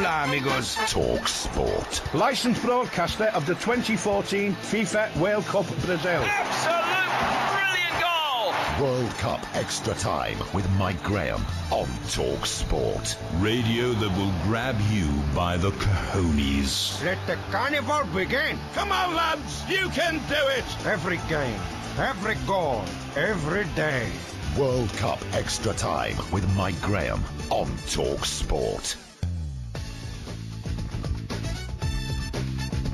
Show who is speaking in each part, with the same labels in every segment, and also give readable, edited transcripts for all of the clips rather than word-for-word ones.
Speaker 1: Hola, amigos.
Speaker 2: Talk Sport.
Speaker 1: Licensed broadcaster of the 2014 FIFA World Cup Brazil.
Speaker 3: Absolute brilliant goal!
Speaker 2: World Cup Extra Time with Mike Graham on Talk Sport.
Speaker 4: Radio that will grab you by the cojones.
Speaker 1: Let the carnival begin. Come on, lads. You can do it. Every game, every goal, every day.
Speaker 2: World Cup Extra Time with Mike Graham on Talk Sport.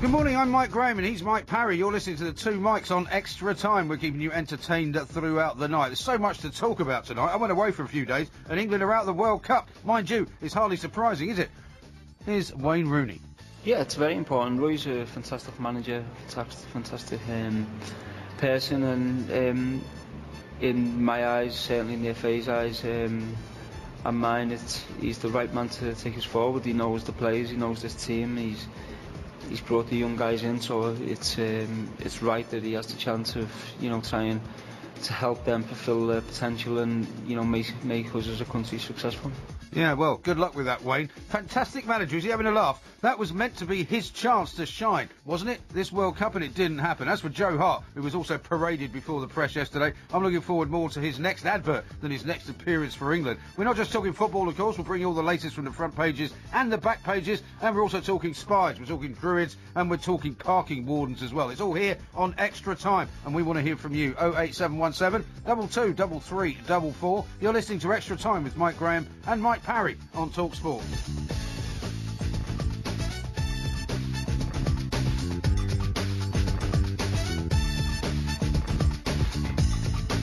Speaker 5: Good morning, I'm Mike Graham and he's Mike Parry. You're listening to the two Mikes on Extra Time. We're keeping you entertained throughout the night. There's so much to talk about tonight. I went away for a few days and England are out of the World Cup. Mind you, it's hardly surprising, is it? Here's Wayne Rooney.
Speaker 6: Yeah, it's very important. Roy's a fantastic manager, fantastic person, and in my eyes, certainly in the FA's eyes, and mine, he's the right man to take us forward. He knows the players, he knows this team, he's brought the young guys in, so it's right that he has the chance of, trying to help them fulfil their potential and, make us as a country successful.
Speaker 5: Yeah, well, good luck with that, Wayne. Fantastic manager. Is he having a laugh? That was meant to be his chance to shine, wasn't it? This World Cup, and it didn't happen. As for Joe Hart, who was also paraded before the press yesterday, I'm looking forward more to his next advert than his next appearance for England. We're not just talking football, of course. We'll bring you all the latest from the front pages and the back pages, and we're also talking spies, we're talking druids, and we're talking parking wardens as well. It's all here on Extra Time, and we want to hear from you. 08717 223344. You're listening to Extra Time with Mike Graham and Mike Parry on Talk Sport.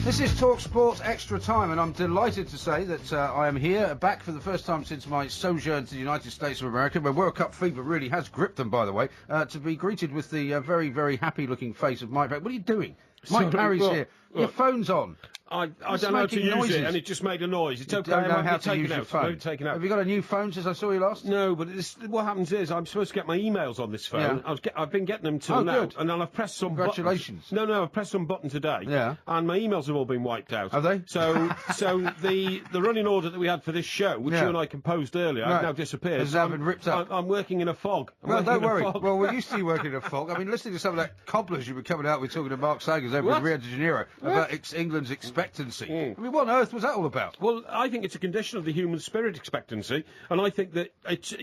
Speaker 5: This is Talk Sport Extra Time, and I'm delighted to say that I am here, back for the first time since my sojourn to the United States of America, where World Cup fever really has gripped them, by the way, to be greeted with the very, very happy-looking face of Mike. What are you doing? Mike Parry's here. Your phone's on.
Speaker 7: I don't know how to use it, and it just made a noise. It's okay.
Speaker 5: Don't know how to use your phone.
Speaker 7: Taken out.
Speaker 5: Have you got a new phone since I saw you last?
Speaker 7: No, but what happens is I'm supposed to get my emails on this phone.
Speaker 5: Yeah.
Speaker 7: I've been getting them till now,
Speaker 5: good.
Speaker 7: and then I've pressed some
Speaker 5: Congratulations.
Speaker 7: buttons. No, I've pressed some button today.
Speaker 5: Yeah.
Speaker 7: And my emails have all been wiped out.
Speaker 5: Have they?
Speaker 7: So the running order that we had for this show, which you and I composed earlier, has now disappeared.
Speaker 5: Has now been ripped up.
Speaker 7: I'm working in a fog.
Speaker 5: Well, don't worry. Well, we're used to you working in a fog. I mean, listening to some of that cobblers you were coming out with talking to Mark Sagers over in Rio de Janeiro about England's expectancy. I mean, what on earth was that all about?
Speaker 7: Well, I think it's a condition of the human spirit, expectancy, and I think that it's,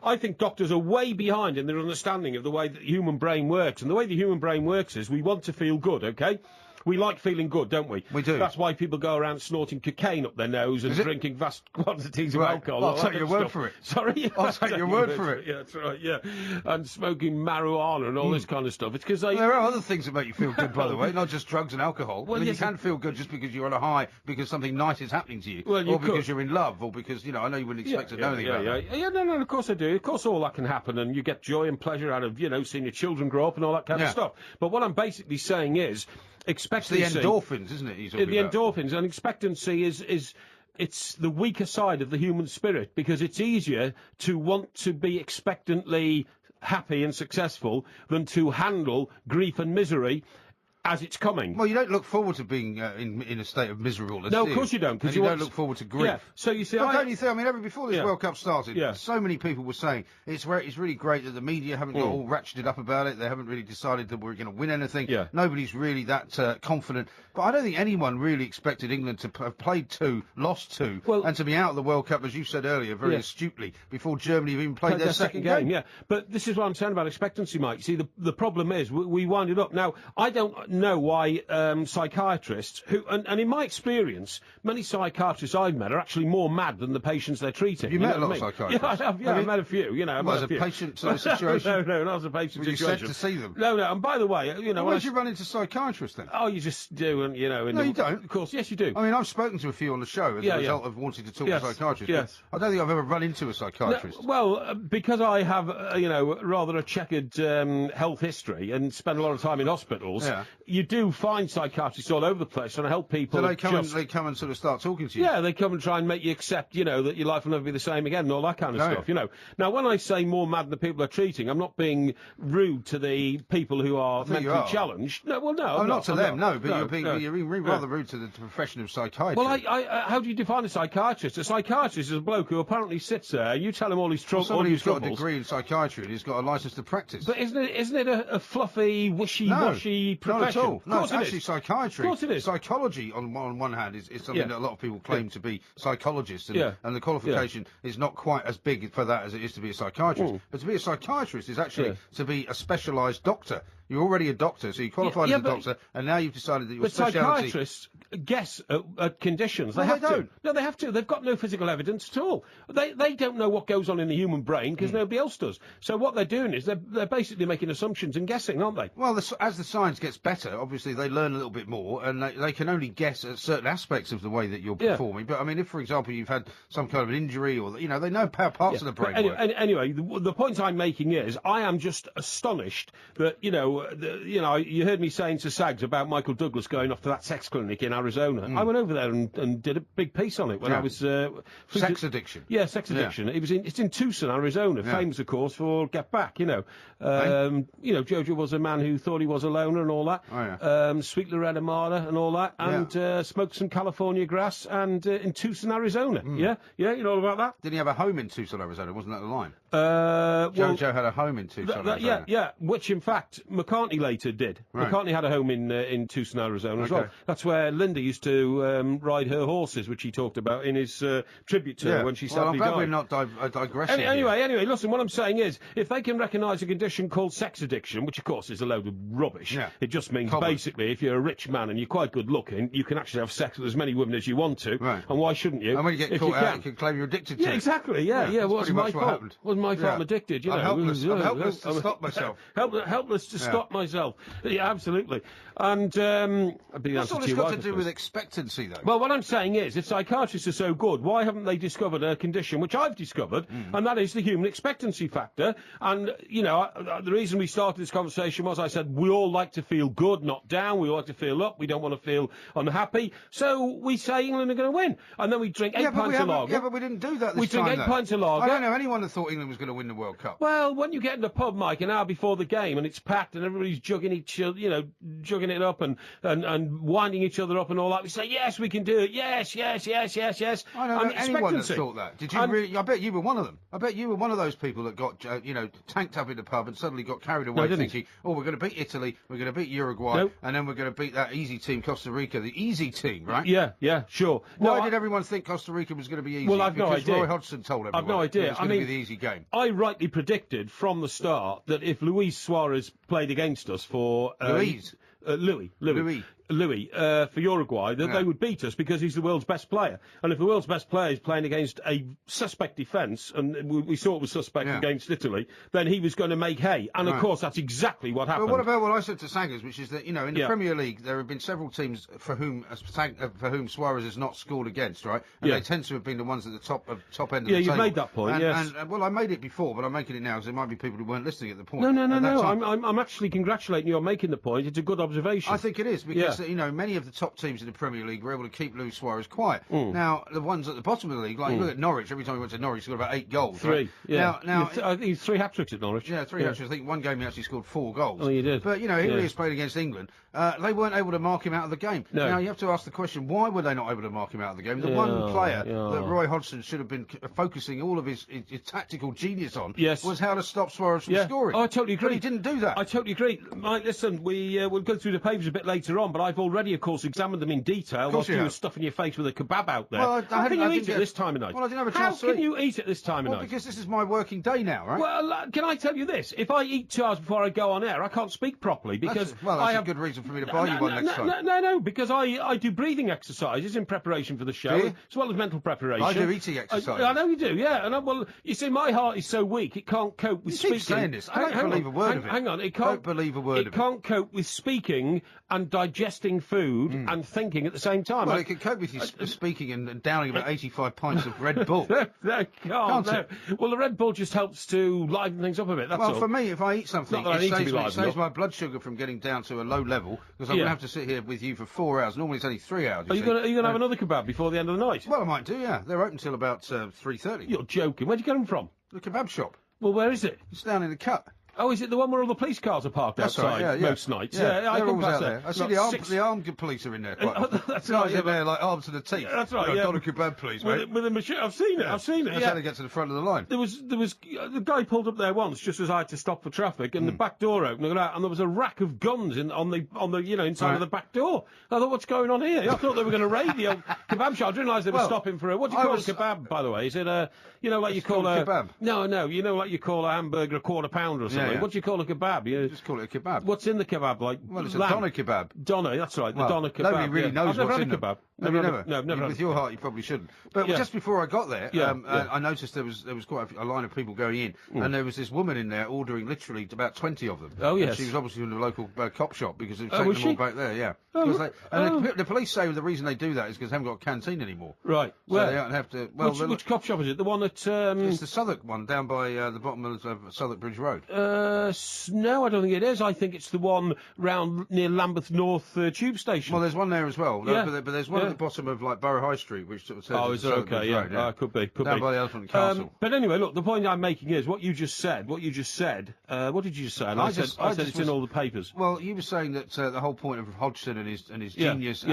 Speaker 7: I think doctors are way behind in their understanding of the way that the human brain works, and the way the human brain works is we want to feel good, okay? We like feeling good, don't we?
Speaker 5: We do.
Speaker 7: That's why people go around snorting cocaine up their nose and drinking vast quantities of alcohol.
Speaker 5: I'll take your word for it.
Speaker 7: Sorry?
Speaker 5: I'll take your word for it.
Speaker 7: Yeah, that's right, yeah. And smoking marijuana and all this kind of stuff. It's because
Speaker 5: there are other things that make you feel good, by the way, not just drugs and alcohol. Well, you can feel good just because you're on a high, because something nice is happening to you. Or because you're in love, or because, I know you wouldn't expect to know anything about that.
Speaker 7: Yeah, no, of course I do. Of course all that can happen, and you get joy and pleasure out of, seeing your children grow up and all that kind of stuff. But what I'm basically saying is, expectancy...
Speaker 5: It's the endorphins, isn't it?
Speaker 7: The endorphins, and expectancy is it's the weaker side of the human spirit, because it's easier to want to be expectantly happy and successful than to handle grief and misery as it's coming.
Speaker 5: Well, you don't look forward to being in a state of miserableness.
Speaker 7: No, of course you don't.
Speaker 5: Because you don't look forward to grief.
Speaker 7: Yeah. So you see,
Speaker 5: don't you think? I mean, before this World Cup started, so many people were saying it's really great that the media haven't got all ratcheted up about it. They haven't really decided that we're going to win anything.
Speaker 7: Yeah.
Speaker 5: Nobody's really that confident. But I don't think anyone really expected England to have played 2, lost 2, and to be out of the World Cup, as you said earlier, very astutely, before Germany even played their second game.
Speaker 7: Yeah, but this is what I'm saying about expectancy, Mike. See, the problem is we wind it up. Now, I don't know why psychiatrists, and in my experience, many psychiatrists I've met are actually more mad than the patients they're treating.
Speaker 5: You met a lot of psychiatrists?
Speaker 7: Yeah, I have. Yeah, I've met a few.
Speaker 5: As a patient sort of situation?
Speaker 7: No, not as a patient situation.
Speaker 5: Were you sent to see them?
Speaker 7: No. And by the way,
Speaker 5: why did you run into psychiatrists then?
Speaker 7: Oh, you just do, and
Speaker 5: No, you don't.
Speaker 7: Of course, yes, you do.
Speaker 5: I mean, I've spoken to a few on the show as a result of wanting to talk to psychiatrists.
Speaker 7: Yes.
Speaker 5: I don't think I've ever run into a psychiatrist.
Speaker 7: No, well, because I have, rather a checkered health history and spend a lot of time in hospitals. Yeah. you do find psychiatrists all over the place trying to help people.
Speaker 5: So they come and sort of start talking to you?
Speaker 7: Yeah, they come and try and make you accept, that your life will never be the same again and all that kind of stuff, Now, when I say more mad than the people are treating, I'm not being rude to the people who are mentally challenged. No, well, no.
Speaker 5: Not to them, but you're being rather rude to the profession of psychiatry.
Speaker 7: Well, how do you define a psychiatrist? A psychiatrist is a bloke who apparently sits there, and you tell him all his troubles.
Speaker 5: Somebody who's got a degree in psychiatry and he's got a licence to practice.
Speaker 7: But isn't it a fluffy, wishy-washy profession?
Speaker 5: Not at all.
Speaker 7: No,
Speaker 5: it's actually psychiatry.
Speaker 7: Of course it is.
Speaker 5: Psychology, on one hand, is something that a lot of people claim to be psychologists, and the qualification is not quite as big for that as it is to be a psychiatrist. But to be a psychiatrist is actually to be a specialised doctor. You're already a doctor, so you qualified as a doctor, and now you've decided that your speciality...
Speaker 7: But psychiatrists guess at conditions. They have to. No, they have to. They've got no physical evidence at all. They don't know what goes on in the human brain because nobody else does. So what they're doing is they're basically making assumptions and guessing, aren't they?
Speaker 5: Well, as the science gets better, obviously they learn a little bit more, and they can only guess at certain aspects of the way that you're performing. But, I mean, if, for example, you've had some kind of an injury or, they know how parts of the brain work.
Speaker 7: Anyway, the point I'm making is I am just astonished that, you heard me saying to Sags about Michael Douglas going off to that sex clinic in Arizona. I went over there and did a big piece on it when I was...
Speaker 5: sex addiction.
Speaker 7: Yeah, sex addiction. Yeah. It's in Tucson, Arizona, famous, of course, for Get Back, Jojo was a man who thought he was a loner and all that.
Speaker 5: Oh, yeah.
Speaker 7: Sweet Loretta Marder and all that, and smoked some California grass, and in Tucson, Arizona. Yeah, you know all about that?
Speaker 5: Did he have a home in Tucson, Arizona? Wasn't that the line?
Speaker 7: Jojo
Speaker 5: had a home in Tucson, Arizona.
Speaker 7: Yeah, which, in fact, McCartney later did. Right. McCartney had a home in Tucson, Arizona as well. That's where Linda used to ride her horses, which he talked about in his tribute to her when she sadly died.
Speaker 5: I'm glad we're not digressing.
Speaker 7: Anyway, listen, what I'm saying is, if they can recognise a condition called sex addiction, which of course is a load of rubbish, it just means basically if you're a rich man and you're quite good looking, you can actually have sex with as many women as you want to. Right. And why shouldn't you?
Speaker 5: And when you get caught out, you can claim you're addicted to it.
Speaker 7: Yeah, exactly, yeah. What's my fault? Wasn't my fault I'm addicted,
Speaker 5: I'm helpless to stop myself.
Speaker 7: Helpless to stop myself. Yeah, absolutely. And
Speaker 5: what's all this got to do with expectancy, though?
Speaker 7: Well, what I'm saying is, if psychiatrists are so good, why haven't they discovered a condition which I've discovered, and that is the human expectancy factor? And, the reason we started this conversation was I said we all like to feel good, not down. We all like to feel up. We don't want to feel unhappy. So we say England are going to win. And then we drink 8 pints of lager.
Speaker 5: Yeah, but we didn't do that this
Speaker 7: time. We drink 8 pints of lager.
Speaker 5: I don't know anyone that thought England was going to win the World Cup.
Speaker 7: Well, when you get in the pub, Mike, an hour before the game, and it's packed, and everybody's jugging jugging it up and winding each other up and all that, we say, yes, we can do it. Yes.
Speaker 5: I don't know anyone that thought that. Did you really? I bet you were one of them. I bet you were one of those people that got, tanked up in the pub and suddenly got carried away thinking, we're going to beat Italy, we're going to beat Uruguay, and then we're going to beat that easy team, Costa Rica, the easy team, right?
Speaker 7: Yeah, sure.
Speaker 5: Why did everyone think Costa Rica was going to be easy?
Speaker 7: Well, I've no idea.
Speaker 5: Roy Hodgson told everyone
Speaker 7: I've no idea.
Speaker 5: it was going to be the easy game.
Speaker 7: I rightly predicted from the start that if Luis Suarez played against us for... Louis, for Uruguay, that they would beat us because he's the world's best player. And if the world's best player is playing against a suspect defence, and we saw it was suspect against Italy, then he was going to make hay. And, of course, that's exactly what happened.
Speaker 5: But what about what I said to Sangers, which is that, in the Premier League, there have been several teams for whom Suarez has not scored against, right? And they tend to have been the ones at the top end of the table.
Speaker 7: Yeah, you've made that point, yes.
Speaker 5: And I made it before, but I'm making it now because there might be people who weren't listening at the point.
Speaker 7: No. I'm actually congratulating you on making the point. It's a good observation.
Speaker 5: I think it is, because, many of the top teams in the Premier League were able to keep Luis Suarez quiet. Now, the ones at the bottom of the league, like you look at Norwich, every time he went to Norwich, he scored about 8 goals.
Speaker 7: 3,
Speaker 5: right?
Speaker 7: yeah.
Speaker 5: Now,
Speaker 7: I think he's 3 hat-tricks at Norwich.
Speaker 5: Yeah, 3 hat-tricks. I think one game he actually scored 4 goals.
Speaker 7: Oh, you did.
Speaker 5: But, here he is playing against England. They weren't able to mark him out of the game.
Speaker 7: No.
Speaker 5: Now, you have to ask the question, why were they not able to mark him out of the game? The one player that Roy Hodgson should have been focusing all of his tactical genius on was how to stop Suarez from scoring.
Speaker 7: Oh, I totally agree.
Speaker 5: But he didn't do that.
Speaker 7: I totally agree. Mike, listen, we'll go through the papers a bit later on, but I've already, of course, examined them in detail whilst you were stuffing your face with a kebab out there.
Speaker 5: Well,
Speaker 7: how can you eat it this time of night?
Speaker 5: Well, I didn't have a chance to eat.
Speaker 7: How can you eat it this time of night?
Speaker 5: Because this is my working day now, right?
Speaker 7: Well, can I tell you this? If I eat 2 hours before I go on air, I can't speak properly because
Speaker 5: that's a good reason for me to buy you one next time.
Speaker 7: No, because I do breathing exercises in preparation for the show, as well as mental preparation.
Speaker 5: I do eating exercises.
Speaker 7: I know you do, yeah. And you see, my heart is so weak, it can't cope with speaking.
Speaker 5: You keep saying this. I don't believe a word of it.
Speaker 7: Hang on,
Speaker 5: don't believe a word of it.
Speaker 7: It can't cope with speaking and digesting ingesting food and thinking at the same time.
Speaker 5: Well, it can cope with you speaking and downing about 85 pints of Red Bull.
Speaker 7: Can't it? Well, the Red Bull just helps to liven things up a bit, that's all.
Speaker 5: Well, for me, if I eat something,
Speaker 7: Not that I need to be
Speaker 5: it
Speaker 7: livened
Speaker 5: saves
Speaker 7: up.
Speaker 5: my blood sugar from getting down to a low level, because I'm going to have to sit here with you for 4 hours. Normally it's only 3 hours.
Speaker 7: Are you going to have another kebab before the end of the night?
Speaker 5: Well, I might do, yeah. They're open till about 3:30.
Speaker 7: You're joking. Where'd you get them from?
Speaker 5: The kebab shop.
Speaker 7: Well, where is it?
Speaker 5: It's down in the cut.
Speaker 7: Oh, is it the one where all the police cars are parked
Speaker 5: That's
Speaker 7: outside
Speaker 5: right, yeah.
Speaker 7: most nights?
Speaker 5: Yeah,
Speaker 7: I
Speaker 5: they're
Speaker 7: come
Speaker 5: always
Speaker 7: past
Speaker 5: out there. I see
Speaker 7: About
Speaker 5: the armed police are in there quite often.
Speaker 7: That's
Speaker 5: Guys
Speaker 7: right,
Speaker 5: in there like arms to the teeth.
Speaker 7: That's right,
Speaker 5: You know,
Speaker 7: yeah.
Speaker 5: Dollar kebab, please, mate.
Speaker 7: With a machine. I've seen it.
Speaker 5: That's how they get to the front of the line.
Speaker 7: There was the guy pulled up there once just as I had to stop for traffic, and the back door opened, and there was a rack of guns on the inside of the back door. I thought, what's going on here? I thought they were going to raid the old kebab shop. I didn't realise they were stopping for a. What do you call a kebab, by the way? Is it a like you call a
Speaker 5: kebab? No,
Speaker 7: like you call a hamburger a quarter pounder or something.
Speaker 5: Yeah.
Speaker 7: What do you call a kebab? You
Speaker 5: just call it a kebab.
Speaker 7: What's in the kebab? Like
Speaker 5: it's a
Speaker 7: lamb?
Speaker 5: doner kebab.
Speaker 7: Doner, that's right. The
Speaker 5: Well,
Speaker 7: doner kebab.
Speaker 5: nobody really knows
Speaker 7: I've never
Speaker 5: what's
Speaker 7: had
Speaker 5: in
Speaker 7: a
Speaker 5: them.
Speaker 7: kebab.
Speaker 5: Never. With your heart, you probably shouldn't. But just before I got there, I noticed there was quite a line of people going in, and there was this woman in there ordering literally about 20 of them.
Speaker 7: Oh, yes.
Speaker 5: And she was obviously in the local cop shop because they've
Speaker 7: Oh,
Speaker 5: taken
Speaker 7: was
Speaker 5: them all
Speaker 7: she?
Speaker 5: back there. Yeah.
Speaker 7: Oh,
Speaker 5: The police say the reason they do that is because they haven't got a canteen anymore.
Speaker 7: Right.
Speaker 5: So
Speaker 7: Well,
Speaker 5: they don't have to. Well,
Speaker 7: which cop shop is it? The one at
Speaker 5: it's the Southwark one down by the bottom of Southwark Bridge Road.
Speaker 7: No, I don't think it is. I think it's the one round near Lambeth North Tube Station.
Speaker 5: Well, there's one there as well.
Speaker 7: Yeah.
Speaker 5: But there's one at the bottom of like Borough High Street, which sort of says.
Speaker 7: Oh, is it
Speaker 5: Southwark
Speaker 7: okay?
Speaker 5: Bridge
Speaker 7: Yeah,
Speaker 5: Road, yeah.
Speaker 7: Could be.
Speaker 5: Down by the Elephant Castle.
Speaker 7: But anyway, look, the point I'm making is what you just said. What did you just say? And I said it's in all the papers.
Speaker 5: Well, you were saying that the whole point of Hodgson and his genius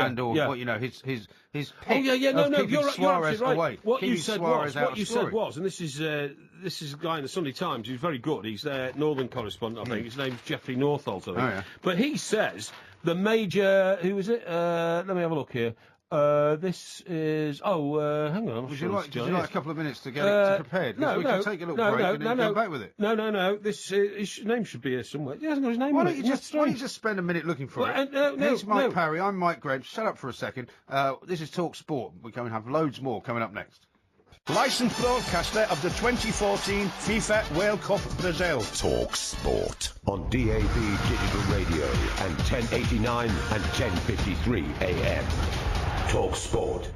Speaker 5: his pick
Speaker 7: No,
Speaker 5: of keeping
Speaker 7: you're
Speaker 5: Suarez
Speaker 7: absolutely right.
Speaker 5: away.
Speaker 7: What you
Speaker 5: Keeping
Speaker 7: said
Speaker 5: Suarez
Speaker 7: was,
Speaker 5: out
Speaker 7: what
Speaker 5: of
Speaker 7: you
Speaker 5: scoring.
Speaker 7: said was, and this is a guy in the Sunday Times who's very good. He's their northern correspondent, I think. His name's Jeffrey Northolt, I think.
Speaker 5: Oh, yeah.
Speaker 7: But he says the major. Who is it? Let me have a look here. This is. Hang on.
Speaker 5: Would you like a couple of minutes to get it prepared?
Speaker 7: No,
Speaker 5: we can take a little break and then come back with it.
Speaker 7: No. This his name should be here somewhere. He hasn't got his name
Speaker 5: Why
Speaker 7: on
Speaker 5: don't
Speaker 7: it.
Speaker 5: you just spend a minute looking for it? Here's Mike Parry. I'm Mike Graham. Shut up for a second. This is Talk Sport. We're going to have loads more coming up next.
Speaker 1: Licensed broadcaster of the 2014 FIFA World Cup Brazil.
Speaker 2: Talk Sport on DAB Digital Radio and 1089 and 1053 AM. Talk Sport.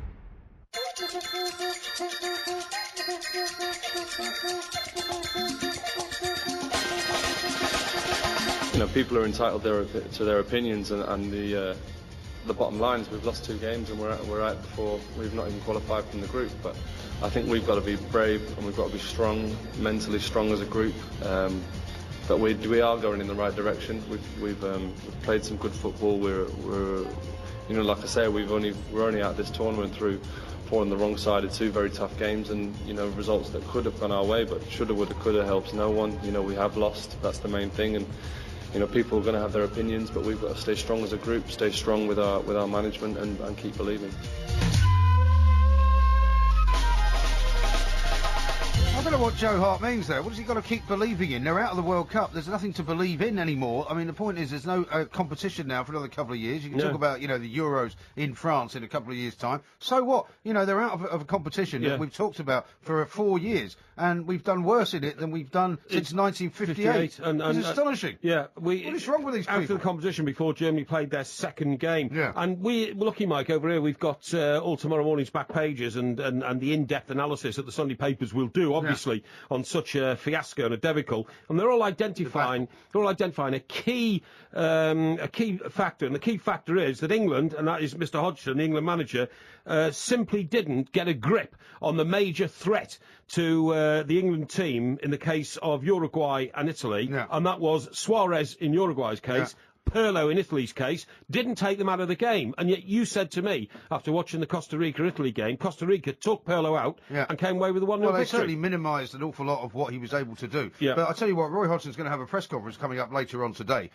Speaker 8: People are entitled to their opinions, and the bottom line is we've lost 2 games and we're out before we've not even qualified from the group. But I think we've got to be brave and we've got to be strong, mentally strong as a group. But we are going in the right direction. We've played some good football. We're like I say, we're only out this tournament through falling the wrong side of 2 very tough games, and results that could have gone our way, but shoulda, woulda, coulda helps no one. We have lost. That's the main thing, and people are going to have their opinions, but we've got to stay strong as a group, stay strong with our management, and keep believing.
Speaker 5: I don't know what Joe Hart means there. What has he got to keep believing in? They're out of the World Cup. There's nothing to believe in anymore. I mean, the point is there's no competition now for another couple of years. You can talk about, the Euros in France in a couple of years' time. So what? They're out of a competition that we've talked about for 4 years, and we've done worse in it than we've done since 1958. It's astonishing. What is wrong with these people?
Speaker 7: After the competition, before Germany played their second game.
Speaker 5: Yeah.
Speaker 7: And we're lucky, Mike, over here, we've got all tomorrow morning's back pages and the in-depth analysis that the Sunday papers will do, obviously, on such a fiasco and a debacle, and they're all identifying a key factor, and the key factor is that England, and that is Mr. Hodgson, the England manager, simply didn't get a grip on the major threat to the England team in the case of Uruguay and Italy, and that was Suarez in Uruguay's case. Pirlo in Italy's case, didn't take them out of the game. And yet you said to me, after watching the Costa Rica-Italy game, Costa Rica took Pirlo out and came away with a 1-0 victory.
Speaker 5: Well, they certainly minimised an awful lot of what he was able to do.
Speaker 7: Yeah.
Speaker 5: But I'll tell you what, Roy Hodgson's going to have a press conference coming up later on today.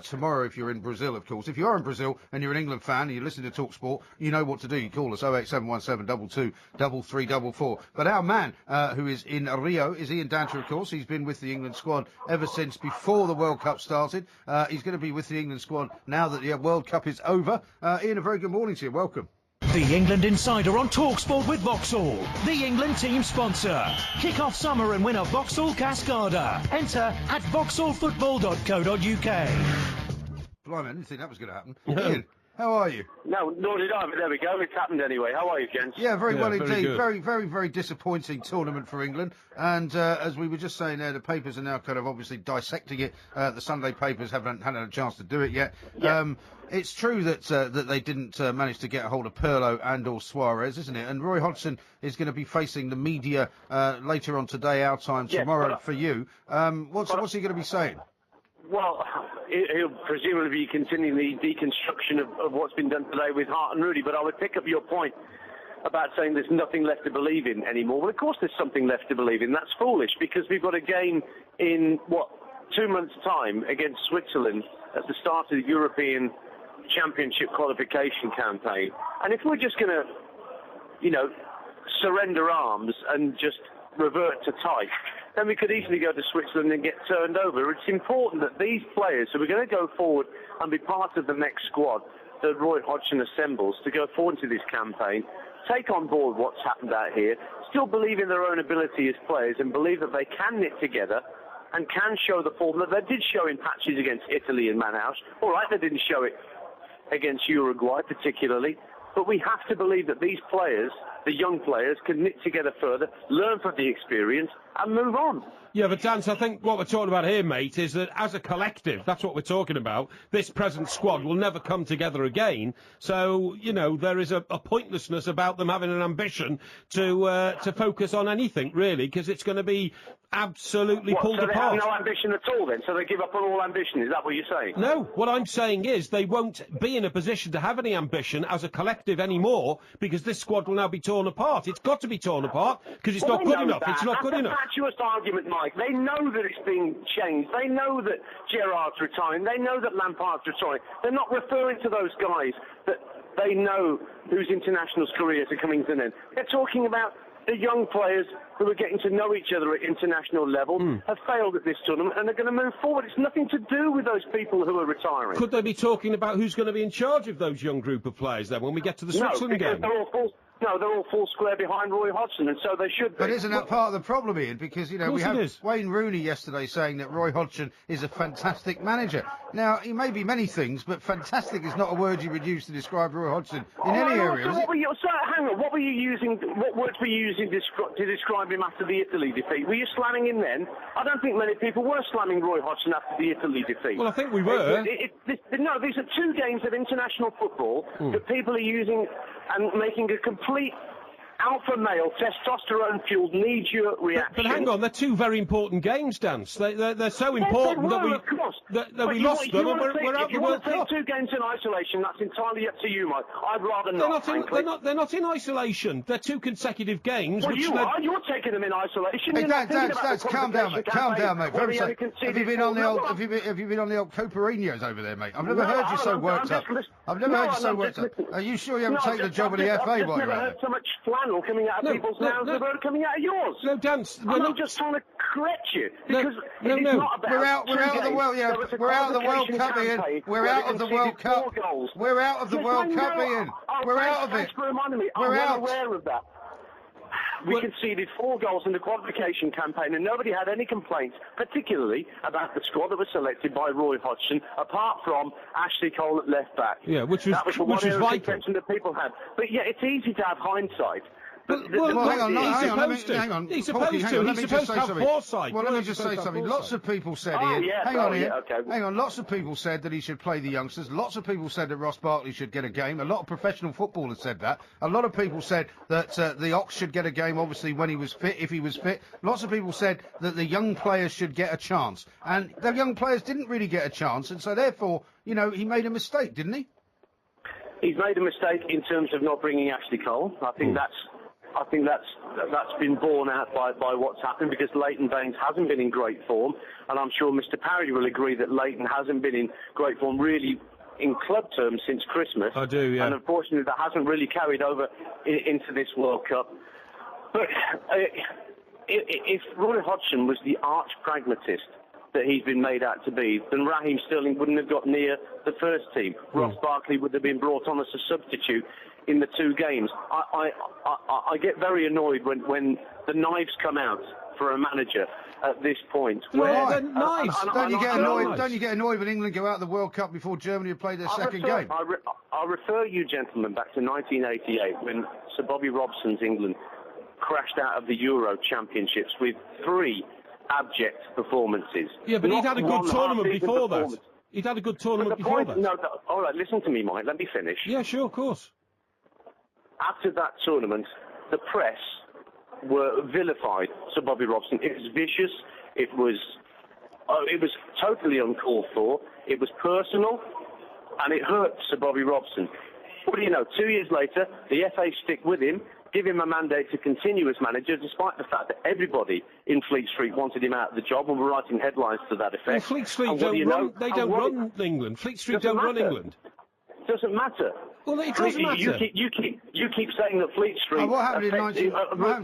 Speaker 5: Tomorrow, if you're in Brazil, of course. If you are in Brazil and you're an England fan and you listen to Talk Sport, you know what to do. You call us 08717 22 3344. But our man, who is in Rio, is Ian Danter, of course. He's been with the England squad ever since before the World Cup started. He's going to be with the England squad now that the World Cup is over. Ian, a very good morning to you. Welcome.
Speaker 9: The England Insider on TalkSport with Vauxhall, the England team sponsor. Kick off summer and win a Vauxhall Cascada. Enter at vauxhallfootball.co.uk.
Speaker 5: Blimey, I didn't think that was going to happen. Ian, How are you?
Speaker 10: No, nor did I, but there we go. It's happened anyway. How are you, gents?
Speaker 5: Yeah, very well
Speaker 7: very
Speaker 5: indeed.
Speaker 7: good.
Speaker 5: Very disappointing tournament for England. And as we were just saying there, the papers are now kind of obviously dissecting it. The Sunday papers haven't had a chance to do it yet.
Speaker 10: Yeah.
Speaker 5: It's true that they didn't manage to get a hold of Pirlo and/or Suarez, isn't it? And Roy Hodgson is going to be facing the media later on today, our time, tomorrow for you. What's he going to be saying?
Speaker 10: Well, he'll presumably be continuing the deconstruction of what's been done today with Hart and Rooney, but I would pick up your point about saying there's nothing left to believe in anymore. Well, of course there's something left to believe in. That's foolish, because we've got a game in, 2 months' time against Switzerland at the start of the European Championship qualification campaign. And if we're just going to, surrender arms and just revert to type, then we could easily go to Switzerland and get turned over. It's important that these players who are going to go forward and be part of the next squad that Roy Hodgson assembles to go forward into this campaign, take on board what's happened out here, still believe in their own ability as players and believe that they can knit together and can show the form that they did show in patches against Italy and Manaus. All right, they didn't show it against Uruguay particularly, but we have to believe that these players, the young players, can knit together further, learn from the experience and move on.
Speaker 7: Yeah, but Dan, I think what we're talking about here, mate, is that as a collective, that's what we're talking about, this present squad will never come together again. So, there is a pointlessness about them having an ambition to focus on anything, really, because it's going to be absolutely pulled apart.
Speaker 10: So they have no ambition at all, then? So they give up on all ambition? Is that what you're saying?
Speaker 7: No, what I'm saying is they won't be in a position to have any ambition as a collective anymore, because this squad will now be torn apart. It's got to be torn apart, because it's not good enough. It's not good enough.
Speaker 10: That's a fatuous argument, Mike. They know that it's being changed. They know that Gerrard's retiring. They know that Lampard's retiring. They're not referring to those guys that they know whose international careers are coming to an end. They're talking about the young players who are getting to know each other at international level, have failed at this tournament, and are going to move forward. It's nothing to do with those people who are retiring.
Speaker 7: Could they be talking about who's going to be in charge of those young group of players then when we get to the Switzerland game?
Speaker 10: They're all full square behind Roy Hodgson, and so they should be.
Speaker 5: But isn't that part of the problem, Ian? Because, we have Wayne Rooney yesterday saying that Roy Hodgson is a fantastic manager. Now, he may be many things, but fantastic is not a word you would use to describe Roy Hodgson in any area, is it?
Speaker 10: Hang on, what words were you using to describe him after the Italy defeat? Were you slamming him then? I don't think many people were slamming Roy Hodgson after the Italy defeat.
Speaker 7: Well, I think we were.
Speaker 10: No, these are 2 games of international football that people are using and making a complete alpha male, testosterone-fueled knee-jerk reaction.
Speaker 7: But hang on, they're 2 very important games, Dan. They're so important that we lost them and we're out of the World Cup.
Speaker 10: If you want to take 2 games in isolation, that's entirely up to you, Mike. I'd rather not,
Speaker 7: They're not in isolation. They're 2 consecutive games.
Speaker 10: Well, you're taking them in isolation.
Speaker 5: Hey, Dan, calm down, mate. Calm down, mate. Have you been on the old Coperinos over there, mate? I've never heard you so worked up. I've never heard you so worked up. Are you sure you haven't taken the job of the FA while you're out there?
Speaker 10: I've never heard so much flannel coming out of people's mouths as they're coming out of yours.
Speaker 7: No, Dan,
Speaker 10: I'm not just trying to correct you, because it's not about
Speaker 5: we're out of the World, we're out of the World Cup, Ian. We're out of the World Cup. We're out of the World Cup, Ian. We're out of it.
Speaker 10: Thanks for reminding me.
Speaker 5: We're out.
Speaker 10: I'm aware of that. We conceded 4 goals in the qualification campaign, and nobody had any complaints, particularly about the squad that was selected by Roy Hodgson, apart from Ashley Cole at left back.
Speaker 7: Yeah, which was vital.
Speaker 10: That people had. But yeah, it's easy to have hindsight.
Speaker 5: Hang on.
Speaker 7: He's supposed to have foresight.
Speaker 5: Well, let me just say something. Lots of people said, Ian. Hang on. Lots of people said that he should play the youngsters. Lots of people said that Ross Barkley should get a game. A lot of professional footballers said that. A lot of people said that the Ox should get a game, obviously, when he was fit, if he was fit. Lots of people said that the young players should get a chance. And the young players didn't really get a chance, and so therefore, he made a mistake, didn't he?
Speaker 10: He's made a mistake in terms of not bringing Ashley Cole. I think that's been borne out by what's happened, because Leighton Baines hasn't been in great form, and I'm sure Mr. Parry will agree that Leighton hasn't been in great form really in club terms since Christmas.
Speaker 7: I do, yeah.
Speaker 10: And unfortunately that hasn't really carried over into this World Cup. But if Roy Hodgson was the arch pragmatist that he's been made out to be, then Raheem Sterling wouldn't have got near the first team. Ross Barkley would have been brought on as a substitute in the 2 games. I get very annoyed when the knives come out for a manager at this point.
Speaker 7: Well, then nice.
Speaker 5: Don't you get annoyed when England go out of the World Cup before Germany have played their second game?
Speaker 10: I'll refer you, gentlemen, back to 1988 when Sir Bobby Robson's England crashed out of the Euro Championships with 3 abject performances.
Speaker 7: Yeah, but he'd had a good tournament before that. He'd had a good tournament before that.
Speaker 10: No, all right, listen to me, Mike. Let me finish.
Speaker 7: Yeah, sure, of course.
Speaker 10: After that tournament, the press were vilified Sir Bobby Robson. It was vicious. It was totally uncalled for. It was personal, and it hurt Sir Bobby Robson. What do you know? 2 years later, the FA stick with him, give him a mandate to continue as manager, despite the fact that everybody in Fleet Street wanted him out of the job and were writing headlines to that effect.
Speaker 7: Well, Fleet Street don't run England. Fleet Street don't run England.
Speaker 10: Doesn't matter.
Speaker 7: Well, it doesn't matter.
Speaker 10: You keep saying that Fleet Street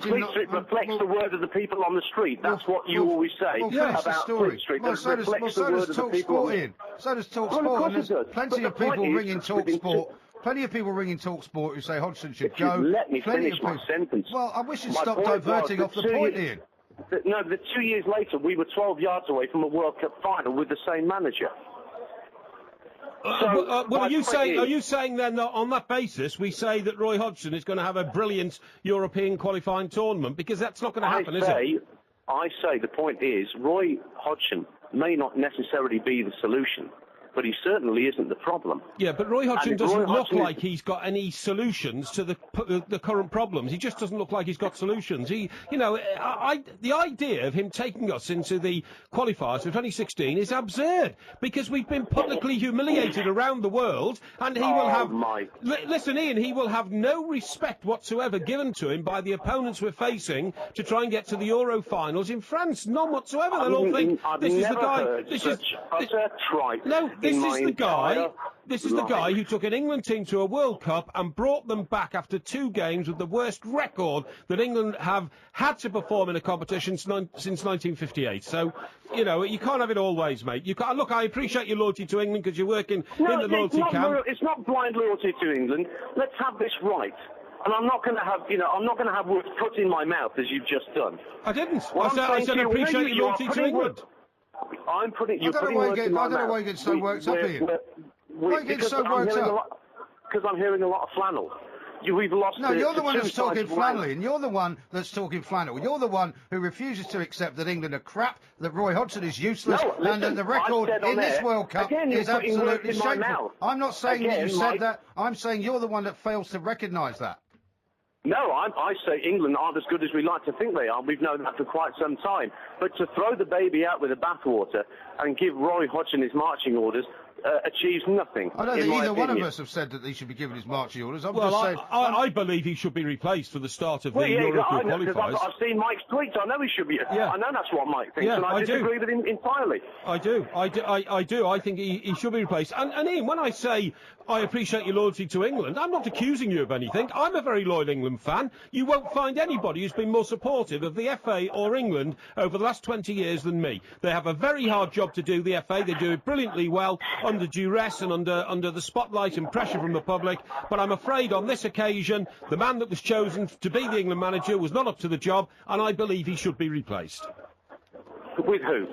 Speaker 10: Fleet Street reflects the word of the people on the street. That's what you always say about Fleet Street.
Speaker 5: Well, so does TalkSport, Ian. So does TalkSport, and there's plenty of people ringing TalkSport. Plenty of people ringing TalkSport who say Hodgson should go.
Speaker 10: Let me finish my sentence.
Speaker 5: Well, I wish you'd stop diverting off the point, Ian.
Speaker 10: No, 2 years later, we were 12 yards away from a World Cup final with the same manager.
Speaker 7: Are you saying then that on that basis we say that Roy Hodgson is going to have a brilliant European qualifying tournament? Because that's not going to happen, is it?
Speaker 10: I say the point is Roy Hodgson may not necessarily be the solution, but he certainly isn't the problem.
Speaker 7: Yeah, but Roy Hodgson doesn't look like he's got any solutions to the current problems. He just doesn't look like he's got solutions. The idea of him taking us into the qualifiers for 2016 is absurd, because we've been publicly humiliated around the world, and he will have... Listen, Ian, he will have no respect whatsoever given to him by the opponents we're facing to try and get to the Euro finals in France. None whatsoever. They'll all think this is the guy...
Speaker 10: This is tripe.
Speaker 7: No, this is the guy who took an England team to a World Cup and brought them back after 2 games with the worst record that England have had to perform in a competition since 1958. So, you can't have it all ways, mate. Look, I appreciate your loyalty to England because you're working in the loyalty camp.
Speaker 10: It's not blind loyalty to England. Let's have this right. And I'm not going to have words put in my mouth as you've just done.
Speaker 7: I didn't. I said I appreciate your loyalty to England.
Speaker 10: I'm putting
Speaker 5: I don't know why you get so worked up, Ian. Why you get so worked up?
Speaker 10: Because I'm hearing a lot of flannel. We've lost.
Speaker 5: No, you're the one that's talking flannel, and you're the one that's talking flannel. You're the one who refuses to accept that England are crap, that Roy Hodgson is useless, and that the record in this World Cup is absolutely shameful. I'm not saying that you said that. I'm saying you're the one that fails to recognise that.
Speaker 10: No, I say England aren't as good as we like to think they are. We've known that for quite some time. But to throw the baby out with the bathwater and give Roy Hodgson his marching orders achieves nothing.
Speaker 5: I don't think either one of us have said that he should be given his marching orders.
Speaker 7: I believe he should be replaced for the start of the European qualifiers.
Speaker 10: I've seen Mike's tweets. I know he should be. Yeah. I know that's what Mike thinks, and I disagree with him entirely.
Speaker 7: I do. I think he should be replaced. And Ian, when I say I appreciate your loyalty to England, I'm not accusing you of anything. I'm a very loyal England fan. You won't find anybody who's been more supportive of the FA or England over the last 20 years than me. They have a very hard job to do, the FA. They do it brilliantly well under duress and under the spotlight and pressure from the public. But I'm afraid on this occasion, the man that was chosen to be the England manager was not up to the job, and I believe he should be replaced.
Speaker 10: With who?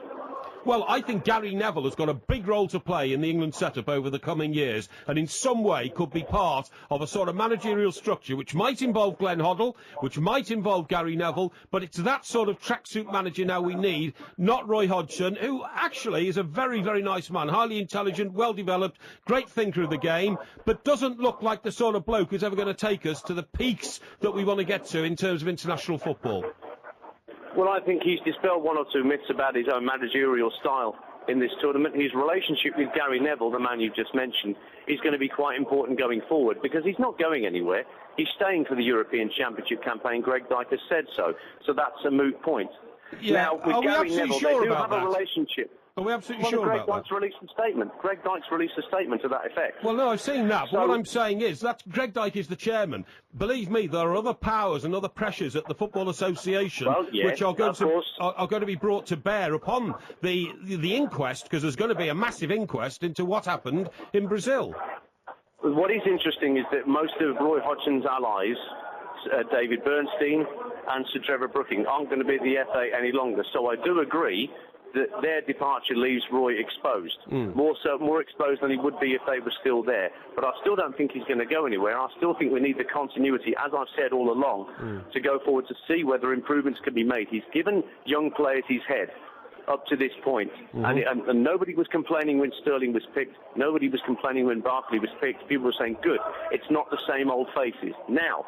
Speaker 7: Well, I think Gary Neville has got a big role to play in the England setup over the coming years, and in some way could be part of a sort of managerial structure which might involve Glenn Hoddle, which might involve Gary Neville, but it's that sort of tracksuit manager now we need, not Roy Hodgson, who actually is a very, very nice man, highly intelligent, well-developed, great thinker of the game, but doesn't look like the sort of bloke who's ever going to take us to the peaks that we want to get to in terms of international football.
Speaker 10: Well, I think he's dispelled one or two myths about his own managerial style in this tournament. His relationship with Gary Neville, the man you've just mentioned, is going to be quite important going forward because he's not going anywhere. He's staying for the European Championship campaign. Greg Dyke has said so. So that's a moot point.
Speaker 7: Yeah.
Speaker 10: Now, with Gary Neville, they do have a relationship.
Speaker 7: Are we absolutely sure about that?
Speaker 10: Greg Dyke's released a statement. Greg Dyke's released a statement to that effect.
Speaker 7: Well, no, I've seen that, but what I'm saying is that Greg Dyke is the chairman. Believe me, there are other powers and other pressures at the Football Association which are going to be brought to bear upon the inquest, because there's going to be a massive inquest into what happened in Brazil.
Speaker 10: What is interesting is that most of Roy Hodgson's allies David Bernstein and Sir Trevor Brooking aren't going to be at the FA any longer. So I do agree that their departure leaves Roy exposed. More exposed than he would be if they were still there. But I still don't think he's going to go anywhere. I still think we need the continuity, as I've said all along, to go forward to see whether improvements can be made. He's given young players his head up to this point. And nobody was complaining when Sterling was picked. Nobody was complaining when Barkley was picked. People were saying, good, it's not the same old faces. Now,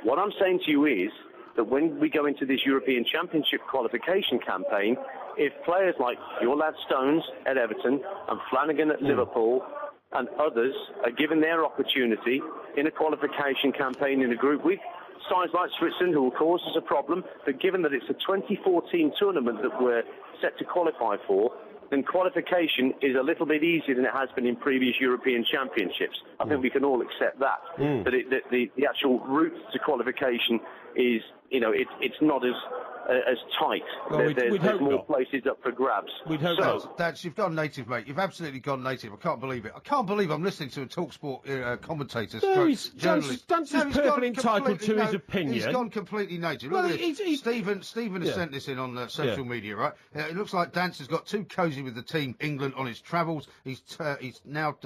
Speaker 10: what I'm saying to you is that when we go into this European Championship qualification campaign, if players like your lad Stones at Everton and Flanagan at Liverpool and others are given their opportunity in a qualification campaign in a group with sides like Switzerland, who will cause us a problem, but given that it's a 2014 tournament that we're set to qualify for, then qualification is a little bit easier than it has been in previous European Championships. I think we can all accept that. But the actual route to qualification is, it's not as tight.
Speaker 5: Well,
Speaker 10: there's more places up for grabs.
Speaker 5: We'd hope so, Dance, you've gone native, mate. You've absolutely gone native. I can't believe it. I can't believe I'm listening to a TalkSport commentator.
Speaker 7: Journalist. Dance is perfectly entitled to his opinion.
Speaker 5: He's gone completely native.
Speaker 7: Well,
Speaker 5: Look at this. Stephen has sent this in on social media, right? It looks like Dance has got too cosy with the team England on his travels. He's now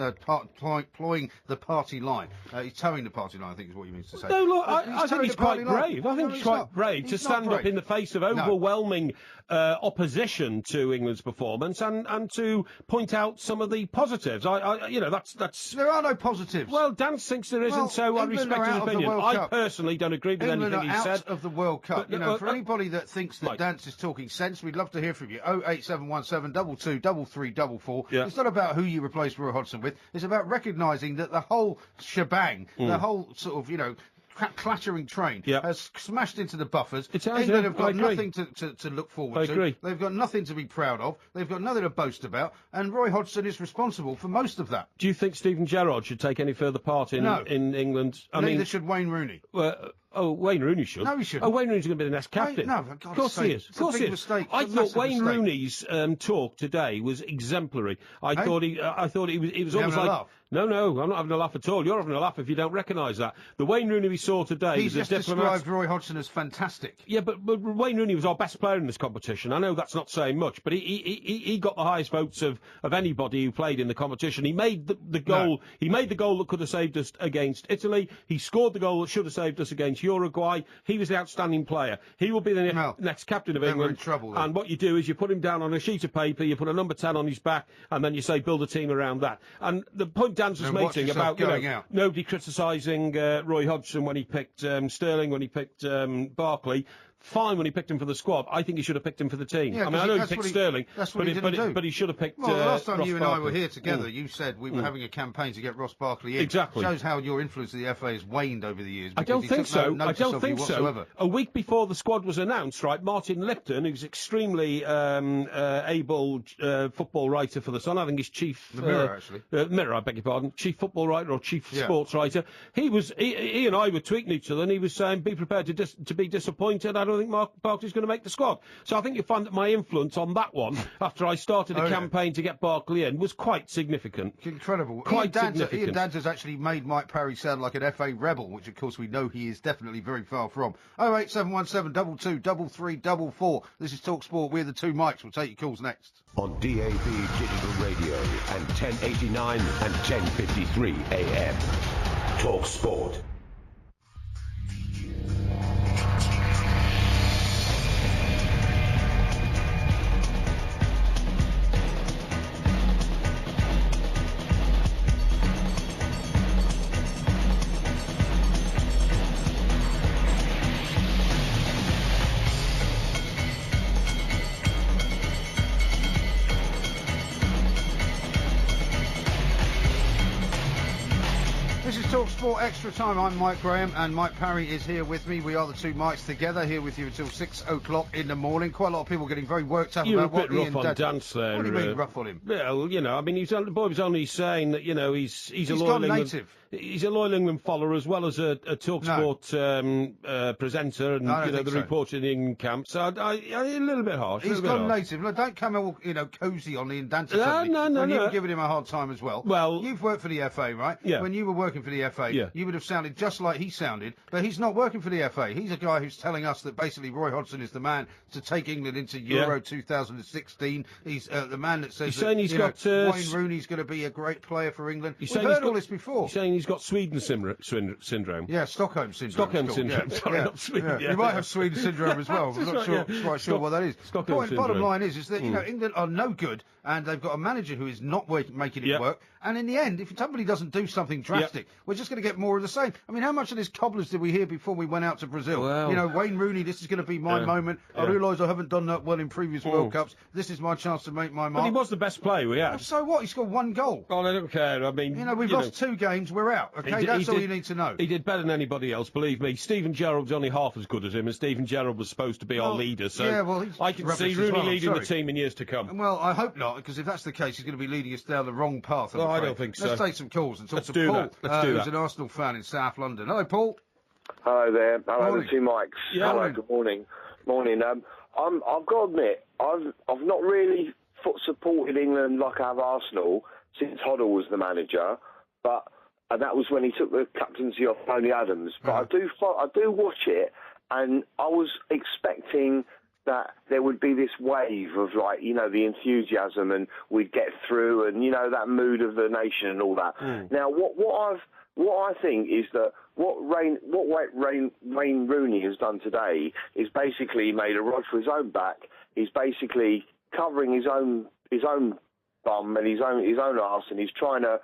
Speaker 5: ploying the party line. He's towing the party line, I think is what he means to say.
Speaker 7: No, look, I think he's quite brave. I think he's quite brave to stand up in the face of overwhelming opposition to England's performance and to point out some of the positives. That's
Speaker 5: there are no positives.
Speaker 7: Well, Dance thinks there isn't, so I respect his opinion. I personally don't agree with anything he said.
Speaker 5: Out of the World Cup. But, for anybody that thinks that Dance is talking sense, we'd love to hear from you. 08717 22 3344. It's not about who you replace Roy Hodgson with. It's about recognising that the whole shebang, the whole sort of, clattering train has smashed into the buffers. England have got nothing to look forward to. They've got nothing to be proud of. They've got nothing to boast about. And Roy Hodgson is responsible for most of that.
Speaker 7: Do you think Steven Gerrard should take any further part in England?
Speaker 5: Neither should Wayne Rooney.
Speaker 7: Wayne Rooney should.
Speaker 5: No, he shouldn't.
Speaker 7: Wayne Rooney's going to be the next captain.
Speaker 5: Of course he is.
Speaker 7: Of course he is.
Speaker 5: Mistake.
Speaker 7: I thought Wayne Rooney's talk today was exemplary. I thought he was almost like.
Speaker 5: Laugh?
Speaker 7: No, I'm not having a laugh at all. You're having a laugh if you don't recognise that. The Wayne Rooney we saw today
Speaker 5: was a diplomat. He's just described Roy Hodgson as fantastic.
Speaker 7: Yeah, but Wayne Rooney was our best player in this competition. I know that's not saying much, but he got the highest votes of anybody who played in the competition. He made the goal. No. He made the goal that could have saved us against Italy. He scored the goal that should have saved us against Uruguay. He was the outstanding player. He will be the next captain of England.
Speaker 5: In trouble, then.
Speaker 7: And what you do is you put him down on a sheet of paper, you put a number 10 on his back, and then you say build a team around that. And the point Dan was making about nobody criticising Roy Hodgson when he picked Sterling, when he picked Barkley. Fine when he picked him for the squad. I think he should have picked him for the team.
Speaker 5: Yeah,
Speaker 7: I know he picked Sterling,
Speaker 5: but
Speaker 7: he should have picked
Speaker 5: Well, the last time
Speaker 7: Ross
Speaker 5: you and
Speaker 7: Barkley.
Speaker 5: I were here together, you said we were having a campaign to get Ross Barkley in.
Speaker 7: Exactly.
Speaker 5: Shows how your influence of the FA has waned over the years.
Speaker 7: I don't think so.
Speaker 5: I don't think so.
Speaker 7: A week before the squad was announced, right, Martin Lipton, who's extremely able football writer for The Sun, I think he's chief...
Speaker 5: The Mirror, actually.
Speaker 7: Mirror, I beg your pardon. Chief football writer or chief sports writer. He and I were tweeting each other, and he was saying, be prepared to be disappointed. I don't think Mark Barkley's going to make the squad. So I think you'll find that my influence on that one, after I started a campaign to get Barkley in, was quite significant.
Speaker 5: Incredible.
Speaker 7: Quite significant.
Speaker 5: Ian Danter's actually made Mike Parry sound like an FA rebel, which of course we know he is definitely very far from. 08717 22 3344. This is TalkSport. We're the two mics. We'll take your calls next.
Speaker 2: On DAB Digital Radio and 1089 and 1053 AM. TalkSport.
Speaker 5: TalkSport Extra Time. I'm Mike Graham and Mike Parry is here with me. We are the two mics together, here with you until 6 o'clock in the morning. Quite a lot of people getting very worked up about what Ian
Speaker 7: rough on Dance there.
Speaker 5: What do you mean rough on him?
Speaker 7: Well, I mean, the boy was only saying that, he's a loyal
Speaker 5: native.
Speaker 7: He's a loyal England follower as well as a TalkSport presenter and the reporter in the England camp. So a little bit harsh.
Speaker 5: He's gone native. Look, don't come all cosy on Ian Danter.
Speaker 7: No.
Speaker 5: You're giving him a hard time as well.
Speaker 7: Well,
Speaker 5: you've worked for the FA, right?
Speaker 7: Yeah.
Speaker 5: When you were working for the the FA,
Speaker 7: Yeah.
Speaker 5: you would have sounded just like he sounded, but he's not working for the FA. He's a guy who's telling us that basically Roy Hodgson is the man to take England into Euro 2016. He's the man that says Wayne Rooney's going to be a great player for England. We've heard all this before.
Speaker 7: You're saying he's got Sweden syndrome?
Speaker 5: Yeah, Stockholm syndrome.
Speaker 7: Stockholm syndrome.
Speaker 5: Yeah.
Speaker 7: Sorry, not Sweden.
Speaker 5: Yeah. You might have Sweden syndrome as well. I'm not quite sure what that is. Bottom line is that England are no good, and they've got a manager who is not making it work. And in the end, if somebody doesn't do something drastic, we're just going to get more of the same. I mean, how much of this cobblers did we hear before we went out to Brazil?
Speaker 7: Well,
Speaker 5: Wayne Rooney, this is going to be my moment. I realise I haven't done that well in previous World Cups. This is my chance to make my mark.
Speaker 7: But he was the best player we had.
Speaker 5: Well, so what? He scored 1 goal.
Speaker 7: Oh, I don't care. I mean,
Speaker 5: we've lost 2 games. We're out. Okay, that's all you need to know.
Speaker 7: He did better than anybody else, believe me. Stephen Gerrard's only half as good as him, and Stephen Gerrard was supposed to be our leader. So I can see Rooney leading the team in years to come.
Speaker 5: Well, I hope not, because if that's the case, he's going to be leading us down the wrong path.
Speaker 7: No, I don't think so.
Speaker 5: Let's take some calls and talk to
Speaker 7: Paul,
Speaker 5: who's an Arsenal fan in South London. Hello, Paul.
Speaker 11: Hello there. Hello,
Speaker 5: morning.
Speaker 11: the two mics.
Speaker 5: Yeah,
Speaker 11: hello, good morning. Morning. I've got to admit, I've not really supported England like I have Arsenal since Hoddle was the manager, and that was when he took the captaincy off Tony Adams. But I do watch it, and I was expecting that there would be this wave of the enthusiasm, and we'd get through, and that mood of the nation and all that. Now, what I think is that what Wayne Rooney has done today is basically made a rod for his own back. He's basically covering his own bum and his own arse, and he's trying to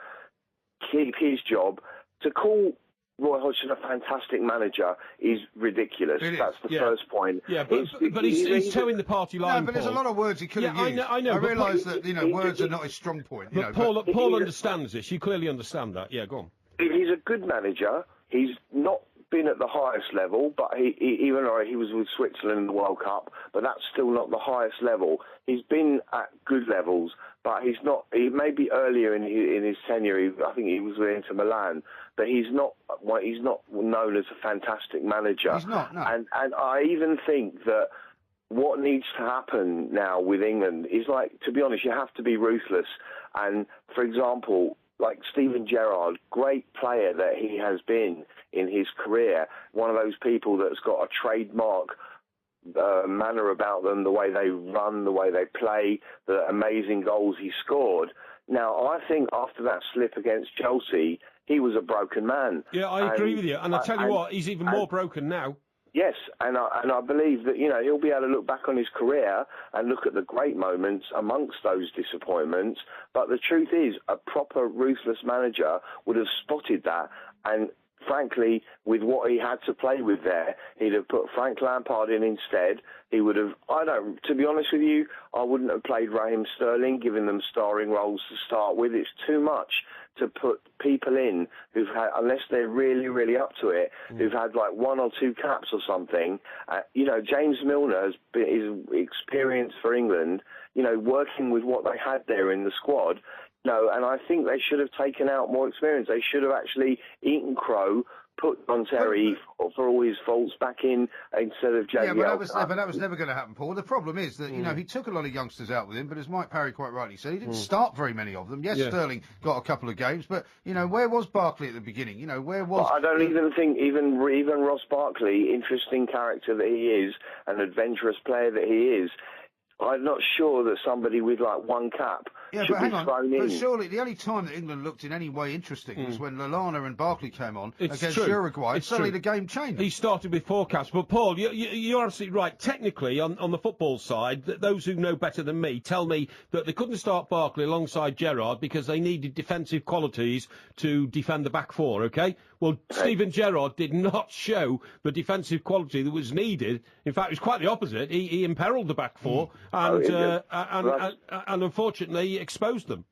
Speaker 11: keep his job. To call Roy Hodgson a fantastic manager is ridiculous. That's the first point.
Speaker 7: Yeah, but he's towing the party line.
Speaker 5: No, but there's a lot of words he could have used.
Speaker 7: I know.
Speaker 5: I realise that words are not his strong point.
Speaker 7: But Paul understands this. You clearly understand that. Yeah, go on.
Speaker 11: He's a good manager. He's not been at the highest level, but even though he was with Switzerland in the World Cup, but that's still not the highest level. He's been at good levels, but he's not. He may be earlier in his tenure. I think he was with Inter Milan, but he's not known as a fantastic manager.
Speaker 5: He's not. No.
Speaker 11: And I even think that what needs to happen now with England is, to be honest, you have to be ruthless. And for example, like Steven Gerrard, great player that he has been in his career, one of those people that's got a trademark manner about them, the way they run, the way they play, the amazing goals he scored. Now, I think after that slip against Chelsea, he was a broken man.
Speaker 7: Yeah, I agree with you. And I tell you what, he's even more broken now.
Speaker 11: Yes, and I believe that he'll be able to look back on his career and look at the great moments amongst those disappointments. But the truth is, a proper ruthless manager would have spotted that, and frankly, with what he had to play with there, he'd have put Frank Lampard in instead. He would have, to be honest with you, I wouldn't have played Raheem Sterling, giving them starring roles to start with. It's too much to put people in who've had, unless they're really, really up to it, who've had 1 or 2 caps or something. James Milner is experienced for England, working with what they had there in the squad. And I think they should have taken out more experience. They should have actually eaten crow, put John Terry for all his faults back in instead of JVL.
Speaker 5: Yeah, but that was never going to happen, Paul. The problem is that, he took a lot of youngsters out with him, but as Mike Parry quite rightly said, he didn't start very many of them. Yes, Sterling got a couple of games, but, where was Barkley at the beginning? Where was...
Speaker 11: Well, I don't even think, even Ross Barkley, interesting character that he is, an adventurous player that he is, I'm not sure that somebody with 1 cap should be thrown in.
Speaker 5: But surely the only time that England looked in any way interesting was when Lallana and Barkley came on against Uruguay. Suddenly the game changed.
Speaker 7: He started with 4 caps. But Paul, you're absolutely right. Technically, on the football side, those who know better than me tell me that they couldn't start Barkley alongside Gerrard because they needed defensive qualities to defend the back 4. Okay. Well, Steven Gerrard did not show the defensive quality that was needed. In fact, it was quite the opposite. He imperiled the back 4 and unfortunately exposed them.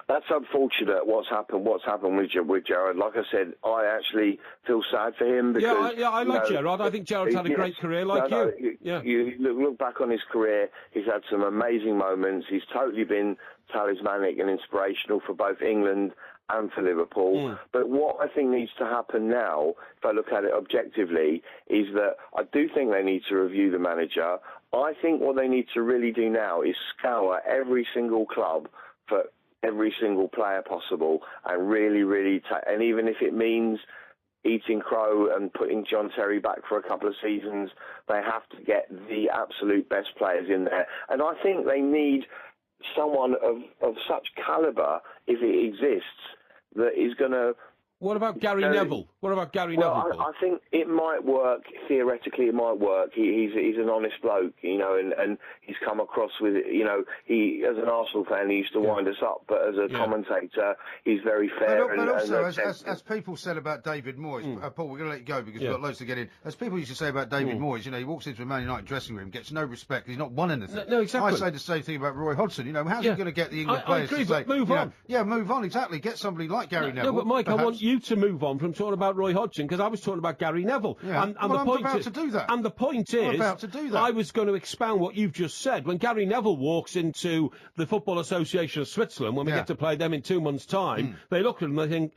Speaker 11: That's unfortunate. What's happened with Gerrard? Like I said, I actually feel sad for him because
Speaker 7: I like Gerrard. I think Gerrard's had a great career,
Speaker 11: you look back on his career. He's had some amazing moments. He's totally been talismanic and inspirational for both England and for Liverpool. But what I think needs to happen now, if I look at it objectively, is that I do think they need to review the manager. I think what they need to really do now is scour every single club for every single player possible and really, really and even if it means eating crow and putting John Terry back for a couple of seasons, they have to get the absolute best players in there. And I think they need someone of such calibre, if it exists, that is going to...
Speaker 7: What about Gary Neville? What about Gary Neville?
Speaker 11: I think it might work. Theoretically, it might work. He's an honest bloke, you know, and he's come across with, you know, he as an Arsenal fan, he used to wind us up, but as a commentator, he's very fair.
Speaker 5: But also, as people said about David Moyes, Paul, we're going to let you go because we've got loads to get in. As people used to say about David Moyes, you know, he walks into a Man United dressing room, gets no respect, he's not won anything.
Speaker 7: No, exactly.
Speaker 5: I say the same thing about Roy Hodgson. You know, how's he going to get the England players
Speaker 7: I agree,
Speaker 5: to say,
Speaker 7: move on?
Speaker 5: Yeah, move on, exactly. Get somebody like Gary Neville.
Speaker 7: No, but Mike,
Speaker 5: perhaps.
Speaker 7: I want you to move on from talking about Roy Hodgson because I was talking about Gary Neville.
Speaker 5: Yeah.
Speaker 7: And
Speaker 5: I'm about to do that.
Speaker 7: And the point is,
Speaker 5: I'm about to do that.
Speaker 7: I was going to expound what you've just said. When Gary Neville walks into the Football Association of Switzerland, when we get to play them in 2 months' time, they look at him and they think,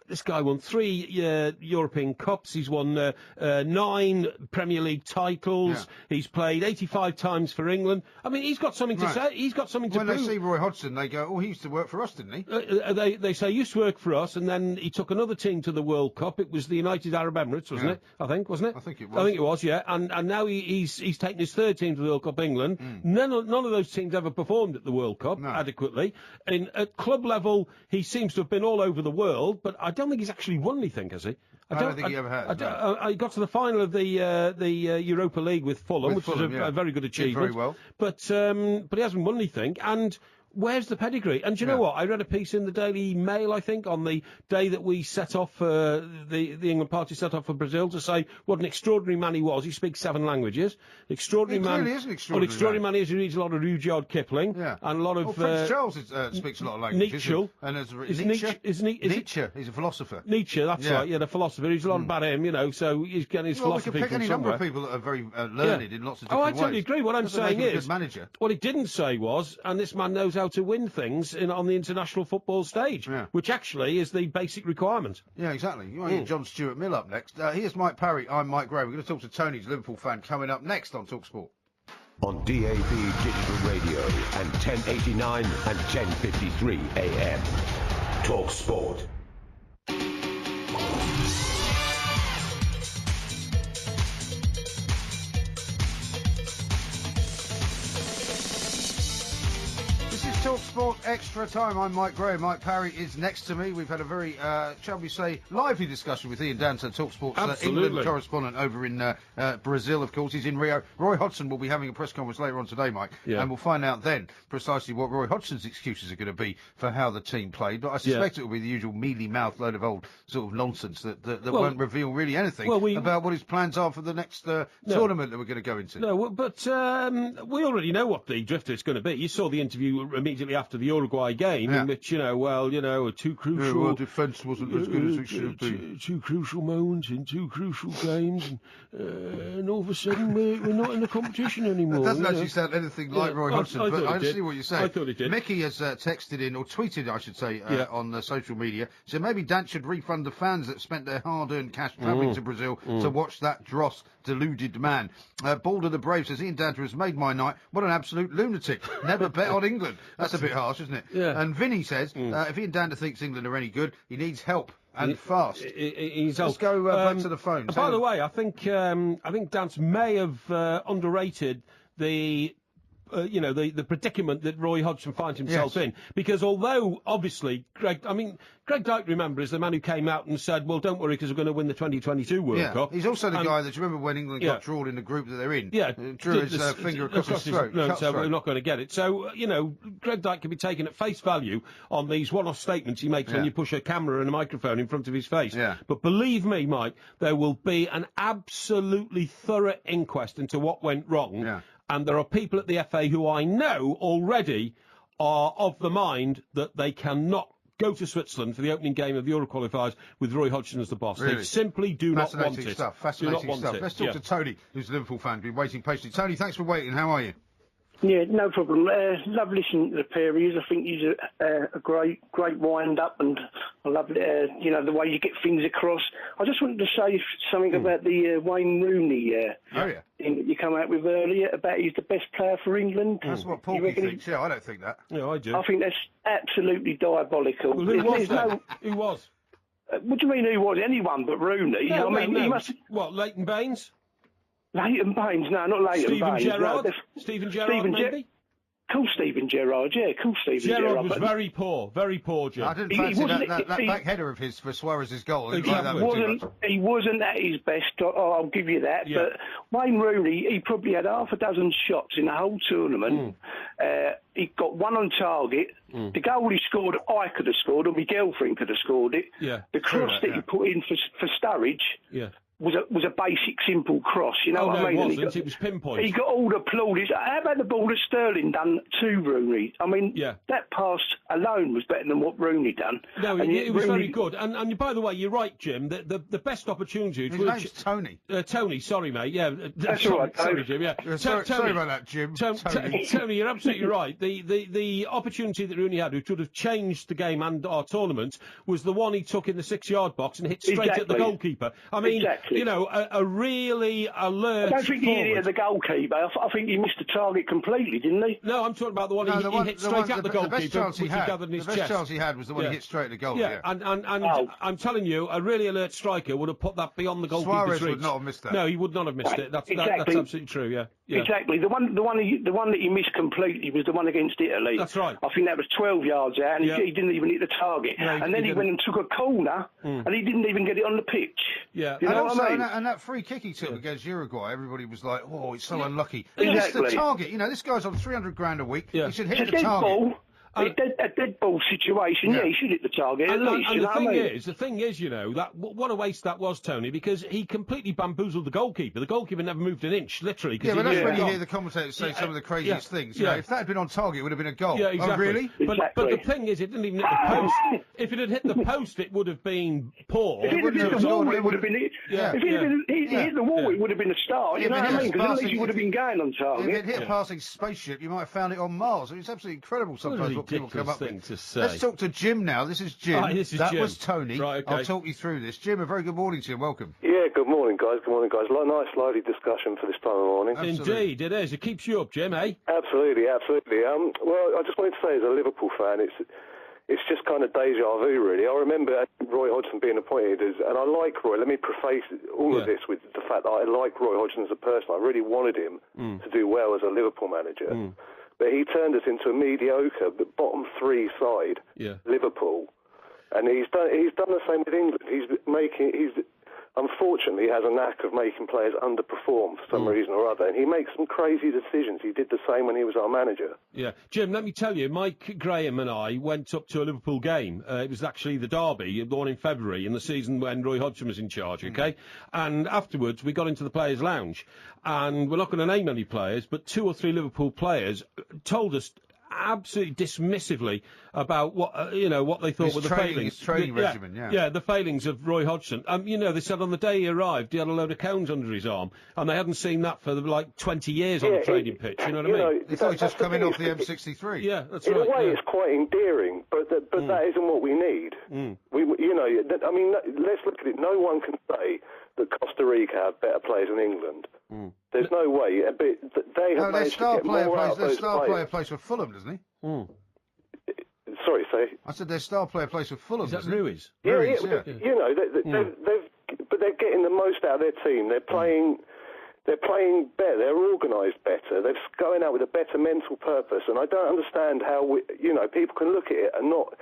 Speaker 7: this guy won 3 European Cups. He's won 9 Premier League titles. Yeah. He's played 85 times for England. I mean, he's got something to say. He's got something to prove.
Speaker 5: When they see Roy Hodgson, they go, "Oh, he used to work for us, didn't he?"
Speaker 7: They say he used to work for us, and then he took another team to the World Cup. It was the United Arab Emirates, wasn't it? I think, wasn't it?
Speaker 5: I think it was.
Speaker 7: I think it was. Yeah. And now he's taken his third team to the World Cup, England. None of those teams ever performed at the World Cup adequately. At club level, he seems to have been all over the world, but I don't think he's actually won anything, has he?
Speaker 5: I don't think he ever has.
Speaker 7: I got to the final of the Europa League with Fulham, which was a very good achievement.
Speaker 5: Did very well.
Speaker 7: But he hasn't won anything. And where's the pedigree? And do you know what? I read a piece in the Daily Mail, I think, on the day that we set off, the England party set off for Brazil to say what an extraordinary man he was. He speaks 7 languages. Extraudinary man.
Speaker 5: He is an extraordinary
Speaker 7: man is. He reads a lot of Rudyard Kipling.
Speaker 5: Yeah.
Speaker 7: And a lot of...
Speaker 5: Prince Charles speaks a lot of languages.
Speaker 7: Nietzsche.
Speaker 5: And as
Speaker 7: Nietzsche.
Speaker 5: He's a philosopher.
Speaker 7: Nietzsche, that's right. Yeah, the philosopher. He's a lot about him, you know, so he's getting his philosophy
Speaker 5: we can pick
Speaker 7: from
Speaker 5: any
Speaker 7: somewhere.
Speaker 5: number of people that are very learned in lots of different ways.
Speaker 7: I totally agree. What I'm saying is...
Speaker 5: good manager.
Speaker 7: What he didn't say was, and this man knows how to win things on the international football stage, which actually is the basic requirement.
Speaker 5: Yeah, exactly. You want to get John Stuart Mill up next. Here's Mike Parry. I'm Mike Gray. We're going to talk to Tony's Liverpool fan coming up next on TalkSport.
Speaker 2: On DAB Digital Radio and 1089 and 1053 AM. TalkSport.
Speaker 5: TalkSport Extra Time. I'm Mike Gray. Mike Parry is next to me. We've had a very, shall we say, lively discussion with Ian Dancer, TalkSport's England correspondent over in Brazil, of course. He's in Rio. Roy Hodgson will be having a press conference later on today, Mike, and we'll find out then precisely what Roy Hodgson's excuses are going to be for how the team played. But I suspect it will be the usual mealy-mouthed load of old sort of nonsense that won't reveal really anything about what his plans are for the next tournament that we're going to go into.
Speaker 7: No, but we already know what the drift is going to be. You saw the interview immediately after the Uruguay game, in which, two crucial...
Speaker 5: our defence wasn't as good as it should be.
Speaker 7: Two crucial moments in 2 crucial games, and all of a sudden we're not in the competition anymore.
Speaker 5: That doesn't actually sound anything like Roy Hodgson, but I see what you're saying.
Speaker 7: I thought it did.
Speaker 5: Mickey has texted in, or tweeted, I should say, on social media, so maybe Dan should refund the fans that spent their hard-earned cash travelling to Brazil to watch that dross deluded man. Balder the Brave says, Ian Danter has made my night. What an absolute lunatic. Never bet on England. That's a bit harsh, isn't it? Yeah. And Vinny says, if Ian Danter thinks England are any good, he needs help. And fast. Let's go back to the phone.
Speaker 7: By the way, I think Dance may have underrated the predicament that Roy Hodgson finds himself in. Because although, obviously, Greg Dyke, remember, is the man who came out and said, well, don't worry, because we're going to win the 2022 World Cup.
Speaker 5: He's also the guy that, remember when England got drawn in the group that they're in? Drew his finger across his throat.
Speaker 7: We're not going to get it. So, Greg Dyke can be taken at face value on these one-off statements he makes when you push a camera and a microphone in front of his face.
Speaker 5: Yeah.
Speaker 7: But believe me, Mike, there will be an absolutely thorough inquest into what went wrong.
Speaker 5: Yeah.
Speaker 7: And there are people at the FA who I know already are of the mind that they cannot go to Switzerland for the opening game of the Euro qualifiers with Roy Hodgson as the boss.
Speaker 5: Really?
Speaker 7: They simply do not want it.
Speaker 5: Fascinating stuff. Let's talk to Tony, who's a Liverpool fan, been waiting patiently. Tony, thanks for waiting. How are you?
Speaker 12: Yeah, no problem. Love listening to the pair of yous. I think he's a great wind-up, and I love the way you get things across. I just wanted to say something about the Wayne Rooney thing that you come out with earlier, about he's the best player for England.
Speaker 5: That's what Paul thinks. Yeah, I don't think that.
Speaker 7: Yeah, I do.
Speaker 12: I think that's absolutely diabolical.
Speaker 7: Well, who was that? Who was?
Speaker 12: What do you mean who was? Anyone but Rooney?
Speaker 7: No,
Speaker 12: he must...
Speaker 7: What, Leighton Baines?
Speaker 12: Leighton Baines? No, not Leighton Baines.
Speaker 7: Gerrard? Stephen Gerrard, maybe?
Speaker 12: Cool Stephen Gerrard, yeah, cool Stephen Gerrard.
Speaker 7: Gerrard was very poor, Jim.
Speaker 5: I didn't fancy that back header of his for Suarez's goal.
Speaker 12: He wasn't at his best, I'll give you that, but Wayne Rooney, he probably had half a dozen shots in the whole tournament. He got one on target. The goal he scored, I could have scored, or my girlfriend could have scored it. The cross that he put in for Sturridge was a basic, simple cross. You know what I mean?
Speaker 7: It was pinpoint.
Speaker 12: He got all the applauded. How about the ball that Sterling done to Rooney? I mean, that pass alone was better than what Rooney done.
Speaker 7: No, it was very good. And by the way, you're right, Jim. The best opportunity.
Speaker 5: His name's Tony.
Speaker 7: Tony, sorry, mate. Yeah,
Speaker 12: that's all right.
Speaker 7: Sorry, Jim. Yeah,
Speaker 5: sorry about that, Jim.
Speaker 7: Tony, you're absolutely right. The opportunity that Rooney had, which would have changed the game and our tournament, was the one he took in the 6-yard box and hit straight at the goalkeeper. I mean. You know, a really alert.
Speaker 12: I don't think he hit the goalkeeper. I think he missed the target completely, didn't he?
Speaker 7: No, I'm talking about the one he hit straight at the goalkeeper.
Speaker 5: The best chance he had,
Speaker 7: gathered in his chest.
Speaker 5: The best chance he had was the one he hit straight at the goal. Yeah,
Speaker 7: and I'm telling you, a really alert striker would have put that beyond the goalkeeper's
Speaker 5: Suarez
Speaker 7: reach.
Speaker 5: would not have missed that.
Speaker 7: No, he would not have missed it. That's absolutely true. Yeah.
Speaker 12: Exactly. The one that he missed completely was the one against Italy.
Speaker 7: That's right.
Speaker 12: I think that was 12 yards out, and he didn't even hit the target.
Speaker 7: No,
Speaker 12: and then he went and took a corner, and he didn't even get it on the pitch.
Speaker 7: Yeah.
Speaker 12: You know what I mean?
Speaker 5: And that free kick he took against Uruguay, everybody was like, "Oh, it's so unlucky."
Speaker 12: Exactly.
Speaker 5: He missed the target. You know, this guy's on 300 grand a week. He should hit
Speaker 12: it's
Speaker 5: the
Speaker 12: a dead
Speaker 5: target.
Speaker 12: Ball. A dead ball situation, he should hit the target at least.
Speaker 7: And the thing is, you know, that what a waste that was, Tony, because he completely bamboozled the goalkeeper. The goalkeeper never moved an inch, literally.
Speaker 5: Yeah, but that's when you hear the commentators say some of the craziest things. You know, if that had been on target, it would have been a goal.
Speaker 7: Yeah, exactly.
Speaker 5: Oh, really?
Speaker 7: But the thing is, it didn't even hit the post. If it had hit the post, it would have been poor.
Speaker 12: If it had hit the wall, it would have been it. If it had hit the wall, it would have been a start. You know what I mean? Because at least you would have been going on target.
Speaker 5: If it hit a passing spaceship, you might have found it on Mars. It's absolutely incredible sometimes what people come up with. Let's talk to Jim now. This is Jim. That
Speaker 7: Jim.
Speaker 5: was Tony.
Speaker 7: Right, okay.
Speaker 5: I'll talk you through this. Jim, a very good morning to you. Welcome.
Speaker 13: Yeah, good morning, guys. Good morning, guys. Nice, lively discussion for this time of morning.
Speaker 7: Absolutely. Indeed, it is. It keeps you up, Jim, eh?
Speaker 13: Absolutely. Well, I just wanted to say, as a Liverpool fan, it's just kind of deja vu, really. I remember Roy Hodgson being appointed and I like Roy. Let me preface all of this with the fact that I like Roy Hodgson as a person. I really wanted him to do well as a Liverpool manager. But he turned us into a mediocre, bottom three side, Liverpool, and he's done the same with England. He's unfortunately has a knack of making players underperform for some reason or other, and he makes some crazy decisions. He did the same when he was our manager.
Speaker 7: Yeah, Jim, let me tell you, Mike Graham and I went up to a Liverpool game. It was actually the derby, the one in February, in the season when Roy Hodgson was in charge, okay? And afterwards, we got into the players' lounge, and we're not going to name any players, but 2 or 3 Liverpool players told us absolutely dismissively about what what they thought were the failings.
Speaker 5: His training regimen,
Speaker 7: the failings of Roy Hodgson. They said on the day he arrived, he had a load of cones under his arm, and they hadn't seen that for like 20 years on the training pitch. You know what I mean?
Speaker 5: He thought he was just coming off the M63.
Speaker 7: Yeah, that's
Speaker 13: right.
Speaker 7: In
Speaker 13: a way, it's quite endearing, but that isn't what we need. Let's look at it. No one can say that Costa Rica have better players than England. There's no way. But they have managed to get more out of those players.
Speaker 5: Their star player plays for Fulham, doesn't he?
Speaker 13: Sorry, say.
Speaker 5: I said their star player plays for Fulham.
Speaker 7: Is that Ruiz?
Speaker 13: Yeah. But they're getting the most out of their team. They're playing better. They're organised better. They're going out with a better mental purpose. And I don't understand how people can look at it and not.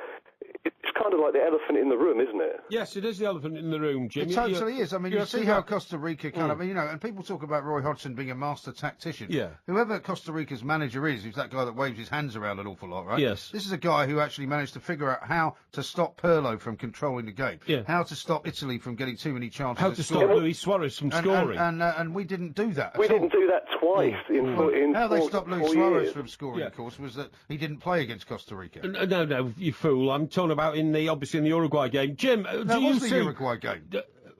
Speaker 13: It's kind of like the elephant in the room, isn't it?
Speaker 7: Yes, it is the elephant in the room, Jim.
Speaker 5: It totally is. I mean, you see how Costa Rica kind of, and people talk about Roy Hodgson being a master tactician.
Speaker 7: Yeah.
Speaker 5: Whoever Costa Rica's manager is, who's that guy that waves his hands around an awful lot, right?
Speaker 7: Yes.
Speaker 5: This is a guy who actually managed to figure out how to stop Pirlo from controlling the game.
Speaker 7: Yeah.
Speaker 5: How to stop Italy from getting too many chances.
Speaker 7: How to stop Luis Suarez from scoring.
Speaker 5: And we didn't do that.
Speaker 13: We didn't do that twice in
Speaker 5: how they stopped Luis Suarez from scoring,
Speaker 13: Yeah.
Speaker 5: of course, was that he didn't play against Costa Rica.
Speaker 7: No, you fool. I'm talking about obviously in the Uruguay game. Jim, do you see...
Speaker 5: the Uruguay game.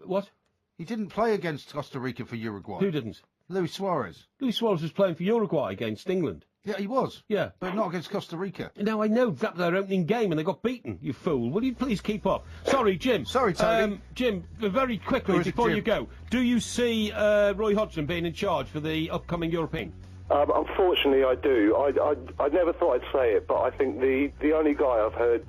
Speaker 7: What?
Speaker 5: He didn't play against Costa Rica for Uruguay.
Speaker 7: Who didn't?
Speaker 5: Luis Suarez.
Speaker 7: Luis Suarez was playing for Uruguay against England.
Speaker 5: Yeah, he was.
Speaker 7: Yeah.
Speaker 5: But not against Costa Rica.
Speaker 7: Now, I know that was their opening game and they got beaten, you fool. Will you please keep up? Sorry, Jim.
Speaker 5: Sorry, Tony.
Speaker 7: Jim, very quickly, before you go, do you see Roy Hodgson being in charge for the upcoming European?
Speaker 13: Unfortunately, I do. I never thought I'd say it, but I think the only guy I've heard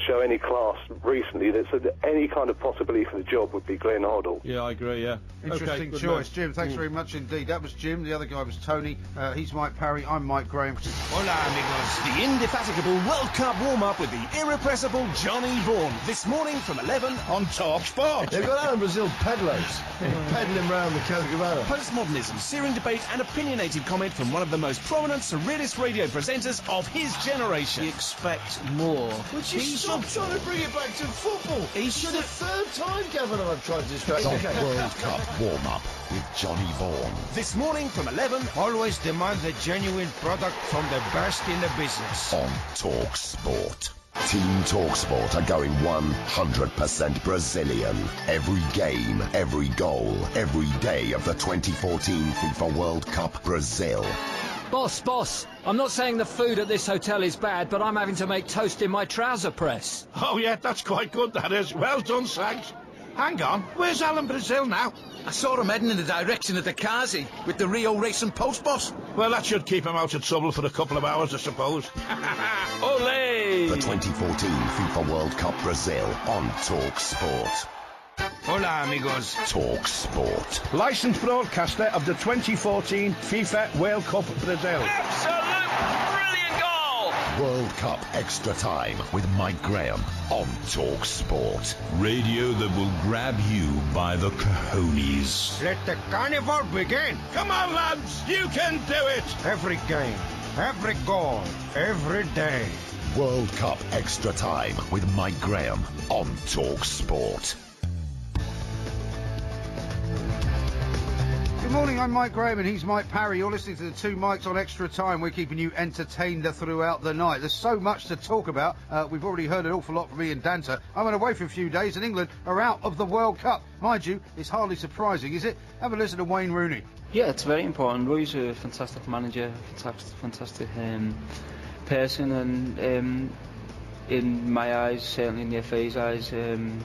Speaker 13: show any class recently that said any kind of possibility for the job would be Glenn Hoddle.
Speaker 7: Yeah, I agree, yeah.
Speaker 5: Interesting choice, Jim. Thanks very much indeed. That was Jim. The other guy was Tony. He's Mike Parry. I'm Mike Graham.
Speaker 9: Hola, amigos. The indefatigable World Cup warm-up with the irrepressible Johnny Vaughan. This morning from 11 on Talk Sport.
Speaker 14: They've got out in Brazil peddlers peddling around the Copacabana.
Speaker 9: Postmodernism, searing debate and opinionated comment from one of the most prominent surrealist radio presenters of his generation.
Speaker 14: We expect more. Would you stop trying to bring it back to football?
Speaker 9: He should have...
Speaker 14: third time, Gavin, I've tried to distract you.
Speaker 2: World Cup warm-up with Johnny Vaughan.
Speaker 9: This morning from 11...
Speaker 1: Always demand a genuine product from the best in the business.
Speaker 2: On Talk Sport. Team TalkSport are going 100% Brazilian. Every game, every goal, every day of the 2014 FIFA World Cup Brazil.
Speaker 15: Boss, I'm not saying the food at this hotel is bad, but I'm having to make toast in my trouser press.
Speaker 1: Oh, yeah, that's quite good, that is. Well done, Sags. Hang on, where's Alan Brazil now?
Speaker 16: I saw him heading in the direction of the Kazi with the Rio Racing Post boss.
Speaker 1: Well, that should keep him out of trouble for a couple of hours, I suppose.
Speaker 9: Olé!
Speaker 2: The 2014 FIFA World Cup Brazil on Talk Sport.
Speaker 1: Hola, amigos.
Speaker 2: Talk Sport.
Speaker 1: Licensed broadcaster of the 2014 FIFA World Cup Brazil.
Speaker 3: Absolute brilliant goal!
Speaker 2: World Cup Extra Time with Mike Graham on Talk Sport.
Speaker 4: Radio that will grab you by the cojones.
Speaker 1: Let the carnival begin. Come on, lads. You can do it. Every game, every goal, every day.
Speaker 2: World Cup Extra Time with Mike Graham on Talk Sport.
Speaker 5: Good morning, I'm Mike Graham and he's Mike Parry. You're listening to the two Mikes on Extra Time. We're keeping you entertained throughout the night. There's so much to talk about. We've already heard an awful lot from Ian Danter. I went away for a few days and England are out of the World Cup. Mind you, it's hardly surprising, is it? Have a listen to Wayne Rooney.
Speaker 6: Yeah, it's very important. Roy's a fantastic manager, fantastic person, and in my eyes, certainly in the FA's eyes, and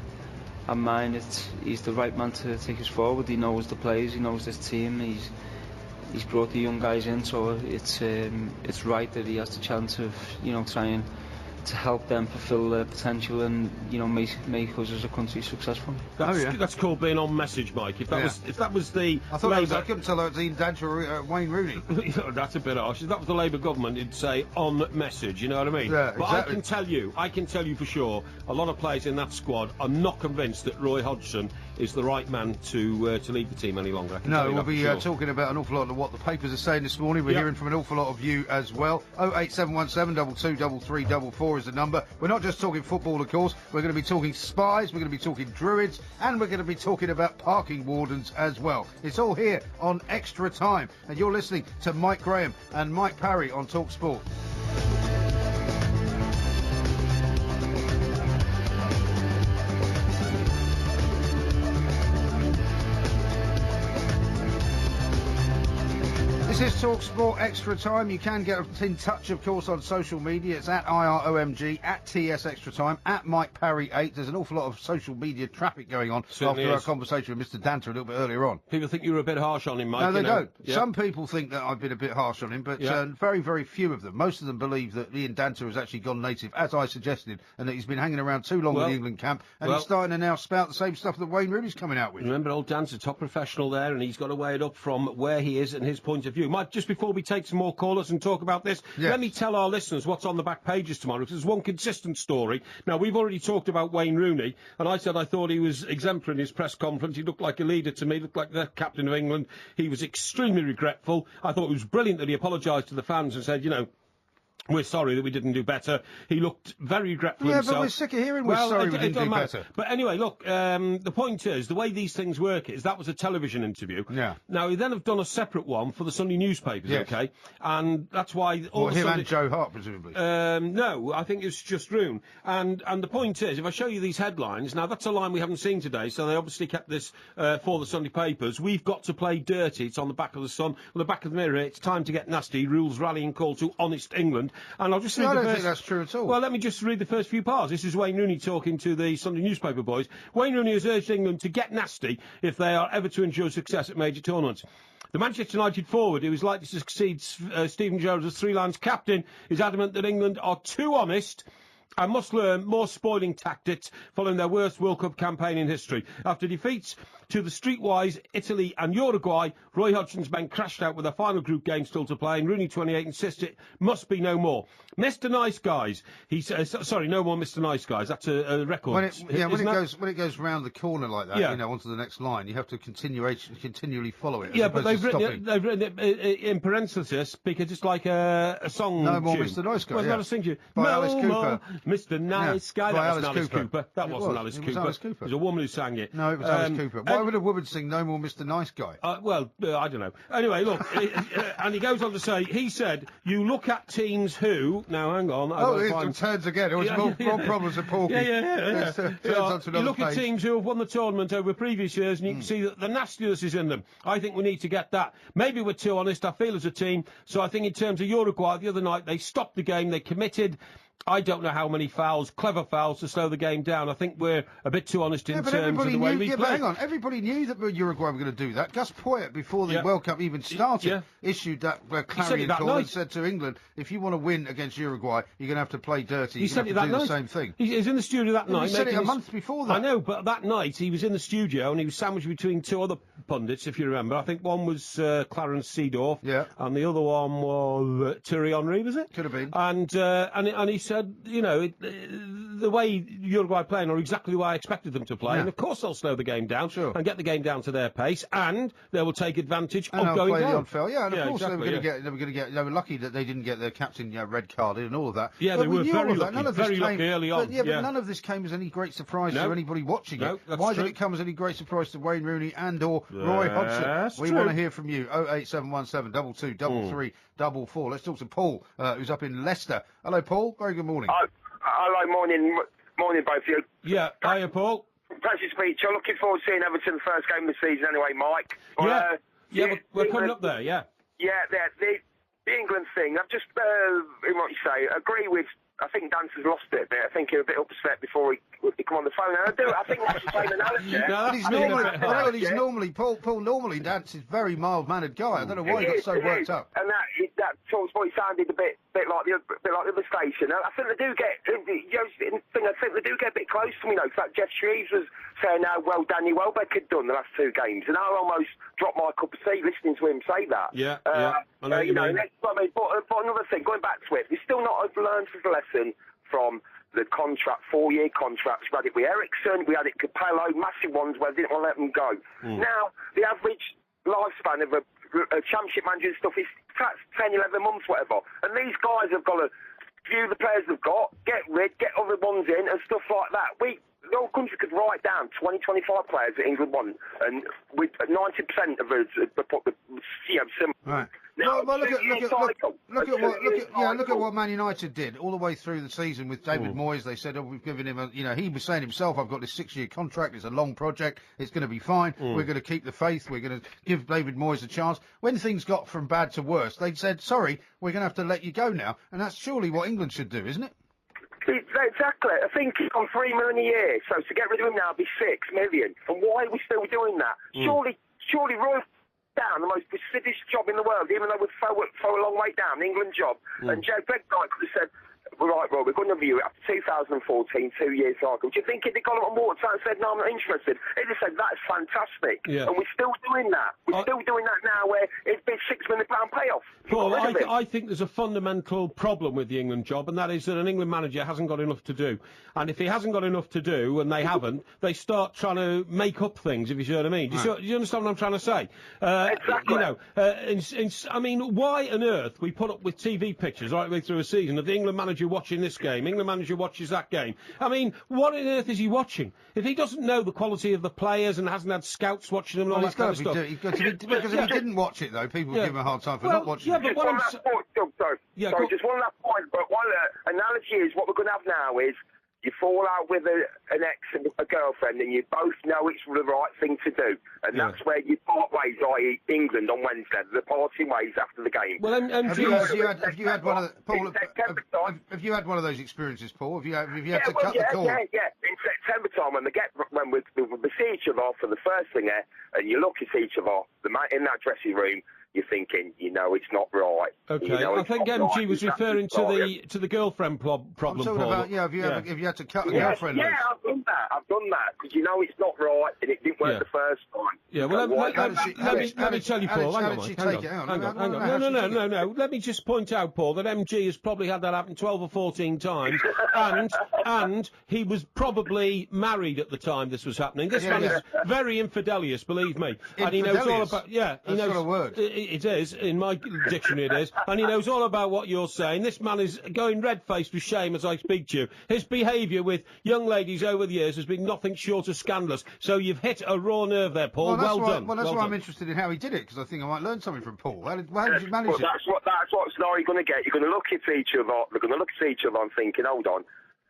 Speaker 6: mine, he's the right man to take us forward. He knows the players, he knows this team. He's brought the young guys in, so it's right that he has the chance of trying to help them fulfil their potential and make us as a country successful.
Speaker 7: That's called being on message, Mike. If that was the
Speaker 5: I thought I couldn't tell it was Ian Danter or Wayne Rooney.
Speaker 7: That's a bit harsh. If that was the Labour government, it'd say on message. You know what I mean?
Speaker 5: Yeah,
Speaker 7: but
Speaker 5: exactly.
Speaker 7: I can tell you for sure, a lot of players in that squad are not convinced that Roy Hodgson is the right man to lead the team any longer. I can tell you
Speaker 5: we'll
Speaker 7: that
Speaker 5: be
Speaker 7: for sure.
Speaker 5: talking about an awful lot of what the papers are saying this morning. We're hearing from an awful lot of you as well. 08717 223344 is the number. We're not just talking football, of course. We're going to be talking spies, we're going to be talking druids, and we're going to be talking about parking wardens as well. It's all here on Extra Time, and you're listening to Mike Graham and Mike Parry on Talk Sport. This is Talk Sport Extra Time. You can get in touch, of course, on social media. It's at IROMG, at TS Extra Time, at Mike Parry 8. There's an awful lot of social media traffic going on after our conversation with Mr. Danter a little bit earlier on.
Speaker 7: People think you were a bit harsh on him, Mike.
Speaker 5: No, they don't.
Speaker 7: Yeah.
Speaker 5: Some people think that I've been a bit harsh on him, but very, very few of them. Most of them believe that Ian Danter has actually gone native, as I suggested, and that he's been hanging around too long with the England camp, and he's starting to now spout the same stuff that Wayne Rooney's coming out with.
Speaker 7: Remember, old Dan's a top professional there, and he's got to weigh it up from where he is and his point of view. Mike, just before we take some more callers and talk about this, let me tell our listeners what's on the back pages tomorrow, because there's one consistent story. Now, we've already talked about Wayne Rooney, and I said I thought he was exemplary in his press conference. He looked like a leader to me, looked like the captain of England. He was extremely regretful. I thought it was brilliant that he apologised to the fans and said, We're sorry that we didn't do better. He looked very regretful himself.
Speaker 5: Yeah, but we're sick of hearing we're sorry we didn't do better.
Speaker 7: But anyway, look, the point is, the way these things work is that was a television interview.
Speaker 5: Yeah.
Speaker 7: Now, he then have done a separate one for the Sunday newspapers,
Speaker 5: yes.
Speaker 7: OK? And that's why...
Speaker 5: Him and Joe Hart, presumably.
Speaker 7: No, I think it's just Rooney. And the point is, if I show you these headlines, now that's a line we haven't seen today, so they obviously kept this for the Sunday papers. We've got to play dirty. It's on the back of the Sun, on the back of the Mirror. It's time to get nasty. Rules rallying call to honest England. And I'll just read
Speaker 5: I don't think that's true at all.
Speaker 7: Well, let me just read the first few parts. This is Wayne Rooney talking to the Sunday newspaper boys. Wayne Rooney has urged England to get nasty if they are ever to enjoy success at major tournaments. The Manchester United forward, who is likely to succeed Stephen Gerrard as Three Lions captain, is adamant that England are too honest and must learn more spoiling tactics following their worst World Cup campaign in history. After defeats to the streetwise Italy and Uruguay, Roy Hodgson's men crashed out with a final group game still to play, and Rooney, 28, insists it must be no more. Mr. Nice Guys, he says, sorry, no more Mr. Nice Guys. That's a record.
Speaker 5: When it goes round the corner like that, you know, onto the next line, you have to continually follow it.
Speaker 7: Yeah, but they've written it in parenthesis because it's like a song.
Speaker 5: No more
Speaker 7: tune.
Speaker 5: Mr. Nice Guy.
Speaker 7: Well, it's not a sing tune.
Speaker 5: By Alice Cooper.
Speaker 7: Mr. Nice Guy. That wasn't Alice Cooper. That wasn't Alice
Speaker 5: It
Speaker 7: Cooper.
Speaker 5: was Alice Cooper.
Speaker 7: It was a woman who sang it.
Speaker 5: No, it was Alice Cooper. Why would a woman sing No More Mr. Nice Guy?
Speaker 7: I don't know. Anyway, look, and he goes on to say, he said, you look at teams who... Now, hang on.
Speaker 5: It turns again. It was more problems with Porky.
Speaker 7: Yeah.
Speaker 5: You
Speaker 7: look at teams who have won the tournament over previous years and you can see that the nastiness is in them. I think we need to get that. Maybe we're too honest, I feel, as a team. So I think in terms of Uruguay, the other night, they stopped the game, they committed... I don't know how many fouls, clever fouls, to slow the game down. I think we're a bit too honest in terms of the way we play.
Speaker 5: But hang on, everybody knew that Uruguay were going to do that. Gus Poyet, before the World Cup even started, issued that clarion call and said to England, if you want to win against Uruguay, you're going to have to play dirty.
Speaker 7: He said it that night.
Speaker 5: The same thing.
Speaker 7: He was in the studio that night.
Speaker 5: He said it a month before that.
Speaker 7: I know, but that night he was in the studio and he was sandwiched between two other pundits, if you remember. I think one was Clarence Seedorf, and the other one was Thierry Henry, was it?
Speaker 5: Could have been.
Speaker 7: And he said, you know, the way Uruguay are playing are exactly the way I expected them to play, and of course they'll slow the game down and get the game down to their pace, and they will take advantage of going down.
Speaker 5: Of course they were lucky that they didn't get their captain red carded and all of that.
Speaker 7: Yeah,
Speaker 5: but
Speaker 7: they were very lucky early on.
Speaker 5: But none of this came as any great surprise to anybody watching it. Why did it come as any great surprise to Wayne Rooney and or Roy Hodgson? We want to hear from you. 08717 22 33 44. Let's talk to Paul, who's up in Leicester. Hello, Paul. Very good morning.
Speaker 17: Hello, morning, both of you.
Speaker 7: Yeah, hiya, Paul.
Speaker 17: Pleasure to speak to you. Looking forward to seeing Everton first game of the season anyway, Mike.
Speaker 7: We're coming up there, Yeah,
Speaker 17: the England thing, I've just, in what you say, agree with, I think Dance's lost it a bit. I think he was a bit upset before he come on the phone. And I think that's the same analogy.
Speaker 5: He's normally, Paul normally Dance is a very mild-mannered guy. I don't know why he got so worked up.
Speaker 17: And that talks what he sounded a bit like the other station. I think they do get, I think they do get a bit close to me, you know. Like Jeff Shreves was saying how well Danny Welbeck had done the last two games, and I almost dropped my cup of tea listening to him say that.
Speaker 7: I know you mean.
Speaker 17: But another thing, going back to it, we've still not learned the lesson from the contract, 4-year contracts. We had it with Ericsson, we had it with Capello, massive ones where they didn't want to let them go. Now, the average lifespan of a championship manager and stuff is perhaps 10, 11 months, whatever. And these guys have got to view the players they've got, get other ones in and stuff like that. The whole country could write down 20, 25 players that England want, and with 90% of us put the similar.
Speaker 5: Right.
Speaker 17: Now,
Speaker 5: look at what Man United did all the way through the season with David Moyes. They said, we've given him he was saying himself, I've got this 6-year contract, it's a long project, it's going to be fine, we're going to keep the faith, we're going to give David Moyes a chance. When things got from bad to worse, they said, sorry, we're going to have to let you go now, and that's surely what England should do, isn't it?
Speaker 17: Exactly. I think he's on $3 million a year, so to get rid of him now would be $6 million. And why are we still doing that? Surely Roy down the most prestigious job in the world, even though we're so a long way down, the England job. And Joe Bedknight could have said, right, Roy, we've going to view it after 2014, 2 years cycle. Do you think if they got on water and said, no, I'm not interested, they just said, that's fantastic.
Speaker 7: Yeah.
Speaker 17: And we're still doing that. We're still doing that now where it's been £6 million payoff.
Speaker 7: Paul, I think there's a fundamental problem with the England job, and that is that an England manager hasn't got enough to do. And if he hasn't got enough to do, and they haven't, they start trying to make up things, if you see what I mean. Do you understand what I'm trying to say?
Speaker 17: Exactly.
Speaker 7: You know, I mean, why on earth we put up with TV pictures right the way through a season of the England manager watching this game, England manager watches that game? I mean, what on earth is he watching? If he doesn't know the quality of the players and hasn't had scouts watching them and all that kind of stuff...
Speaker 5: Because if he didn't watch it, though, people would give him a hard time for not watching it.
Speaker 17: Just one last point, but one analogy is what we're going to have now is you fall out with an ex and a girlfriend and you both know it's the right thing to do. And that's where you part ways, i.e. England on Wednesday. The parting ways after the game.
Speaker 5: Well, have you had one of Paul? Have you had one of those experiences, Paul? Have you had to cut the cord?
Speaker 17: Yeah. In September time, when we see each other for the first thing there, and you look at each other, in that dressing room, you're thinking, it's not right.
Speaker 7: Okay, I think MG was referring to the girlfriend problem.
Speaker 5: I'm talking about, have you had to cut a girlfriend?
Speaker 17: Yeah, I've done that because it's not right and it didn't work the first time.
Speaker 7: Yeah, well, let me tell you, Paul. Hang on. No. Let me just point out, Paul, that MG has probably had that happen 12 or 14 times, and he was probably married at the time this was happening. This man is very infidelious, believe me, and he knows all about. Yeah, he knows. That's not a word. It is, in my dictionary it is, and he knows all about what you're saying. This man is going red-faced with shame as I speak to you. His behaviour with young ladies over the years has been nothing short of scandalous. So you've hit a raw nerve there, Paul. Well done.
Speaker 5: Well, that's why I'm interested in how he did it, because I think I might learn something from Paul. How did you manage it?
Speaker 17: That's what scenario you're going to get. You're going to look at each other. They're going to look at each other and thinking, hold on,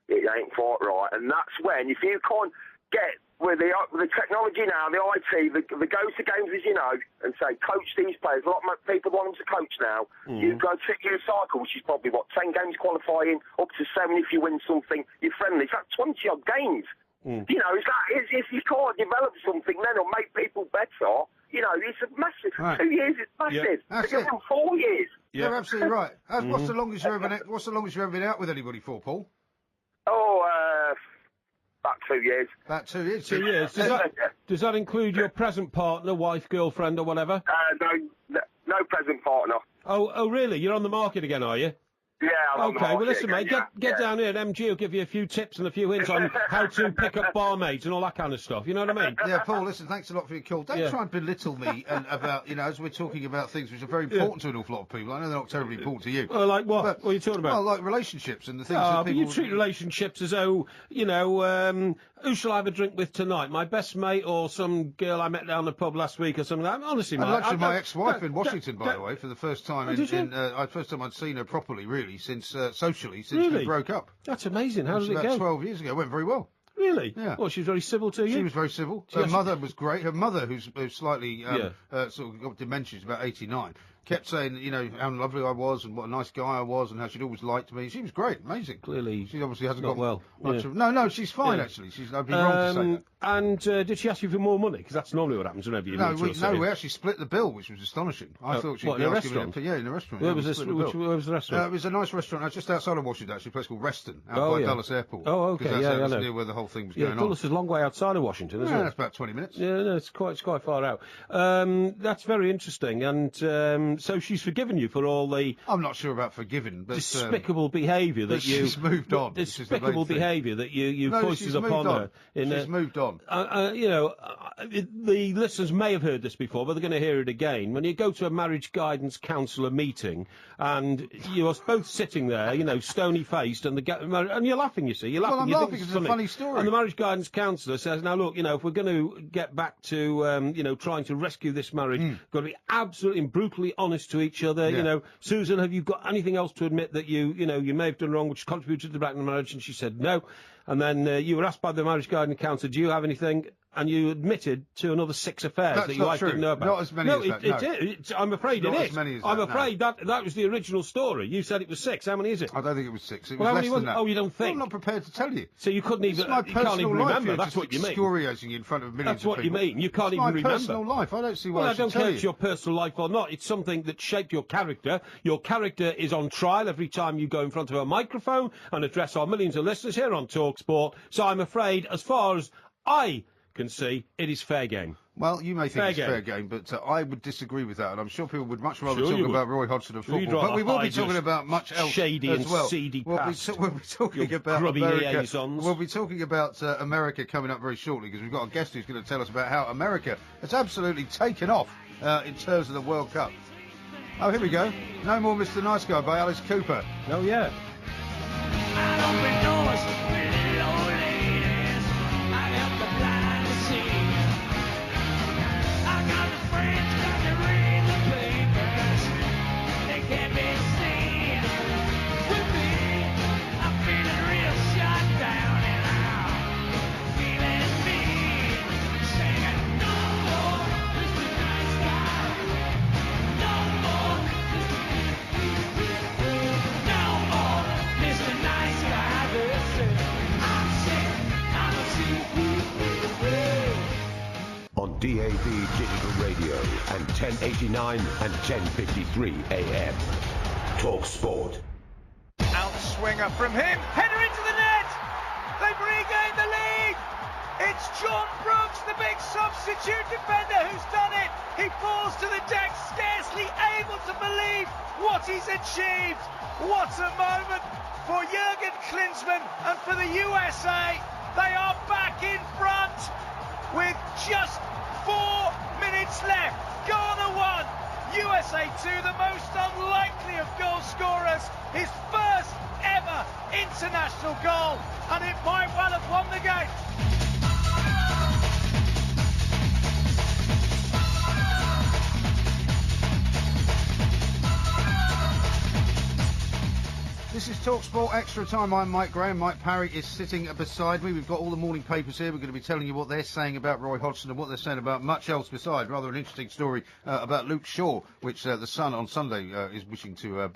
Speaker 17: it ain't quite right. And that's when, if you can't get with the technology now, the IT, the go-to games, as you know, and say, coach these players. A lot of people want them to coach now. You go 6-year cycle, which is probably, 10 games qualifying, up to 7 if you win something. You're friendly. It's like 20-odd games. If you can't develop something then or make people better, it's a massive. Right. 2 years is massive. Yeah, give them 4 years.
Speaker 5: Yeah. You're absolutely right. What's the longest you've ever been out with anybody for, Paul?
Speaker 17: About 2 years.
Speaker 5: About 2 years.
Speaker 7: 2 years. Does that include your present partner, wife, girlfriend, or whatever?
Speaker 17: No present partner.
Speaker 7: Oh, really? You're on the market again, are you?
Speaker 17: Yeah, I'm
Speaker 7: okay, well, listen, mate, get down here and MG will give you a few tips and a few hints on how to pick up barmaids and all that kind of stuff. You know what I mean?
Speaker 5: Yeah, Paul, listen, thanks a lot for your call. Don't try and belittle me about, as we're talking about things which are very important to an awful lot of people. I know they're not terribly important to you.
Speaker 7: Well, like what? What are you talking about?
Speaker 5: Well, like relationships and the things that people...
Speaker 7: But you treat relationships as though, who shall I have a drink with tonight? My best mate or some girl I met down the pub last week or something like that? Honestly, mate.
Speaker 5: Actually, my ex-wife in Washington, by the way, for the first time first time I'd seen her properly, really, since socially, since we broke up.
Speaker 7: That's amazing. How did it go?
Speaker 5: About 12 years ago. It went very well.
Speaker 7: Really?
Speaker 5: Yeah.
Speaker 7: Well, she was very civil to you?
Speaker 5: She was very civil. Her mother was great. Her mother, who's slightly sort of got dementia, is about 89, kept saying, how lovely I was and what a nice guy I was and how she'd always liked me. She was great, amazing.
Speaker 7: Clearly,
Speaker 5: she obviously hasn't got
Speaker 7: well.
Speaker 5: Much of... No, she's fine, actually. I'd be wrong to say that.
Speaker 7: And did she ask you for more money? Because that's normally what happens whenever you meet.
Speaker 5: No, we actually split the bill, which was astonishing. I thought she'd
Speaker 7: be asking in
Speaker 5: a restaurant.
Speaker 7: Where was this? Where was the restaurant?
Speaker 5: It was a nice restaurant just outside of Washington, actually, a place called Reston, out by Dulles Airport.
Speaker 7: Oh, okay,
Speaker 5: that's near where the whole thing was going on.
Speaker 7: Dulles is a long way outside of Washington, isn't it?
Speaker 5: That's about 20 minutes.
Speaker 7: Yeah, no, it's quite far out. That's very interesting. And so she's forgiven you for all the...
Speaker 5: I'm not sure about forgiving, but...
Speaker 7: Despicable behaviour that you...
Speaker 5: She's moved on.
Speaker 7: Despicable behaviour that you foisted upon her.
Speaker 5: She's moved on.
Speaker 7: The listeners may have heard this before, but they're going to hear it again. When you go to a marriage guidance counsellor meeting and you're both sitting there, stony-faced, and you're laughing, you see. You're laughing.
Speaker 5: Well, I'm laughing because it's a funny story.
Speaker 7: And the marriage guidance counsellor says, now, look, if we're going to get back to, trying to rescue this marriage, we've got to be absolutely and brutally honest to each other.
Speaker 5: Yeah.
Speaker 7: Susan, have you got anything else to admit that you may have done wrong, which contributed to the breakdown of the marriage? And she said no. And then you were asked by the marriage guidance counsellor, do you have anything? and you admitted to another 6 affairs
Speaker 5: That's
Speaker 7: that your wife didn't know about.
Speaker 5: Not as many as that, no.
Speaker 7: I'm afraid
Speaker 5: Not
Speaker 7: it
Speaker 5: as
Speaker 7: is.
Speaker 5: many as
Speaker 7: I'm
Speaker 5: that,
Speaker 7: afraid that was the original story. You said it was 6. How many is it?
Speaker 5: I don't think it was 6. It was
Speaker 7: Well, how
Speaker 5: less
Speaker 7: many
Speaker 5: than
Speaker 7: was it?
Speaker 5: that.
Speaker 7: Oh, you don't think?
Speaker 5: I'm not prepared to tell you.
Speaker 7: So you couldn't even.
Speaker 5: It's my
Speaker 7: You can't
Speaker 5: personal
Speaker 7: even
Speaker 5: life.
Speaker 7: remember.
Speaker 5: You're
Speaker 7: That's
Speaker 5: just
Speaker 7: what you mean.
Speaker 5: excoriating in front of millions
Speaker 7: That's what
Speaker 5: of
Speaker 7: you
Speaker 5: people.
Speaker 7: mean. You can't
Speaker 5: It's
Speaker 7: even
Speaker 5: my
Speaker 7: remember.
Speaker 5: personal life. I don't see why
Speaker 7: Well,
Speaker 5: I
Speaker 7: I don't
Speaker 5: should tell
Speaker 7: care if
Speaker 5: you.
Speaker 7: it's your personal life or not. It's something that shaped your character. Your character is on trial every time you go in front of a microphone and address our millions of listeners here on TalkSport. So I'm afraid, as far as I can see, it is fair game.
Speaker 5: Well, you may think it's fair game, but I would disagree with that, and I'm sure people would much rather talk about Roy Hodgson and football. But we will be talking about much else
Speaker 7: shady
Speaker 5: as
Speaker 7: and
Speaker 5: well.
Speaker 7: seedy past.
Speaker 5: We'll be talking about
Speaker 7: grubby
Speaker 5: America.
Speaker 7: liaisons.
Speaker 5: We'll be talking about America coming up very shortly, because we've got a guest who's going to tell us about how America has absolutely taken off in terms of the World Cup. Oh, here we go. No More Mr. Nice Guy by Alice Cooper.
Speaker 7: Oh, yeah.
Speaker 18: On DAB digital radio and 1089 and 1053 AM. Talk Sport.
Speaker 19: Outswinger from him, header into the net! They've regained the lead! It's John Brooks, the big substitute defender, who's done it! He falls to the deck, scarcely able to believe what he's achieved! What a moment for Jurgen Klinsmann and for the USA! They are back in front with just 4 minutes left. Ghana 1, USA 2, the most unlikely of goal scorers. His first ever international goal, and it might well have won the game.
Speaker 5: This is TalkSport Extra Time. I'm Mike Graham. Mike Parry is sitting beside me. We've got all the morning papers here. We're going to be telling you what they're saying about Roy Hodgson and what they're saying about much else besides. Rather an interesting story about Luke Shaw, which the Sun on Sunday is wishing to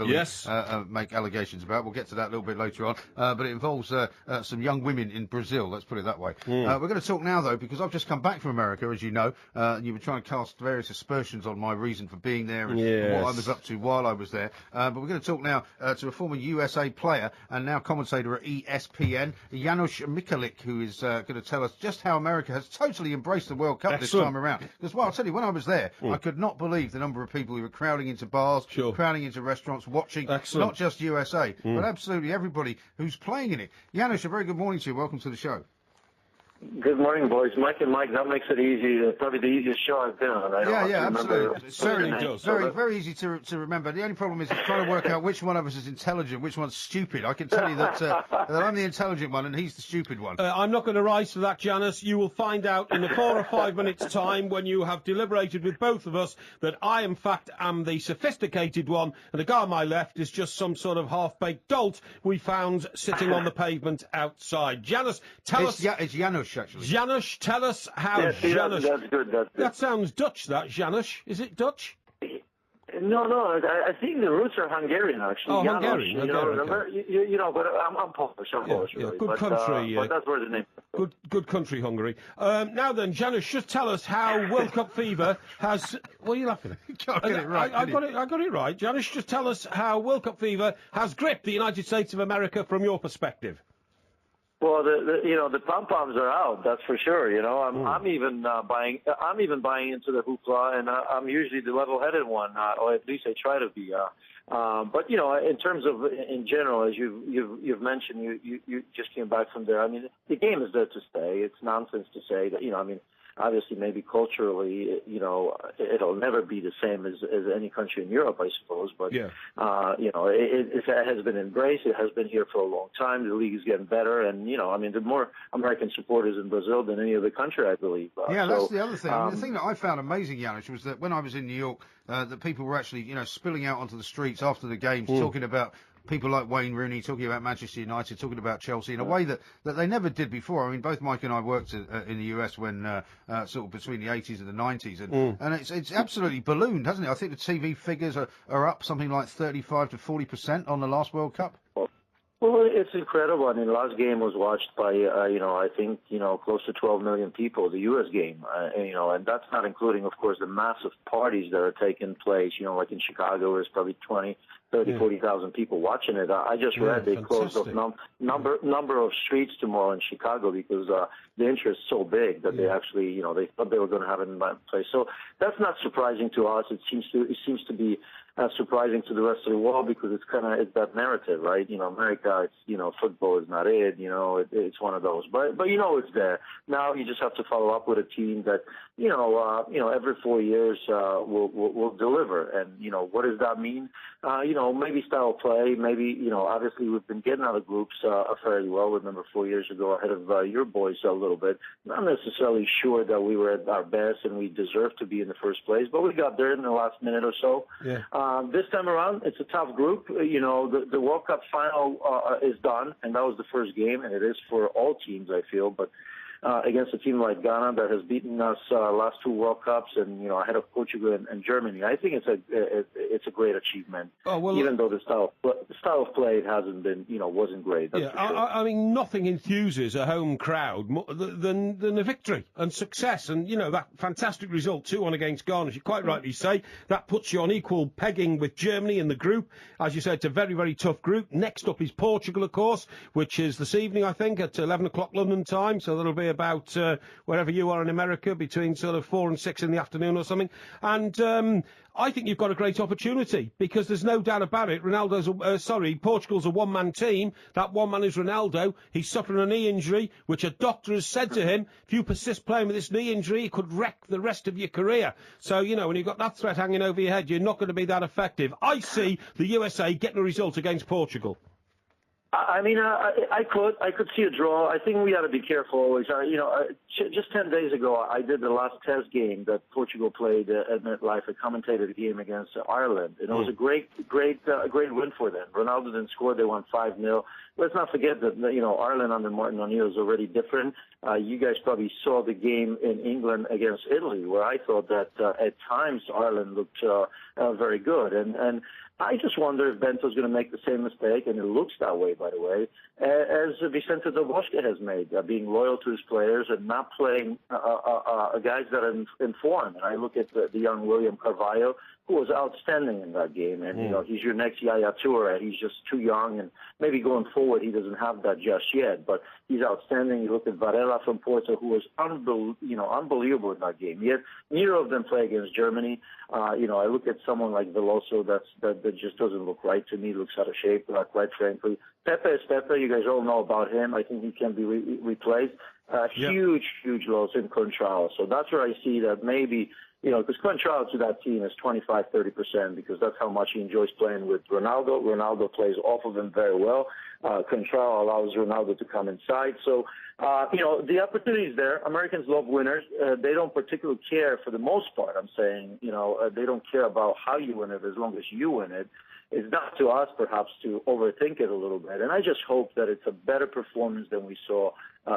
Speaker 5: make allegations about. We'll get to that a little bit later on. But it involves some young women in Brazil, let's put it that way. We're going to talk now, though, because I've just come back from America, as you know. You were trying to cast various aspersions on my reason for being there and what I was up to while I was there. But we're going to talk now to a former USA player and now commentator at ESPN, Janusz Mikalik, who is going to tell us just how America has totally embraced the World Cup this time around. Because, well, I'll tell you, when I was there, I could not believe the number of people who were crowding into bars, crowding into restaurants, watching, not just USA, but absolutely everybody who's playing in it. Janusz, a very good morning to you. Welcome to the show.
Speaker 20: Good morning, boys. Mike and Mike, that makes it easy. Probably the easiest show I've been on.
Speaker 5: Absolutely. It's very easy to remember. The only problem is trying to work out which one of us is intelligent, which one's stupid. I can tell you that, that I'm the intelligent one and he's the stupid one.
Speaker 7: I'm not going to rise to that, Janice. You will find out in the 4 or 5 minutes' time, when you have deliberated with both of us, that I, in fact, am the sophisticated one, and the guy on my left is just some sort of half-baked dolt we found sitting on the pavement outside. Janice, tell us...
Speaker 5: It's Janusz, actually.
Speaker 7: Janusz, tell us how Janusz...
Speaker 20: That's good.
Speaker 7: That sounds Dutch, that, Janusz. Is it Dutch?
Speaker 20: No, I think the roots are Hungarian, actually.
Speaker 7: Oh,
Speaker 20: Janusz,
Speaker 7: Hungarian.
Speaker 20: You know, but I'm Polish. Really.
Speaker 7: Good country.
Speaker 20: But that's where the name.
Speaker 7: Good country, Hungary. Now then, Janusz, just tell us how World Cup fever has... What are you laughing at?
Speaker 5: You can't get it right.
Speaker 7: I got it right. Janusz, just tell us how World Cup fever has gripped the United States of America from your perspective.
Speaker 20: Well, the pom-poms are out. That's for sure. You know, I'm even buying into the hoopla, and I'm usually the level-headed one, or at least I try to be. But you know, in terms of in general, as you've mentioned, you just came back from there. I mean, the game is there to stay. It's nonsense to say that. You know, I mean. Obviously, maybe culturally, you know, it'll never be the same as any country in Europe, I suppose. But, you know, it has been embraced. It has been here for a long time. The league is getting better. And, you know, I mean, there are more American supporters in Brazil than any other country, I believe.
Speaker 5: That's the other thing. The thing that I found amazing, Janusz, was that when I was in New York, that people were actually, you know, spilling out onto the streets after the games, talking about people like Wayne Rooney talking about Manchester United, talking about Chelsea in a way that they never did before. I mean, both Mike and I worked in the US when sort of between the 80s and the 90s, and it's absolutely ballooned, hasn't it? I think the TV figures are up something like 35 to 40% on the last World Cup.
Speaker 20: Well, it's incredible. I mean, the last game was watched by, I think, close to 12 million people, the U.S. game, and that's not including, of course, the massive parties that are taking place, like in Chicago, there's probably 20, 30, 40,000 people watching it. I just read they closed up number of streets tomorrow in Chicago because the interest is so big that they actually, they thought they were going to have it in that place. So that's not surprising to us. It seems to be surprising to the rest of the world because it's that narrative, right? America, it's, football is not it, it's one of those. But it's there. Now you just have to follow up with a team that, every 4 years will deliver. And, what does that mean? Maybe style of play, maybe, obviously we've been getting out of groups fairly well. Remember 4 years ago ahead of your boys a little bit. Not necessarily sure that we were at our best and we deserved to be in the first place, but we got there in the last minute or so.
Speaker 7: Yeah.
Speaker 20: This time around, it's a tough group. The World Cup final is done, and that was the first game, and it is for all teams, I feel. But against a team like Ghana that has beaten us last two World Cups, and ahead of Portugal and Germany, I think it's a great achievement.
Speaker 7: Oh, well,
Speaker 20: even though the style of play hasn't been wasn't great. That's for sure.
Speaker 7: I mean, nothing enthuses a home crowd more than a victory and success, and that fantastic result 2-1 against Ghana. As you quite rightly say, that puts you on equal pegging with Germany in the group. As you said, it's a very, very tough group. Next up is Portugal, of course, which is this evening, I think, at 11 o'clock London time. So that'll be about wherever you are in America, between sort of 4 and 6 in the afternoon or something. And I think you've got a great opportunity because there's no doubt about it. Portugal's a one-man team. That one man is Ronaldo. He's suffering a knee injury, which a doctor has said to him, if you persist playing with this knee injury, it could wreck the rest of your career. So, when you've got that threat hanging over your head, you're not going to be that effective. I see the USA getting a result against Portugal.
Speaker 20: I mean, I could see a draw. I think we got to be careful always. Just 10 days ago, I did the last test game that Portugal played at MetLife. I commentated a game against Ireland, and it was a great win for them. Ronaldo didn't score; they won 5-0. Let's not forget that Ireland under Martin O'Neill is already different. You guys probably saw the game in England against Italy, where I thought that at times Ireland looked very good, and I just wonder if Bento's going to make the same mistake, and it looks that way, by the way, as Vicente Del Bosque has made, being loyal to his players and not playing guys that are in form. And I look at the young William Carvalho, who was outstanding in that game. And, he's your next Yaya Toure. He's just too young, and maybe going forward he doesn't have that just yet. But he's outstanding. You look at Varela from Porto, who was unbelievable in that game. Yet neither of them play against Germany. I look at someone like Veloso that just doesn't look right to me, looks out of shape, quite frankly. Pepe is Pepe. You guys all know about him. I think he can be replaced. Huge loss in Contral. So that's where I see that maybe, because Contral to that team is 25-30% because that's how much he enjoys playing with Ronaldo. Ronaldo plays off of him very well. Contral allows Ronaldo to come inside. So, the opportunity is there. Americans love winners. They don't particularly care for the most part. I'm saying, they don't care about how you win it as long as you win it. It's not to us, perhaps, to overthink it a little bit. And I just hope that it's a better performance than we saw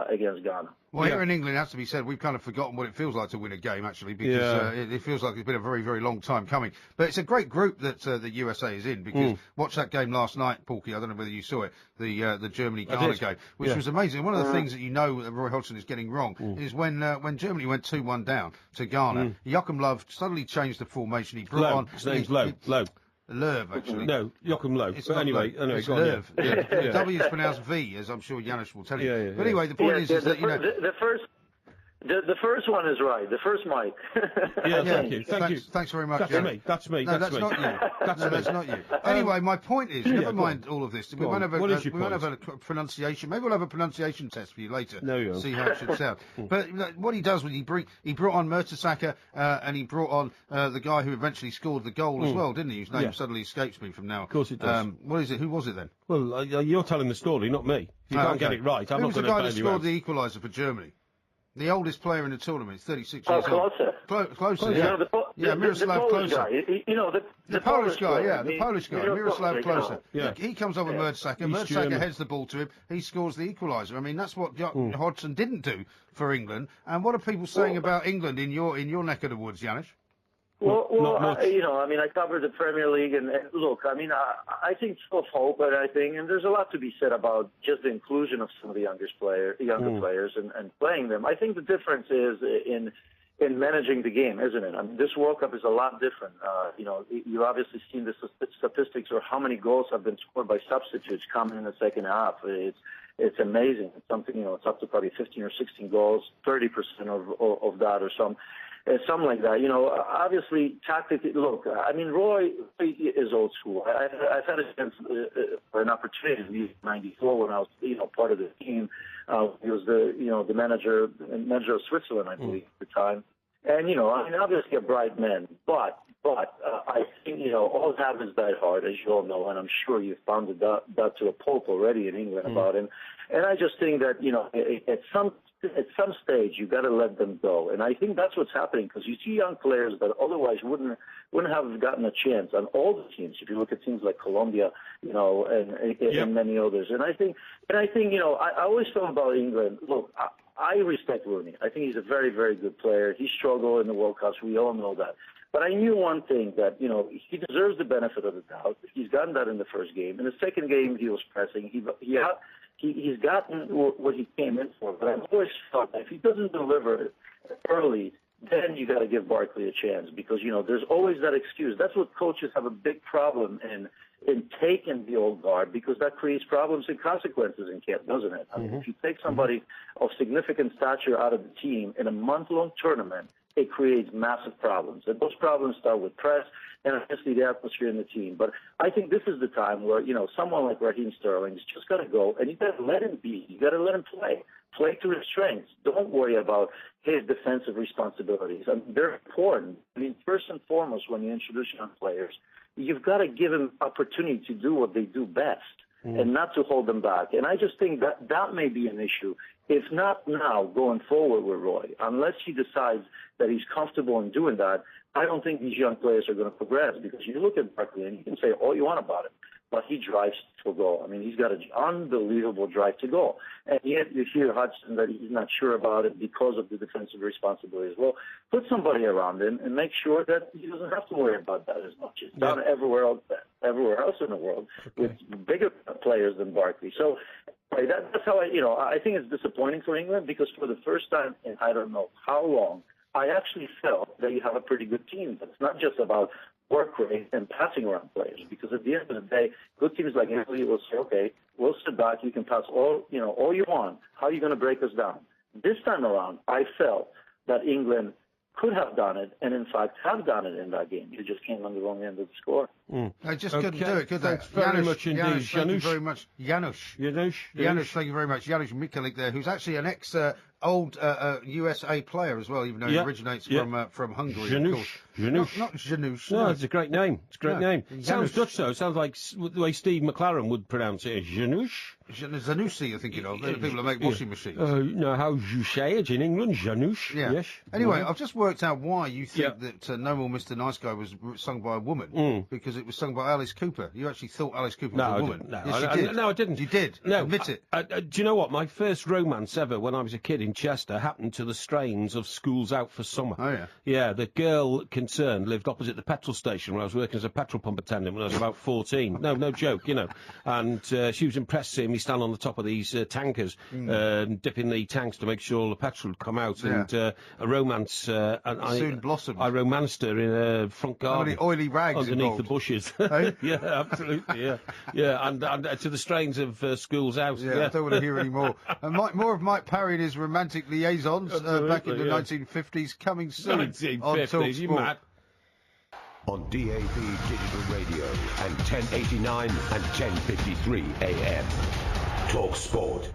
Speaker 20: against Ghana.
Speaker 5: Well, here in England, it has to be said, we've kind of forgotten what it feels like to win a game, actually, because it feels like it's been a very, very long time coming. But it's a great group that the USA is in, because watch that game last night, Porky, I don't know whether you saw it, the Germany-Ghana game, which was amazing. One of the things that that Roy Hodgson is getting wrong is when Germany went 2-1 down to Ghana, Joachim Löw suddenly changed the formation. He brought on...
Speaker 7: His name's Löw.
Speaker 5: Löw, actually.
Speaker 7: No, Joachim Löw. But anyway,
Speaker 5: it's Löw. Yeah. W is pronounced V, as I'm sure Janusz will tell you. But anyway, the point is that,
Speaker 20: The first one is right. The first Mike.
Speaker 7: Thank you.
Speaker 5: Thanks very much.
Speaker 7: That's me.
Speaker 5: No, that's not you. That's not you. Anyway, my point is, never mind all of this. We won't have a pronunciation. Maybe we'll have a pronunciation test for you later.
Speaker 7: No, you won't.
Speaker 5: See how it should sound. But what he does was he brought on Mertesacker and he brought on the guy who eventually scored the goal as well, didn't he? Whose name suddenly escapes me from now.
Speaker 7: Of course it does.
Speaker 5: What is it? Who was it then?
Speaker 7: Well, you're telling the story, not me. If you can't get it right, I'm not going to bail you out.
Speaker 5: Who was the guy that scored the equaliser for Germany? The oldest player in the tournament, 36 years old. Closer,
Speaker 20: yeah.
Speaker 5: Miroslav
Speaker 20: Polish
Speaker 5: Klose.
Speaker 20: Guy.
Speaker 5: The Polish guy, the Polish guy, Miroslav
Speaker 20: Klose.
Speaker 5: Klose.
Speaker 20: Yeah.
Speaker 5: He comes on with Mertesacker. Mertesacker heads the ball to him. He scores the equaliser. I mean, that's what Hodgson didn't do for England. And what are people saying about England in your neck of the woods, Janusz?
Speaker 20: I covered the Premier League, and look, I think it's full of hope, and there's a lot to be said about just the inclusion of some of the younger players and playing them. I think the difference is in managing the game, isn't it? I mean, this World Cup is a lot different. You've obviously seen the statistics or how many goals have been scored by substitutes coming in the second half. It's amazing. It's something, it's up to probably 15 or 16 goals, 30% of that or something like that. Obviously, tactically, look, Roy is old school. I've had a chance for an opportunity in '94 when I was, part of the team. He was the manager of Switzerland, I believe, at the time. And, obviously a bright man, but I think, all habits die hard, as you all know, and I'm sure you've found that to a pulp already in England about him. And I just think that, at some stage, you got to let them go. And I think that's what's happening, because you see young players that otherwise wouldn't have gotten a chance on all the teams. If you look at teams like Colombia, and many others. And I think, I always thought about England. Look, I respect Rooney. I think he's a very, very good player. He struggled in the World Cups. We all know that. But I knew one thing, that, he deserves the benefit of the doubt. He's gotten that in the first game. In the second game, he was pressing. He's gotten what he came in for. But I've always thought that if he doesn't deliver early, then you got to give Barkley a chance, because, there's always that excuse. That's what coaches have a big problem in taking the old guard, because that creates problems and consequences in camp, doesn't it? I mean, if you take somebody of significant stature out of the team in a month-long tournament, it creates massive problems. And those problems start with press and obviously the atmosphere in the team. But I think this is the time where, someone like Raheem Sterling's just got to go, and you got to let him be. You got to let him play. Play to his strengths. Don't worry about his defensive responsibilities. They're important. First and foremost, when you introduce young players, you've got to give them opportunity to do what they do best and not to hold them back. And I just think that may be an issue. If not now, going forward with Roy, unless he decides that he's comfortable in doing that, I don't think these young players are going to progress, because you look at Barkley and you can say all you want about him, but he drives to goal. He's got an unbelievable drive to goal. And yet you hear Hodgson that he's not sure about it because of the defensive responsibilities. Well, put somebody around him and make sure that he doesn't have to worry about that as much. It's done everywhere else in the world with bigger players than Barkley. So that's how I think it's disappointing for England, because for the first time in I don't know how long, I actually felt that you have a pretty good team. It's not just about work rate and passing around players, because at the end of the day, good teams like Italy will say, okay, we'll sit back, you can pass all you want. How are you going to break us down? This time around, I felt that England could have done it, and in fact have done it in that game. You just came on the wrong end of the score.
Speaker 5: They just couldn't do it, could they?
Speaker 7: Thanks very much indeed,
Speaker 5: Janusz. Thank you very much. Janusz, thank you very much. Janusz Mikalik there, who's actually an old USA player as well, even though he originates from Hungary.
Speaker 7: Janusz.
Speaker 5: Not Janusz.
Speaker 7: No, it's a great name. It's a great name. Sounds Dutch, though. Sounds like the way Steve McLaren would pronounce it. Janusz.
Speaker 5: Zanussi, you're thinking of. People that make washing machines.
Speaker 7: No, how you say it in England, Janusz.
Speaker 5: Yeah.
Speaker 7: Yes.
Speaker 5: Anyway, I've just worked out why you think that No More Mr. Nice Guy was sung by a woman. Because it was sung by Alice Cooper. You actually thought Alice Cooper was a woman.
Speaker 7: Yes, you did. No, I didn't.
Speaker 5: You did.
Speaker 7: No.
Speaker 5: Admit it.
Speaker 7: Do you know what? My first romance ever when I was a kid in Chester happened to the strains of School's Out for Summer.
Speaker 5: Oh, yeah.
Speaker 7: Yeah, the girl concerned lived opposite the petrol station where I was working as a petrol pump attendant when I was about 14. No joke, And she was impressed seeing me stand on the top of these tankers, dipping the tanks to make sure all the petrol would come out. And a romance...
Speaker 5: soon blossomed.
Speaker 7: I romanced her in a front garden.
Speaker 5: How many oily rags
Speaker 7: underneath
Speaker 5: involved?
Speaker 7: the bushes.
Speaker 5: Eh?
Speaker 7: Yeah, absolutely, yeah. And to the strains of School's Out.
Speaker 5: Yeah, I don't want to hear any more. More of Mike Parry and his romantic liaisons back in the 1950s, coming soon
Speaker 7: 1950s,
Speaker 5: on TalkSport.
Speaker 7: you mad?
Speaker 18: On DAB Digital Radio and 1089 and 1053 AM. Talk Sport.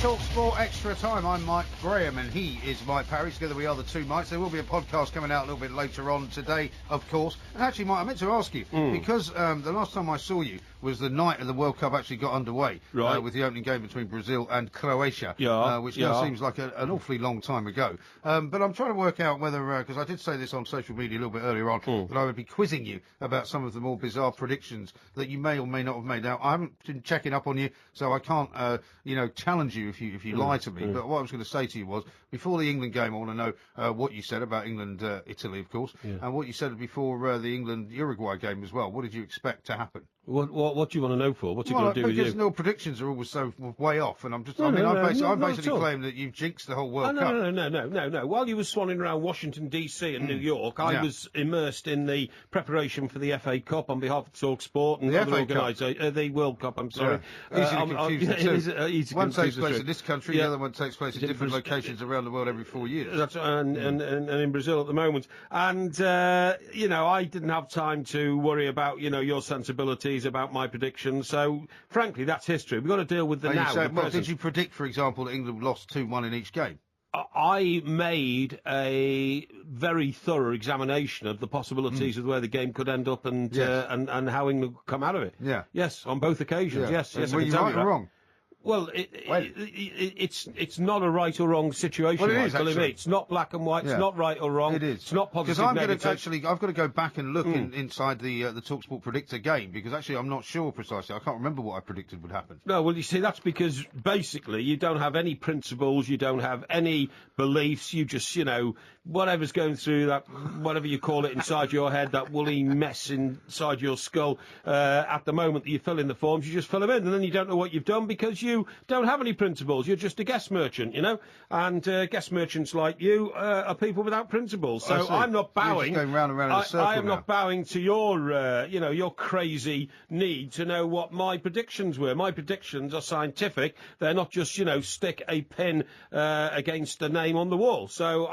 Speaker 5: Talk Sport Extra Time. I'm Mike Graham and he is Mike Parry. Together we are the two Mikes. There will be a podcast coming out a little bit later on today, of course. And actually, Mike, I meant to ask you, because the last time I saw you was the night of the World Cup actually got underway, with the opening game between Brazil and Croatia, which now seems like an awfully long time ago. But I'm trying to work out whether, because I did say this on social media a little bit earlier on, that I would be quizzing you about some of the more bizarre predictions that you may or may not have made. Now, I haven't been checking up on you, so I can't, challenge you if you lie to me. But what I was going to say to you was, before the England game, I want to know what you said about England-Italy, of course, and what you said before the England-Uruguay game as well. What did you expect to happen?
Speaker 7: What do you want to know for? What's it going to do with you?
Speaker 5: Because no predictions are always so way off, and I'm basically claiming that you've jinxed the whole World Cup.
Speaker 7: No. While you were swanning around Washington DC and New York, I was immersed in the preparation for the FA Cup on behalf of Talk Sport and other organisations. The World Cup, I'm sorry.
Speaker 5: One takes place in this country, the other one takes place in different locations around the world every 4 years.
Speaker 7: That's and in Brazil at the moment. And I didn't have time to worry about your sensibilities about my predictions. So, frankly, that's history. We've got to deal with the now.
Speaker 5: Did you predict, for example, that England lost 2-1 in each game?
Speaker 7: I made a very thorough examination of the possibilities of the way the game could end up and how England would come out of it.
Speaker 5: Yeah.
Speaker 7: Yes, on both occasions. Yes.
Speaker 5: Were you right or wrong?
Speaker 7: Well, it's not a right or wrong situation.
Speaker 5: Well, it is, actually.
Speaker 7: It's not black and white. It's not right or wrong.
Speaker 5: It is.
Speaker 7: It's not positive.
Speaker 5: Because I've got to go back and look inside the TalkSport Predictor game, because actually I'm not sure precisely. I can't remember what I predicted would happen.
Speaker 7: No, well, you see, that's because basically you don't have any principles, you don't have any beliefs. You just, whatever's going through that, whatever you call it, inside your head, that woolly mess inside your skull. At the moment that you fill in the forms, you just fill them in, and then you don't know what you've done because you don't have any principles. You're just a guest merchant, and guest merchants like you are people without principles. So I'm not bowing.
Speaker 5: You're just going round and round in a circle
Speaker 7: I am not bowing to your crazy need to know what my predictions were. My predictions are scientific. They're not just stick a pin against a name on the wall. So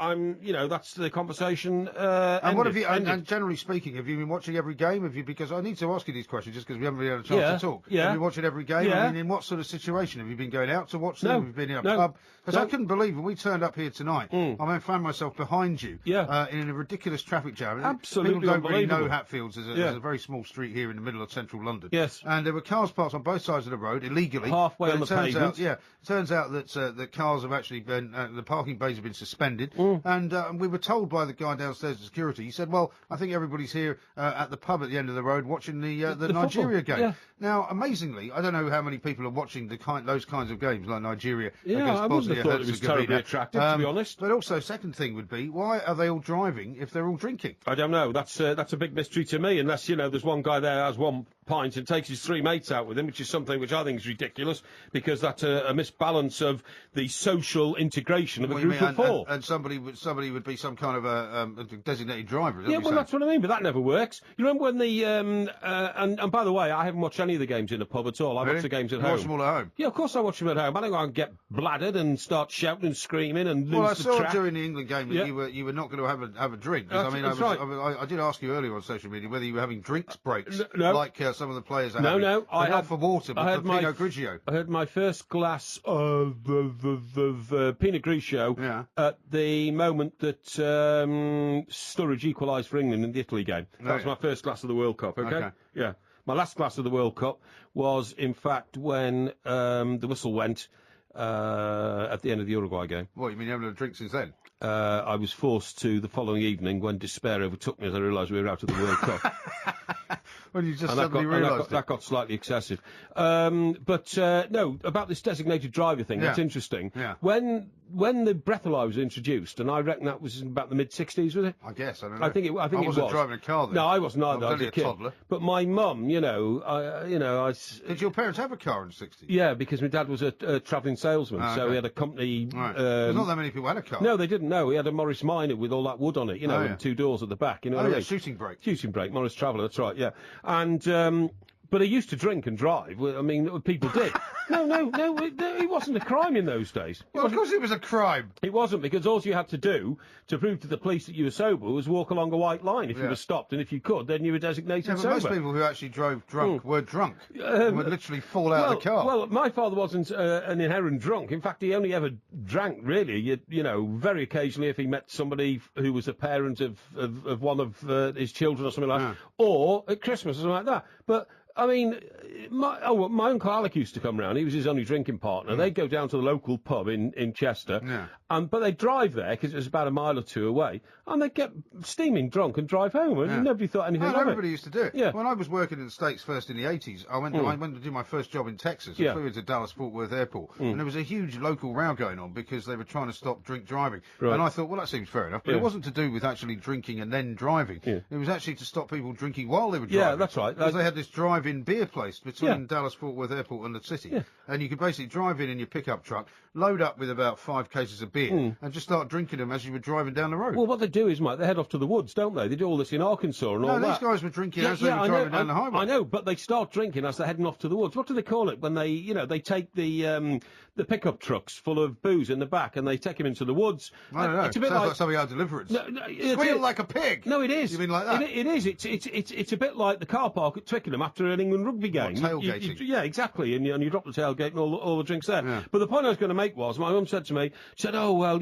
Speaker 7: that's the conversation.
Speaker 5: And what have you? And generally speaking, have you been watching every game? Because I need to ask you these questions just because we haven't really had a chance to talk.
Speaker 7: Yeah.
Speaker 5: Have you been watching every game?
Speaker 7: Yeah.
Speaker 5: I mean, in what sort of situation? Have you been going out to watch them?
Speaker 7: No.
Speaker 5: Have you been in a pub? Because I couldn't believe when we turned up here tonight, I found myself behind you in a ridiculous traffic jam.
Speaker 7: Absolutely
Speaker 5: People don't really know
Speaker 7: unbelievable.
Speaker 5: Hatfields as a very small street here in the middle of central London.
Speaker 7: Yes.
Speaker 5: And there were cars parked on both sides of the road illegally.
Speaker 7: Halfway on the pavement.
Speaker 5: It turns out that the cars have actually been, the parking bays have been suspended. And we were told by the guy downstairs at security, he said, well, I think everybody's here at the pub at the end of the road watching the Nigeria game.
Speaker 7: Yeah.
Speaker 5: Now, amazingly, I don't know how many people are watching those kinds of games like Nigeria against
Speaker 7: I wouldn't
Speaker 5: Bosnia
Speaker 7: have thought it was terribly attractive, to be honest.
Speaker 5: But also, second thing would be, why are they all driving if they're all drinking?
Speaker 7: I don't know. That's a big mystery to me, unless, there's one guy there who has one pint and takes his three mates out with him, which is something which I think is ridiculous, because that's a misbalance of the social integration of a group of four.
Speaker 5: And somebody would be some kind of a designated driver, is that what you're saying?
Speaker 7: That's what I mean, but that never works. You remember when and by the way, I haven't watched any of the games in a pub at all. I watch the games at home.
Speaker 5: You watch them all at home?
Speaker 7: Yeah, of course I watch them at home. I don't go and get bladdered and start shouting and screaming and lose the track.
Speaker 5: Well, I saw during the England game that you were not going to have a drink. I did ask you earlier on social media whether you were having drinks breaks, like some of the players are having.
Speaker 7: No, I had
Speaker 5: not for water, but for Pinot Grigio.
Speaker 7: I had my first glass of Pinot Grigio at the moment that Sturridge equalised for England in the Italy game. That was my first glass of the World Cup, okay? Yeah. My last glass of the World Cup was, in fact, when the whistle went at the end of the Uruguay game.
Speaker 5: What, you mean you haven't had a drink since then?
Speaker 7: I was forced to the following evening when despair overtook me as I realised we were out of the World Cup.
Speaker 5: When you just suddenly realised
Speaker 7: that got slightly excessive. No, about this designated driver thing, that's interesting.
Speaker 5: Yeah.
Speaker 7: When the breathalyzer was introduced, and I reckon that was in about the mid-60s, was it?
Speaker 5: I guess, I don't know.
Speaker 7: I think it was.
Speaker 5: I wasn't driving a car then.
Speaker 7: No, I wasn't either.
Speaker 5: I was a
Speaker 7: kid.
Speaker 5: toddler.
Speaker 7: But my mum, Did
Speaker 5: your parents have a car in the 60s?
Speaker 7: Yeah, because my dad was a travelling salesman, so he had a company...
Speaker 5: Right. There's not that many people had a car.
Speaker 7: No, they didn't, no. He had a Morris Minor with all that wood on it, and two doors at the back, what I mean?
Speaker 5: Shooting brake.
Speaker 7: Shooting brake, Morris Traveller, that's right, yeah. And... But he used to drink and drive. Well, I mean, people did. No, it wasn't a crime in those days.
Speaker 5: Well, of course it was a crime.
Speaker 7: It wasn't, because all you had to do to prove to the police that you were sober was walk along a white line if you were stopped, and if you could, then you were designated
Speaker 5: but
Speaker 7: sober.
Speaker 5: most people who actually drove drunk were drunk. Would literally fall out of the car.
Speaker 7: Well, my father wasn't an inherent drunk. In fact, he only ever drank, really, very occasionally if he met somebody who was a parent of one of his children or something like that, or at Christmas or something like that. But I mean, my Uncle Alec used to come round. He was his only drinking partner. They'd go down to the local pub in Chester, but they'd drive there because it was about a mile or two away, and they'd get steaming drunk and drive home, and nobody thought anything of it.
Speaker 5: Everybody used to do it.
Speaker 7: Yeah.
Speaker 5: When I was working in the States first in the 80s, I went to do my first job in Texas. I flew into Dallas-Fort Worth Airport, and there was a huge local row going on because they were trying to stop drink driving.
Speaker 7: Right.
Speaker 5: And I thought, well, that seems fair enough, but it wasn't to do with actually drinking and then driving. It was actually to stop people drinking while they were driving.
Speaker 7: Yeah, that's right.
Speaker 5: Because they had this drive-in beer place between Dallas-Fort Worth Airport and the city, and you could basically drive in your pickup truck, load up with about 5 cases of beer, and just start drinking them as you were driving down the road.
Speaker 7: Well, what they do is, Mike, they head off to the woods, don't they? They do all this in Arkansas and all that.
Speaker 5: No, these guys were drinking as they were driving down the highway.
Speaker 7: I know, but they start drinking as they're heading off to the woods. What do they call it when they, they take the pickup trucks full of booze in the back and they take them into the woods?
Speaker 5: I don't know.
Speaker 7: It's a bit
Speaker 5: Sounds like something out of Deliverance.
Speaker 7: No,
Speaker 5: Squeal like a pig.
Speaker 7: No, it is.
Speaker 5: You mean like that?
Speaker 7: It is. It's a bit like the car park at Twickenham after an England rugby game.
Speaker 5: Tailgating.
Speaker 7: Yeah, exactly. And you drop the tailgate and all the drinks there. Yeah. But the point I was going to make was, my mum said to me, she said, "Oh well,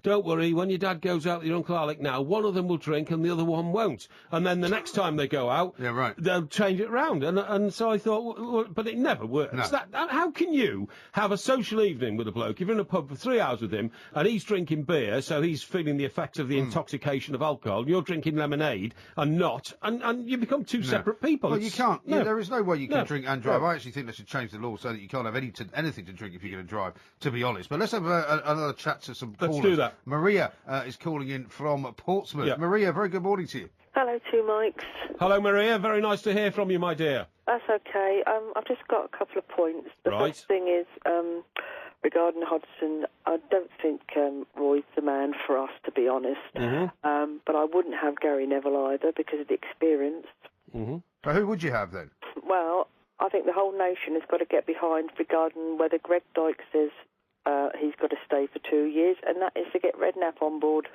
Speaker 7: don't worry. When your dad goes out with your Uncle Alec now, one of them will drink and the other one won't. And then the next time they go out, they'll change it round." And so I thought, well, but it never works.
Speaker 5: No.
Speaker 7: How can you have a social evening with a bloke? You're in a pub for 3 hours with him, and he's drinking beer, so he's feeling the effects of the intoxication of alcohol. And you're drinking lemonade and not, and you become two separate people.
Speaker 5: Well, you can't.
Speaker 7: No.
Speaker 5: There is no way you can drink and drive.
Speaker 7: No.
Speaker 5: I actually think they should change the law so that you can't have anything to drink if you're going to drive, to be honest. But let's have another chat to some callers.
Speaker 7: Let's do that.
Speaker 5: Maria is calling in from Portsmouth.
Speaker 7: Yeah.
Speaker 5: Maria, very good morning to you.
Speaker 21: Hello, two Mikes.
Speaker 7: Hello, Maria. Very nice to hear from you, my dear.
Speaker 21: That's okay. I've just got a couple of points. The first thing is, regarding Hodgson, I don't think Roy's the man for us, to be honest.
Speaker 7: Mm-hmm.
Speaker 21: But I wouldn't have Gary Neville either because of the experience.
Speaker 7: Mm-hmm.
Speaker 5: So who would you have then?
Speaker 21: Well, I think the whole nation has got to get behind regarding whether Greg Dyke says he's got to stay for 2 years, and that is to get Redknapp on board.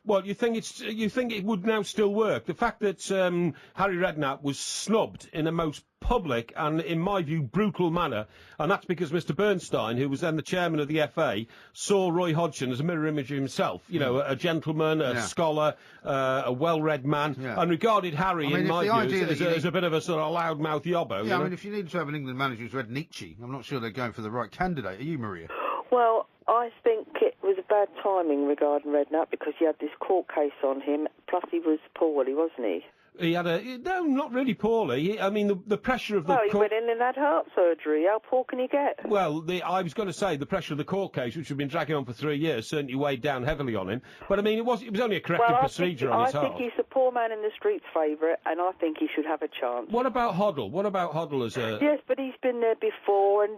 Speaker 7: Well, you think it would now still work? The fact that Harry Redknapp was snubbed in a most public and, in my view, brutal manner, and that's because Mr. Bernstein, who was then the chairman of the FA, saw Roy Hodgson as a mirror image of himself. A gentleman, a scholar, a well-read man, and regarded Harry, in my view, as a bit of a sort of loudmouth yobbo.
Speaker 5: Yeah, I mean, if you need to have an England manager who's read Nietzsche, I'm not sure they're going for the right candidate. Are you, Maria?
Speaker 21: Well, I think it was a bad timing regarding Redknapp because he had this court case on him, plus he was poorly, wasn't he?
Speaker 7: He had no, not really poorly. I mean, the pressure of the
Speaker 21: he went in and had heart surgery. How poor can he get?
Speaker 7: Well, I was going to say the pressure of the court case, which had been dragging on for 3 years, certainly weighed down heavily on him. But I mean, it was only a corrective procedure on his heart.
Speaker 21: I think he's the poor man in the street's favourite, and I think he should have a chance.
Speaker 7: What about Hoddle? What about Hoddle as a?
Speaker 21: Yes, but he's been there before, and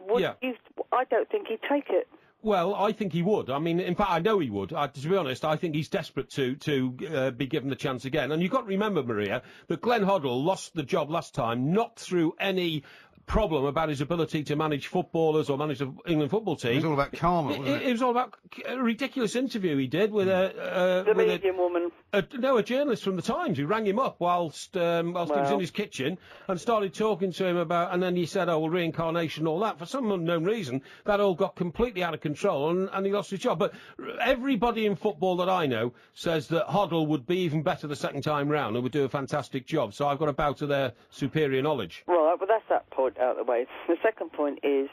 Speaker 21: I don't think he'd take it.
Speaker 7: Well, I think he would. I mean, in fact, I know he would. To be honest, I think he's desperate to be given the chance again. And you've got to remember, Maria, that Glenn Hoddle lost the job last time, not through any problem about his ability to manage footballers or manage the England football team.
Speaker 5: It was all about karma, wasn't it?
Speaker 7: It was all about a ridiculous interview he did with
Speaker 21: the medium woman.
Speaker 7: A journalist from the Times who rang him up whilst he was in his kitchen and started talking to him about, and then he said, "Oh, well, reincarnation, all that." For some unknown reason, that all got completely out of control, and he lost his job. But everybody in football that I know says that Hoddle would be even better the second time round and would do a fantastic job. So I've got to bow to their superior knowledge.
Speaker 21: Right, well, that's that point out of the way. The second point is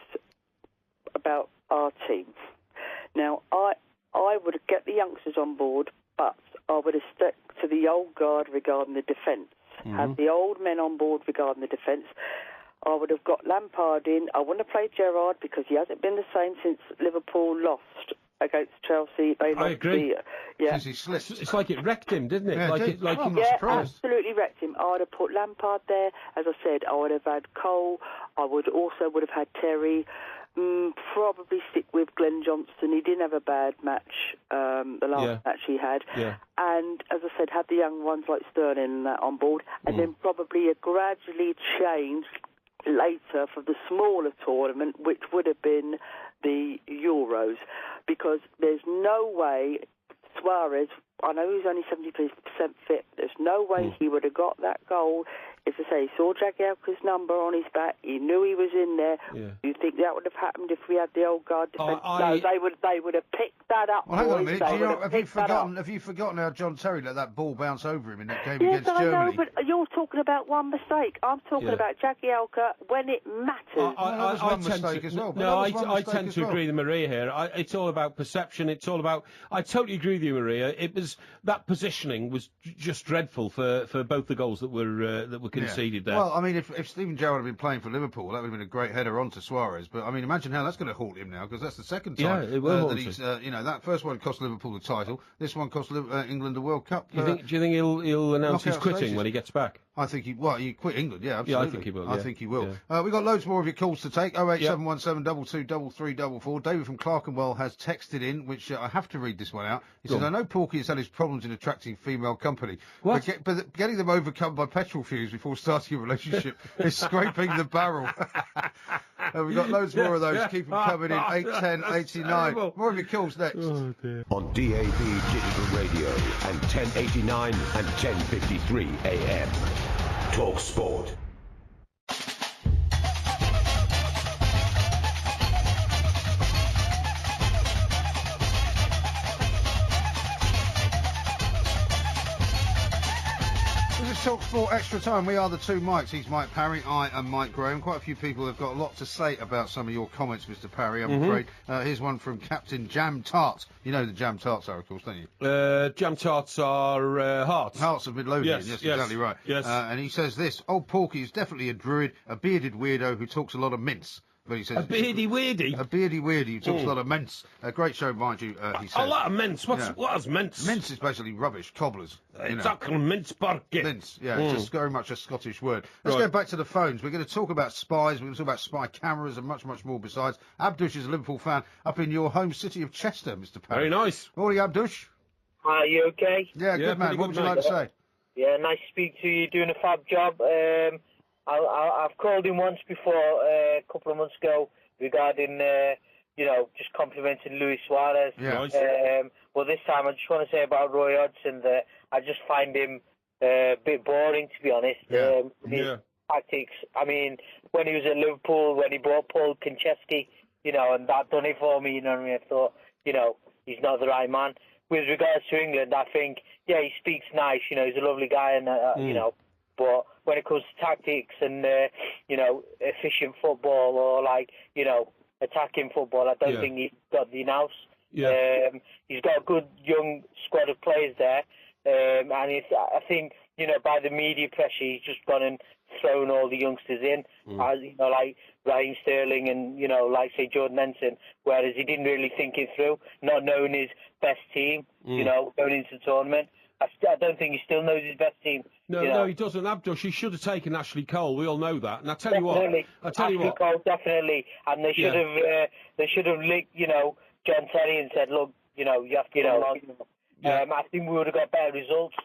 Speaker 21: about our team. Now, I would get the youngsters on board, but I would have stuck to the old guard regarding the defence.
Speaker 22: Mm-hmm.
Speaker 21: Have the old men on board regarding the defence. I would have got Lampard in. I wouldn't have played Gerrard because he hasn't been the same since Liverpool lost against Chelsea.
Speaker 7: I agree.
Speaker 21: Yeah.
Speaker 7: It's like it wrecked him, didn't it?
Speaker 21: Absolutely wrecked him. I would have put Lampard there. As I said, I would have had Cole. I would have had Terry. Probably stick with Glenn Johnson. He didn't have a bad match, the last match he had.
Speaker 7: Yeah.
Speaker 21: And, as I said, had the young ones like Sterling and that on board. And then probably a gradually change later for the smaller tournament, which would have been the Euros. Because there's no way Suarez, I know he's only 70% fit, there's no way he would have got that goal. As I say, he saw Jagielka's number on his back. He knew he was in there.
Speaker 7: Yeah.
Speaker 21: Do you think that would have happened if we had the old guard defence? No, they would have picked that up.
Speaker 5: Well, hang on a minute.
Speaker 21: Boys.
Speaker 5: Have you forgotten how John Terry let that ball bounce over him in that game
Speaker 21: Yes,
Speaker 5: against
Speaker 21: I
Speaker 5: Germany?
Speaker 21: know, but you're talking about one mistake. I'm talking about Jagielka when it matters.
Speaker 7: I tend to agree with Maria here. It's all about perception. It's all about. I totally agree with you, Maria. It was that positioning was just dreadful for both the goals that were conceded there.
Speaker 5: Well, I mean, if Stephen Gerrard had been playing for Liverpool, that would have been a great header on to Suarez. But I mean, imagine how that's going to haunt him now, because that's the second time
Speaker 7: it will
Speaker 5: that he's. That first one cost Liverpool the title. This one cost England the World Cup.
Speaker 7: Do you think he'll announce he's quitting
Speaker 5: stages
Speaker 7: when he gets back?
Speaker 5: I think he quit England, yeah, absolutely.
Speaker 7: Yeah, I think he will.
Speaker 5: I think he will. We've got loads more of your calls to take. 08717 223344. David from Clerkenwell has texted in, which I have to read this one out. He says, I know Porky has had his problems in attracting female company, but getting them overcome by petrol fumes before starting a relationship is scraping the barrel. We've got loads more of those. Keep them coming in. 810 89. More of your calls next.
Speaker 18: On DAB Digital Radio and 1089 and 1053 AM. Talk Sport.
Speaker 5: Talk Sport Extra Time. We are the two Mikes. He's Mike Parry, I am Mike Graham. Quite a few people have got a lot to say about some of your comments, Mr. Parry, I'm afraid. Here's one from Captain Jam Tarts. You know the Jam Tarts are, of course, don't you?
Speaker 7: Jam Tarts are hearts.
Speaker 5: Hearts of Midlothian, yes, exactly right.
Speaker 7: Yes.
Speaker 5: And he says this, old Porky is definitely a druid, a bearded weirdo who talks a lot of mince. But he says
Speaker 7: a beardy weirdy?
Speaker 5: A beardy weirdy who talks a lot of mince. A great show, mind you, he says.
Speaker 7: A lot of mince? What is mince?
Speaker 5: Mince is basically rubbish, cobblers.
Speaker 7: Exactly, mince barky.
Speaker 5: Mince, it's just very much a Scottish word. Let's go back to the phones. We're going to talk about spies, we're going to talk about spy cameras and much, much more besides. Abdush is a Liverpool fan up in your home city of Chester, Mr. Parry.
Speaker 7: Very nice.
Speaker 5: Morning, Abdush.
Speaker 8: Are you okay?
Speaker 5: Yeah, good man. What would you like to say?
Speaker 8: Yeah, nice to speak to you. Doing a fab job. I've called him once before, a couple of months ago, regarding, just complimenting Luis Suarez.
Speaker 5: Yeah.
Speaker 8: Well, this time I just want to say about Roy Hodgson that I just find him a bit boring, to be honest. His tactics. I mean, when he was at Liverpool, when he brought Paul Konchesky, and that done it for me, I mean? I thought, he's not the right man. With regards to England, I think, he speaks nice, he's a lovely guy, and, but when it comes to tactics and, efficient football or, attacking football, I don't think he's got the nous. He's got a good young squad of players there, and I think, by the media pressure, he's just gone and thrown all the youngsters in, like Raheem Sterling and, say Jordan Henson, whereas he didn't really think it through, not knowing his best team, going into the tournament. I don't think he still knows his best team.
Speaker 7: No, he doesn't. Abdush, he should have taken Ashley Cole. We all know that. And I tell you what,
Speaker 8: Ashley Cole, definitely. And they should have licked, John Terry and said, look, you have to get along. I think we would have got better results.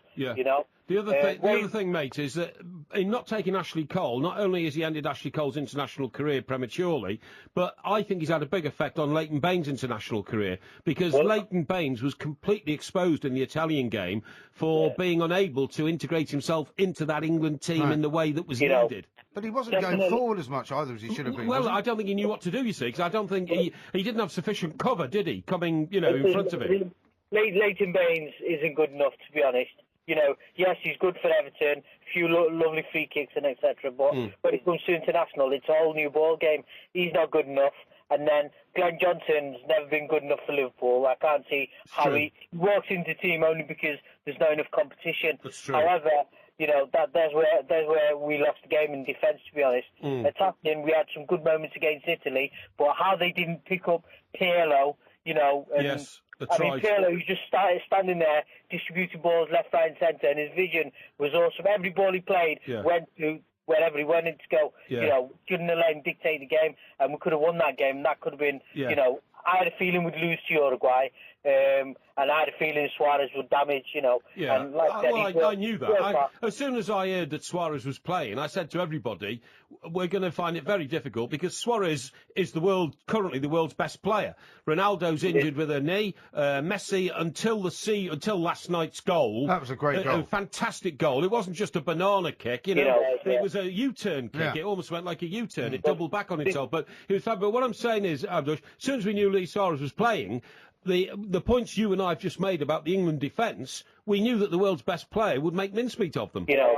Speaker 7: The other thing, mate, is that in not taking Ashley Cole, not only has he ended Ashley Cole's international career prematurely, but I think he's had a big effect on Leighton Baines' international career, because Leighton Baines was completely exposed in the Italian game for being unable to integrate himself into that England team in the way that was needed.
Speaker 5: But he wasn't going forward as much either as he should have been.
Speaker 7: Well, I don't think he knew what to do, you see, because I don't think he didn't have sufficient cover, did he, coming, in front of him?
Speaker 8: Leighton Baines isn't good enough, to be honest. Yes, he's good for Everton, a few lovely free kicks and etc. But when it comes to international, it's a whole new ball game. He's not good enough. And then Glenn Johnson's never been good enough for Liverpool. I can't see how he walks into the team only because there's not enough competition.
Speaker 7: That's true.
Speaker 8: However, there's where we lost the game in defence, to be honest. Attacking, we had some good moments against Italy, but how they didn't pick up Pirlo,
Speaker 7: Yes.
Speaker 8: Pirlo, he just started standing there, distributing balls left, right and centre, and his vision was awesome. Every ball he played went to wherever he wanted to go. You know, shouldn't have let him dictate the game, and we could have won that game. That could have been, you know, I had a feeling we'd lose to Uruguay, and I had a feeling Suarez would damage, you know.
Speaker 7: Yeah,
Speaker 8: and like
Speaker 7: I knew that. As soon as I heard that Suarez was playing, I said to everybody, we're going to find it very difficult because Suarez is currently the world's best player. Ronaldo's injured with a knee. Messi, until last night's goal.
Speaker 5: That was a great goal.
Speaker 7: A fantastic goal. It wasn't just a banana kick, you know. It was a U-turn kick. Yeah. It almost went like a U-turn. It doubled back on itself. But what I'm saying is, Abdush, as soon as we knew Luis Suarez was playing, the points you and I have just made about the England defence, we knew that the world's best player would make mincemeat of them.
Speaker 8: You know,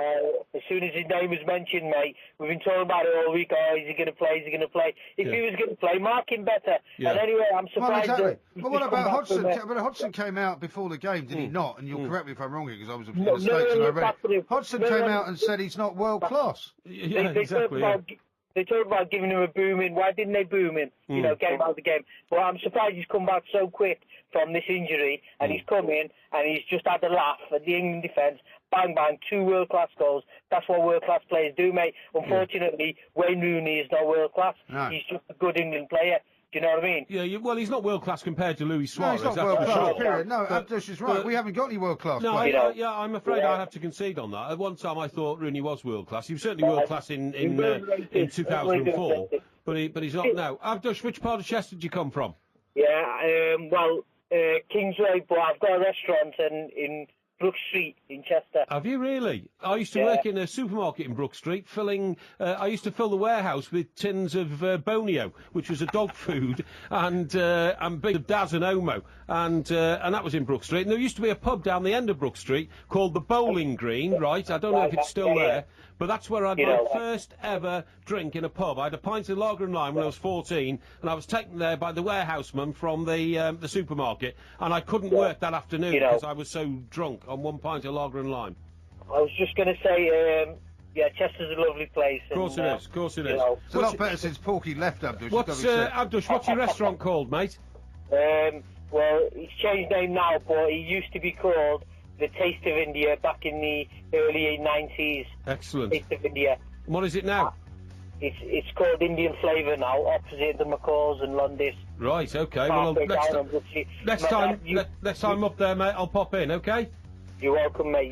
Speaker 8: as soon as his name was mentioned, mate, we've been talking about it all week. Oh, is he going to play? Is he going to play? If he was going to play, mark him better. Yeah. And anyway, I'm surprised.
Speaker 5: Well, exactly. But what about Hodgson? But Hodgson came out before the game, did he not? And you'll correct me if I'm wrong here, because I was in the States and I read it. Hodgson came out and said he's not world class.
Speaker 7: Yeah, exactly.
Speaker 8: They talked about giving him a booming. Why didn't they boom him? You know, get him out of the game. Well, I'm surprised he's come back so quick from this injury, and he's come in and he's just had a laugh at the England defence. Bang, bang, 2 world-class goals. That's what world-class players do, mate. Unfortunately, Wayne Rooney is not world-class. No. He's just a good England player. Do you know what I mean?
Speaker 7: Yeah, well, he's not world-class compared to Luis Suarez.
Speaker 5: No, he's not world-class, period. No, Abdush is right. We haven't got any world-class players.
Speaker 7: No, I'm afraid I have to concede on that. At one time, I thought Rooney was world-class. He was certainly world-class in 2004, but he's not now. Abdush, which part of Chester did you come from?
Speaker 8: Yeah, Kingsway, but I've got a restaurant in Brook Street in Chester.
Speaker 7: Have you really? I used to work in a supermarket in Brook Street, I used to fill the warehouse with tins of Bonio, which was a dog food, and big of Daz and Omo, and that was in Brook Street. And there used to be a pub down the end of Brook Street called the Bowling Green, right? I don't know if it's still there. But that's where I had my first ever drink in a pub. I had a pint of lager and lime when I was 14, and I was taken there by the warehouseman from the supermarket, and I couldn't work that afternoon because I was so drunk on 1 pint of lager and lime.
Speaker 8: I was just going to say, Chester's a lovely place.
Speaker 7: Of course it is.
Speaker 5: It's a lot better since Porky left, Abdush.
Speaker 7: Abdush, what's your restaurant called, mate?
Speaker 8: Well, he's changed name now, but he used to be called The Taste of India back in the early 90s.
Speaker 7: Excellent.
Speaker 8: Taste of India.
Speaker 7: What is it now?
Speaker 8: It's called Indian Flavour now, opposite the McCaws and Londis.
Speaker 7: Right, okay. Well, next time up there, mate, I'll pop in, okay?
Speaker 8: You're welcome, mate.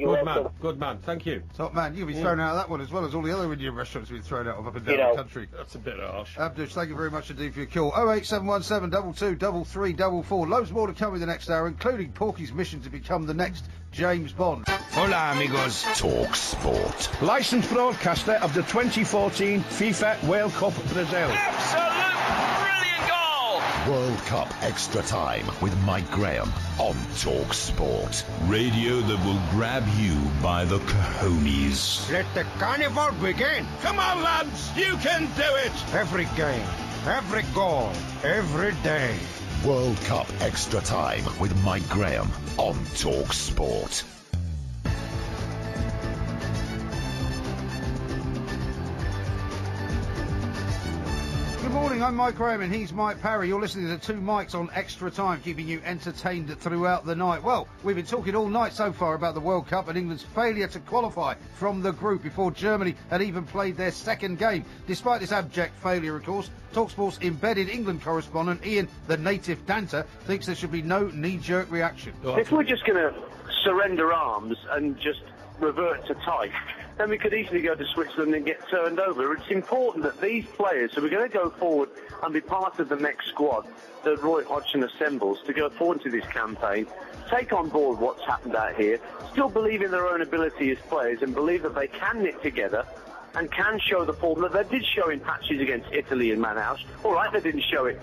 Speaker 7: Good man. Thank you.
Speaker 5: Top man, you'll be thrown out of that one as well as all the other Indian restaurants we've been thrown out of up and down the country.
Speaker 7: That's a bit harsh.
Speaker 5: Abdush, thank you very much indeed for your call. 08717 22 3344. Loads more to come in the next hour, including Porky's mission to become the next James Bond.
Speaker 1: Hola, amigos.
Speaker 2: Talk Sport.
Speaker 1: Licensed broadcaster of the 2014 FIFA World Cup Brazil.
Speaker 3: Absolute brilliant goal!
Speaker 2: World Cup Extra Time with Mike Graham on Talk Sport.
Speaker 4: Radio that will grab you by the cojones.
Speaker 1: Let the carnival begin. Come on, lads. You can do it. Every game, every goal, every day.
Speaker 2: World Cup Extra Time with Mike Graham on Talk Sport.
Speaker 5: Good morning, I'm Mike Graham and he's Mike Parry. You're listening to Two Mikes on Extra Time, keeping you entertained throughout the night. Well, we've been talking all night so far about the World Cup and England's failure to qualify from the group before Germany had even played their second game. Despite this abject failure, of course, TalkSport's embedded England correspondent, Ian, the native Danter, thinks there should be no knee-jerk reaction.
Speaker 20: If we're just going to surrender arms and just revert to type, then we could easily go to Switzerland and get turned over. It's important that these players, so we're going to go forward and be part of the next squad that Roy Hodgson assembles to go forward to this campaign, take on board what's happened out here, still believe in their own ability as players and believe that they can knit together and can show the form that they did show in patches against Italy and Manaus. All right, they didn't show it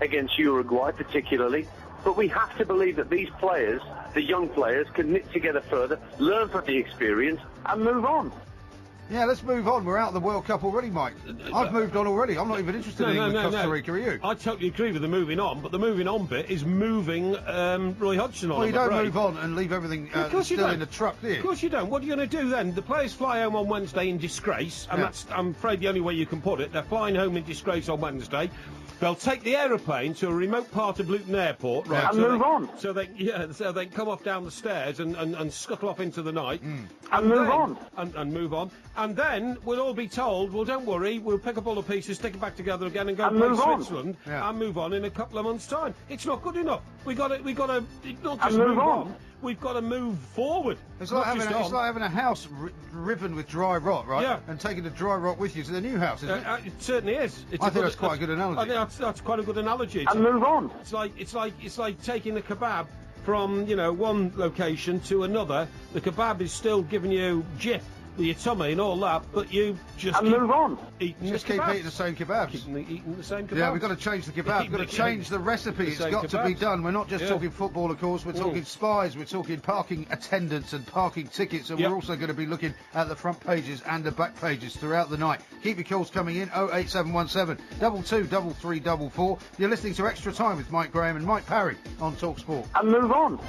Speaker 20: against Uruguay particularly, but we have to believe that these players, the young players, can knit together further, learn from the experience and move on.
Speaker 5: Yeah, let's move on. We're out of the World Cup already, Mike. I've moved on already. I'm not even interested in England, Costa Rica, are you?
Speaker 7: I totally agree with the moving on, but the moving on bit is moving Roy Hodgson on.
Speaker 5: Well, you don't move on and leave everything still in the truck, do you?
Speaker 7: Of course you don't. What are you going to do then? The players fly home on Wednesday in disgrace, and that's, I'm afraid, the only way you can put it. They're flying home in disgrace on Wednesday. They'll take the aeroplane to a remote part of Luton Airport, right?
Speaker 20: And move on.
Speaker 7: So they can come off down the stairs and scuttle off into the night.
Speaker 20: And move on.
Speaker 7: And move on. And then we'll all be told, well, don't worry, we'll pick up all the pieces, stick it back together again, and go and play Switzerland and move on in a couple of months' time. It's not good enough. We got to not just move on. We've got to move forward.
Speaker 5: It's like having a house riven with dry rot, right?
Speaker 7: Yeah.
Speaker 5: And taking the dry rot with you to the new house, isn't it?
Speaker 7: It certainly is.
Speaker 5: I think that's quite a good analogy.
Speaker 7: I think that's quite a good analogy.
Speaker 20: And move on.
Speaker 7: It's like taking a kebab from one location to another. The kebab is still giving you jiff with your tummy and all that, but you just
Speaker 20: move on.
Speaker 7: Keep eating the
Speaker 5: same kebabs.
Speaker 7: Eating the same kebabs.
Speaker 5: Yeah, we've got to change the kebab. We've got to change the recipe. It's got to be done. We're not just talking football, of course. We're talking spies. We're talking parking attendants and parking tickets. And we're also going to be looking at the front pages and the back pages throughout the night. Keep your calls coming in. 08717 223344. You're listening to Extra Time with Mike Graham and Mike Parry on TalkSport.
Speaker 20: And move on.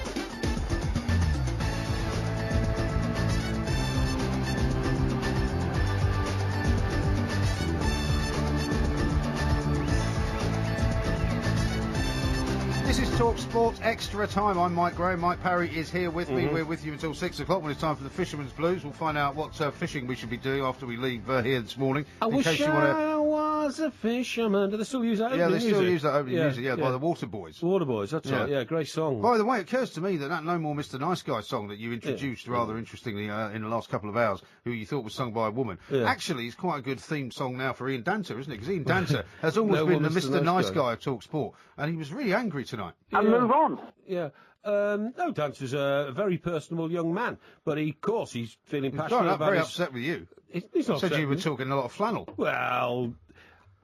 Speaker 5: This is TalkSport Extra Time. I'm Mike Graham. Mike Parry is here with me. We're with you until 6 o'clock when it's time for the Fisherman's Blues. We'll find out what fishing we should be doing after we leave here this morning.
Speaker 7: I wish I was a fisherman. Do they still use that opening music?
Speaker 5: Yeah, they still use that opening music, by the Waterboys.
Speaker 7: Waterboys, that's right, great song.
Speaker 5: By the way, it occurs to me that No More Mr. Nice Guy song that you introduced rather interestingly in the last couple of hours, who you thought was sung by a woman, actually is quite a good theme song now for Ian Danter, isn't it? Because Ian Danter has always been the Mr. Nice Guy of TalkSport, and he was really angry tonight.
Speaker 20: And move on.
Speaker 7: Yeah. No, Dancer's a very personable young man, but of course he's feeling passionate about
Speaker 5: very upset with you.
Speaker 7: He's not
Speaker 5: said you were talking a lot of flannel.
Speaker 7: Well,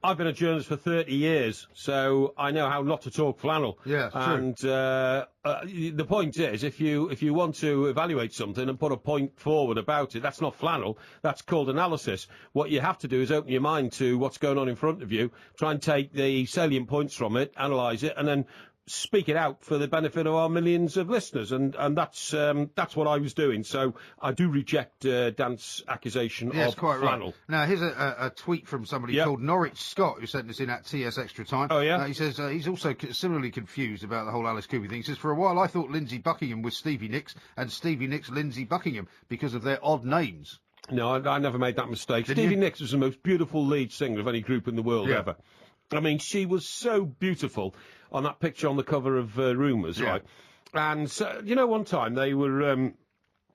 Speaker 7: I've been a journalist for 30 years, so I know how not to talk flannel.
Speaker 5: Yeah,
Speaker 7: and the point is, if you want to evaluate something and put a point forward about it, that's not flannel. That's called analysis. What you have to do is open your mind to what's going on in front of you, try and take the salient points from it, analyse it, and then speak it out for the benefit of our millions of listeners, and that's what I was doing. So I do reject Dan's accusation of
Speaker 5: quite
Speaker 7: flannel.
Speaker 5: Right. Now here's a tweet from somebody called Norwich Scott, who sent this in at TS Extra Time.
Speaker 7: Oh yeah.
Speaker 5: He says he's also similarly confused about the whole Alice Cooper thing. He says, for a while I thought Lindsay Buckingham was Stevie Nicks and Stevie Nicks Lindsay Buckingham because of their odd names.
Speaker 7: No, I never made that mistake. Stevie Nicks was the most beautiful lead singer of any group in the world ever. I mean, she was so beautiful on that picture on the cover of Rumours, right? And so, one time they were,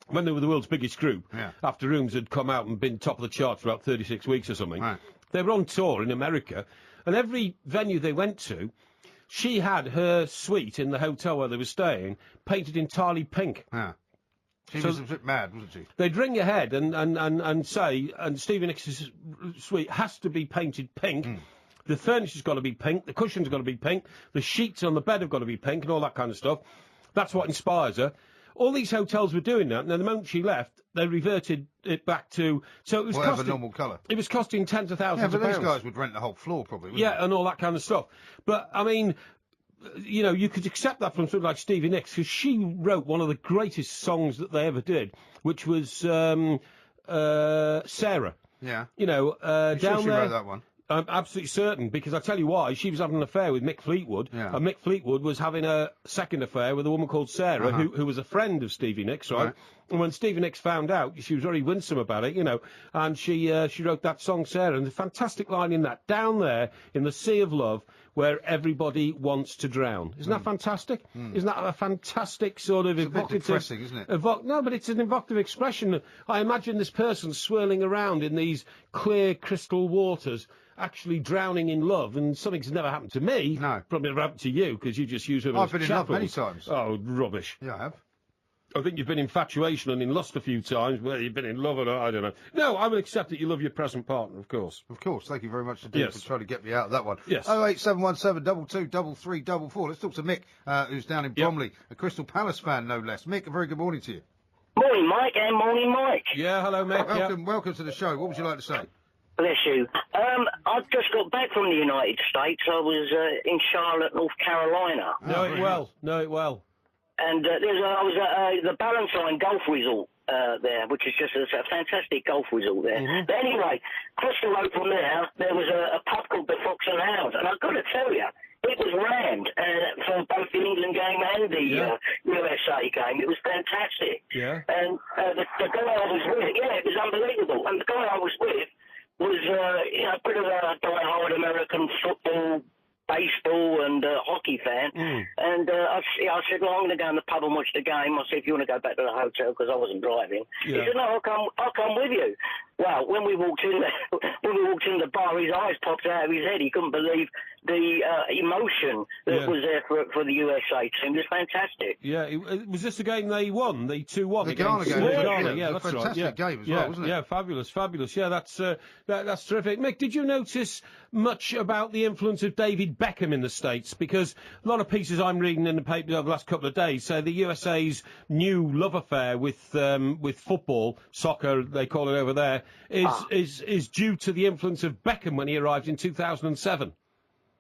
Speaker 7: when they were the world's biggest group, after Rumours had come out and been top of the charts for about 36 weeks or something, they were on tour in America, and every venue they went to, she had her suite in the hotel where they were staying painted entirely pink.
Speaker 5: She was a bit mad, wasn't she?
Speaker 7: They'd ring ahead and say, and Stevie Nicks' suite has to be painted pink. The furniture's got to be pink, the cushion's got to be pink, the sheets on the bed have got to be pink, and all that kind of stuff. That's what inspires her. All these hotels were doing that, and then the moment she left, they reverted it back to... So it was
Speaker 5: whatever normal colour.
Speaker 7: It was costing tens of thousands of pounds.
Speaker 5: Yeah, but these guys would rent the whole floor, probably, wouldn't they?
Speaker 7: And all that kind of stuff. But, I mean, you could accept that from somebody like Stevie Nicks, because she wrote one of the greatest songs that they ever did, which was Sarah.
Speaker 5: Yeah.
Speaker 7: Down
Speaker 5: sure she
Speaker 7: there...
Speaker 5: wrote that one?
Speaker 7: I'm absolutely certain, because I tell you why. She was having an affair with Mick Fleetwood, and Mick Fleetwood was having a second affair with a woman called Sarah, who was a friend of Stevie Nicks, right? And when Stevie Nicks found out, she was very winsome about it, and she wrote that song, Sarah, and the fantastic line in that, down there in the sea of love, where everybody wants to drown. Isn't that fantastic? Isn't that a fantastic sort of evocative...
Speaker 5: It's a bit depressing, isn't it?
Speaker 7: No, but it's an evocative expression. I imagine this person swirling around in these clear crystal waters, actually drowning in love, and something's never happened to me.
Speaker 5: No.
Speaker 7: Probably never happened to you, because you just use them as
Speaker 5: I've been in love many times.
Speaker 7: Oh, rubbish.
Speaker 5: Yeah, I have.
Speaker 7: I think you've been in infatuation and in lust a few times. Whether you've been in love or not, I don't know. No, I will accept that you love your present partner, of course.
Speaker 5: Of course. Thank you very much indeed for trying to get me out of that one.
Speaker 7: Yes.
Speaker 5: 08717 223344. Let's talk to Mick, who's down in Bromley, a Crystal Palace fan, no less. Mick, a very good morning to you.
Speaker 10: Morning, Mike, and morning, Mike.
Speaker 7: Yeah, hello, Mick.
Speaker 5: Welcome to the show. What would you like to say?
Speaker 10: Bless you. I've just got back from the United States. I was in Charlotte, North Carolina.
Speaker 7: Know it well.
Speaker 10: And I was at the Ballantine Golf Resort there, which is just a fantastic golf resort there. But anyway, across the road from there was a pub called the Fox and Hounds. And I've got to tell you, It was rammed for both the England game and the USA game. It was fantastic.
Speaker 7: Yeah.
Speaker 10: And the guy I was with, it was unbelievable. And the guy I was with was, a bit of a die-hard American football, baseball and hockey fan. And I said, well, I'm going to go in the pub and watch the game. I said, if you want to go back to the hotel, because I wasn't driving. He said, no, I'll come with you. Well, when we walked in the bar, his eyes popped out of his head. He couldn't believe the emotion that was there for the USA team. It was fantastic.
Speaker 7: Yeah, was this the game they won? The 2-1.
Speaker 5: The Ghana game.
Speaker 7: Yeah, that's right.
Speaker 5: Fantastic game as well, wasn't it?
Speaker 7: Yeah, fabulous. Yeah, that's terrific. Mick, did you notice much about the influence of David Beckham in the States? Because a lot of pieces I'm reading in the paper over the last couple of days say the USA's new love affair with football, soccer they call it over there, is due to the influence of Beckham when he arrived in 2007.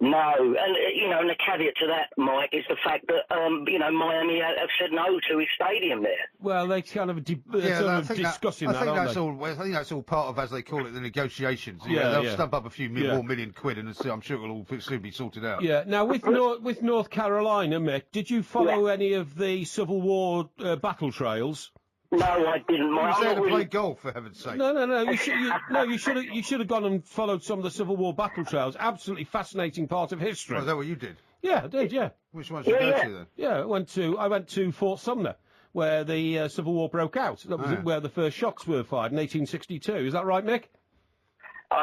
Speaker 10: No, and and the caveat to that, Mike, is the fact that Miami have said no to his stadium there.
Speaker 7: Well, they kind of discussing that, aren't they?
Speaker 5: I think that's all part of, as they call it, the negotiations. They'll stump up a few more million quid, and I'm sure it'll all soon be sorted out.
Speaker 7: Yeah. Now, with North Carolina, Mick, did you follow any of the Civil War battle trails?
Speaker 10: No, I didn't.
Speaker 5: You was there to play golf, for heaven's sake.
Speaker 7: No. You should have gone and followed some of the Civil War battle trails. Absolutely fascinating part of history.
Speaker 5: Oh, is that what you did?
Speaker 7: Yeah, I did. Yeah.
Speaker 5: Which ones did you go to then?
Speaker 7: Yeah, I went to Fort Sumner, where the Civil War broke out. That was where the first shots were fired in 1862. Is that right, Mick?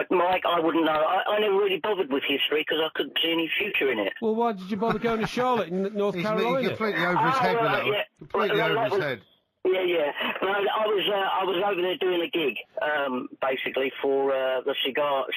Speaker 10: Mike, I wouldn't know. I never really bothered with history because I couldn't see any future in it.
Speaker 7: Well, why did you bother going to Charlotte in North Carolina?
Speaker 5: He's completely over his head with that. Completely over his head.
Speaker 10: Yeah. No, I was over there doing a gig, basically for the Cigar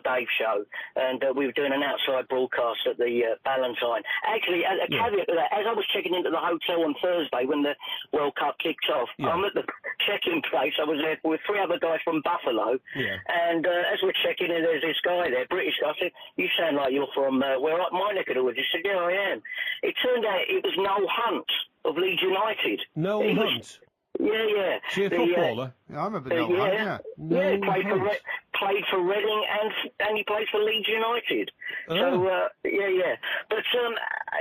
Speaker 10: Dave show, and we were doing an outside broadcast at the Valentine. Actually, a caveat to that, as I was checking into the hotel on Thursday when the World Cup kicked off, I'm at the check-in place. I was there with 3 other guys from Buffalo, and as we're checking in, there's this guy there, British guy. I said, "You sound like you're from where my neck of the woods." He said, "Yeah, I am." It turned out it was Noel Hunt of Leeds United.
Speaker 7: Noel Hunt?
Speaker 10: Yeah.
Speaker 7: Is he a footballer?
Speaker 5: Yeah, I remember Noel Hunt, yeah.
Speaker 10: Yeah, played for Reading and he plays for Leeds United. So, yeah. But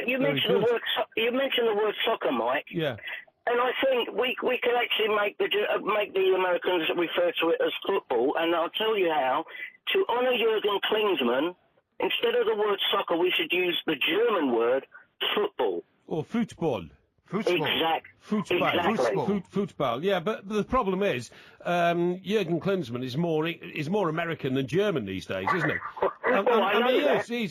Speaker 10: you mentioned the word soccer, Mike.
Speaker 7: Yeah.
Speaker 10: And I think we can actually make the Americans refer to it as football, and I'll tell you how. To honour Jurgen Klinsmann, instead of the word soccer, we should use the German word football.
Speaker 7: Or football.
Speaker 10: Exactly.
Speaker 7: Football. Yeah, but the problem is, Jurgen Klinsmann is more American than German these days, isn't he?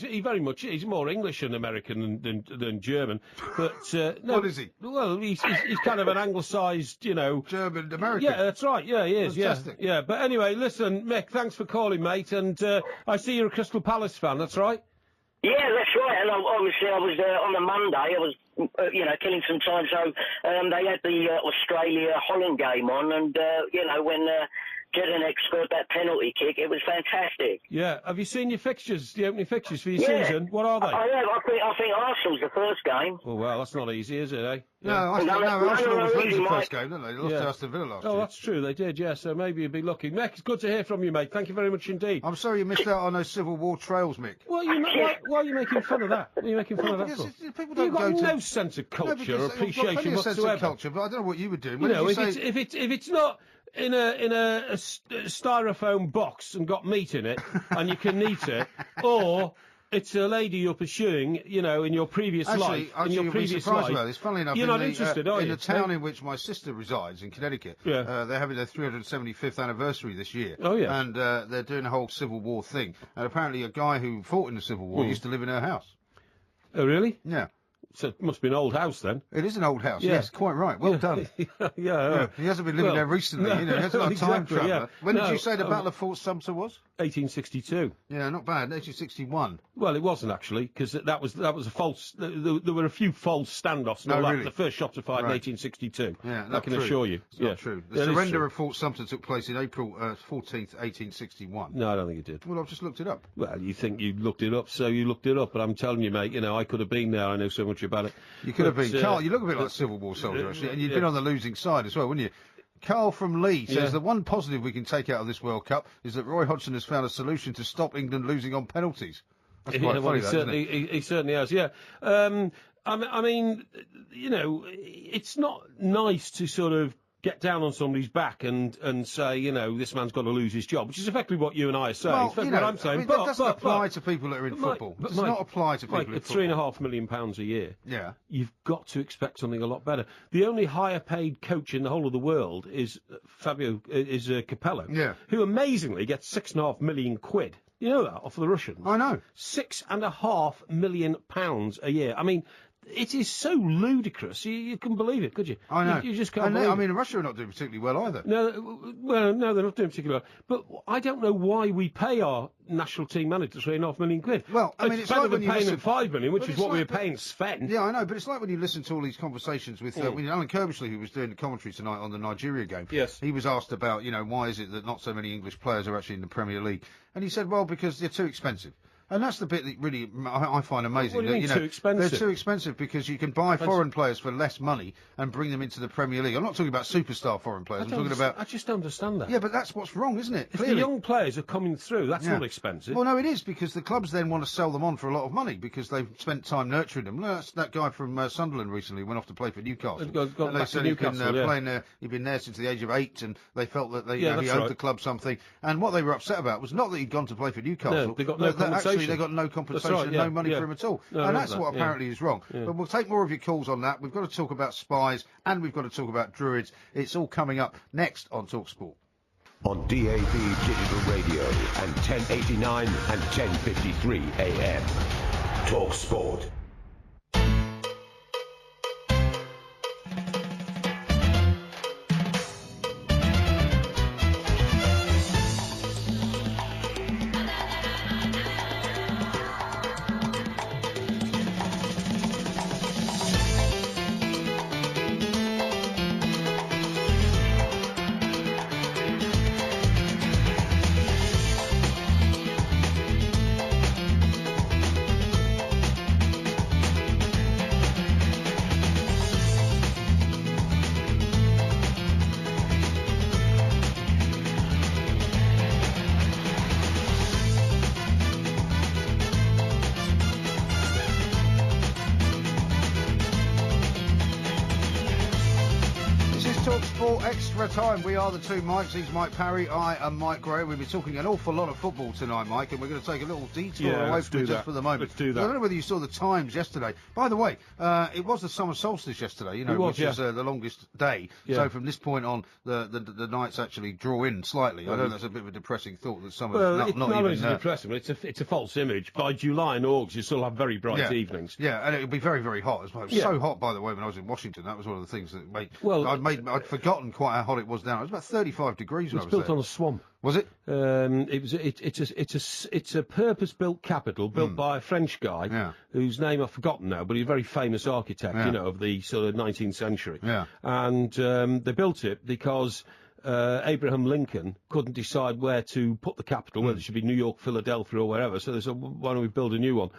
Speaker 7: He very much is. He's more English and American than German. But no,
Speaker 5: what is he?
Speaker 7: Well, he's kind of an anglicised,
Speaker 5: German American.
Speaker 7: Yeah, that's right. Yeah, he is.
Speaker 5: Fantastic.
Speaker 7: Yeah. But anyway, listen, Mick, thanks for calling, mate. And I see you're a Crystal Palace fan. That's right.
Speaker 10: Yeah, that's right. And obviously, I was on the Monday. I was, killing some time. So they had the Australia-Holland game on, and when Jedinek scored that penalty kick, it was fantastic.
Speaker 7: Yeah. Have you seen your fixtures, the opening fixtures for your season? What are they?
Speaker 10: I have. I think Arsenal's the first game.
Speaker 7: Oh, well, that's not easy, is it, eh?
Speaker 5: No, Arsenal was losing the first game, didn't they? They lost to Aston Villa last year.
Speaker 7: Oh, that's true, they did, yeah, so maybe you'd be lucky. Mick, it's good to hear from you, mate. Thank you very much indeed.
Speaker 5: I'm sorry you missed out on those Civil War trails, Mick.
Speaker 7: Why are you making fun of that? Why are you making fun of that for?
Speaker 5: People don't
Speaker 7: You've got no sense of culture or appreciation whatsoever.
Speaker 5: Sense of culture, but I don't know what you were doing.
Speaker 7: If it's not in a styrofoam box and got meat in it, and you can eat it, or it's a lady you're pursuing, in your previous life.
Speaker 5: Actually, you'll be surprised about this. Funnily enough,
Speaker 7: you're not interested, are you?
Speaker 5: In the town in which my sister resides, in Connecticut, they're having their 375th anniversary this year.
Speaker 7: Oh, yeah.
Speaker 5: And they're doing a whole Civil War thing. And apparently a guy who fought in the Civil War used to live in her house.
Speaker 7: Oh, really?
Speaker 5: Yeah.
Speaker 7: So it must be an old house, then.
Speaker 5: It is an old house, yes, quite right. Well done.
Speaker 7: Yeah.
Speaker 5: He hasn't been living there recently, he hasn't got time traveller.
Speaker 7: Yeah.
Speaker 5: When did you say the Battle of Fort Sumter was?
Speaker 7: 1862.
Speaker 5: Yeah, not bad. 1861.
Speaker 7: Well, it wasn't actually, because that was a false. There were a few false standoffs.
Speaker 5: No, really?
Speaker 7: The first shots were fired in 1862.
Speaker 5: Yeah,
Speaker 7: I can assure you.
Speaker 5: It's not true. The surrender of Fort Sumter took place in April 14th, 1861.
Speaker 7: No, I don't think it did.
Speaker 5: Well, I've just looked it up.
Speaker 7: Well, you think you looked it up, so you looked it up. But I'm telling you, mate, I could have been there. I know so much about it.
Speaker 5: You could have been. Carl, you look a bit like a Civil War soldier, actually, and you'd been on the losing side as well, wouldn't you? Carl from Lee says the one positive we can take out of this World Cup is that Roy Hodgson has found a solution to stop England losing on penalties. That's quite funny,
Speaker 7: he certainly has, yeah. I mean, you know, it's not nice to sort of get down on somebody's back and say, you know, this man's got to lose his job, which is effectively what you and I are saying.
Speaker 5: Well,
Speaker 7: it's what I'm saying.
Speaker 5: I mean, that doesn't apply to people that are in football. It does not apply to people in football.
Speaker 7: £3.5 million a year.
Speaker 5: Yeah.
Speaker 7: You've got to expect something a lot better. The only higher paid coach in the whole of the world is Capello.
Speaker 5: Yeah.
Speaker 7: Who amazingly gets £6.5 million. You know that, off the Russians?
Speaker 5: I know.
Speaker 7: £6.5 million a year. I mean, it is so ludicrous. You couldn't believe it, could you?
Speaker 5: I know.
Speaker 7: You just can't believe it.
Speaker 5: I mean, Russia are not doing particularly well either.
Speaker 7: No, no, they're not doing particularly well. But I don't know why we pay our national team manager £3.5 million.
Speaker 5: Well, I mean, it's
Speaker 7: better
Speaker 5: like
Speaker 7: than
Speaker 5: when you
Speaker 7: paying
Speaker 5: listen...
Speaker 7: them £5 million, which is what we were
Speaker 5: like...
Speaker 7: paying Sven.
Speaker 5: Yeah, I know, but it's like when you listen to all these conversations with Alan Kirbishley, who was doing the commentary tonight on the Nigeria game.
Speaker 7: Yes.
Speaker 5: He was asked about, you know, why is it that not so many English players are actually in the Premier League? And he said, well, because they're too expensive. And that's the bit that really I find amazing.
Speaker 7: What do you mean, too expensive?
Speaker 5: They're too expensive because you can buy foreign players for less money and bring them into the Premier League. I'm not talking about superstar foreign players. I'm talking about...
Speaker 7: I just don't understand that.
Speaker 5: Yeah, but that's what's wrong, isn't it?
Speaker 7: If the young players are coming through, that's not expensive.
Speaker 5: Well, no, it is, because the clubs then want to sell them on for a lot of money because they've spent time nurturing them. That's that guy from Sunderland recently went off to play for Newcastle.
Speaker 7: Got back to Newcastle,
Speaker 5: he'd been there since the age of 8, and they felt that he owed the club something. And what they were upset about was not that he'd gone to play for Newcastle.
Speaker 7: No, they got no compensation.
Speaker 5: Actually, they got no compensation.
Speaker 7: Right,
Speaker 5: no money for him at all.
Speaker 7: No,
Speaker 5: and that's what apparently is wrong.
Speaker 7: Yeah.
Speaker 5: But we'll take more of your calls on that. We've got to talk about spies, and we've got to talk about druids. It's all coming up next on TalkSport.
Speaker 18: On DAB Digital Radio and 1089 and 1053 AM. TalkSport.
Speaker 5: Time. We are the two Mikes. He's Mike Parry. I am Mike Gray. We'll be talking an awful lot of football tonight, Mike, and we're going to take a little detour away from it just for the moment.
Speaker 7: Let's do that.
Speaker 5: I don't know whether you saw the Times yesterday. By the way, it was the summer solstice yesterday, you know, which is the longest day. Yeah. So from this point on, the nights actually draw in slightly. I know that's a bit of a depressing thought that summer's not even
Speaker 7: depressing, but it's a false image. By July and August, you still have very bright evenings.
Speaker 5: Yeah, and it'll be very, very hot as well. It was so hot, by the way, when I was in Washington. That was one of the things that made... Well, I'd forgotten quite how hot it was down. It was about 35 degrees when I was there.
Speaker 7: It's built on a swamp.
Speaker 5: Was it?
Speaker 7: It's a purpose-built capital built by a French guy whose name I've forgotten now, but he's a very famous architect, you know, of the sort of 19th century. Yeah. And they built it because Abraham Lincoln couldn't decide where to put the capital, whether it should be New York, Philadelphia, or wherever. So they said, why don't we build a new one?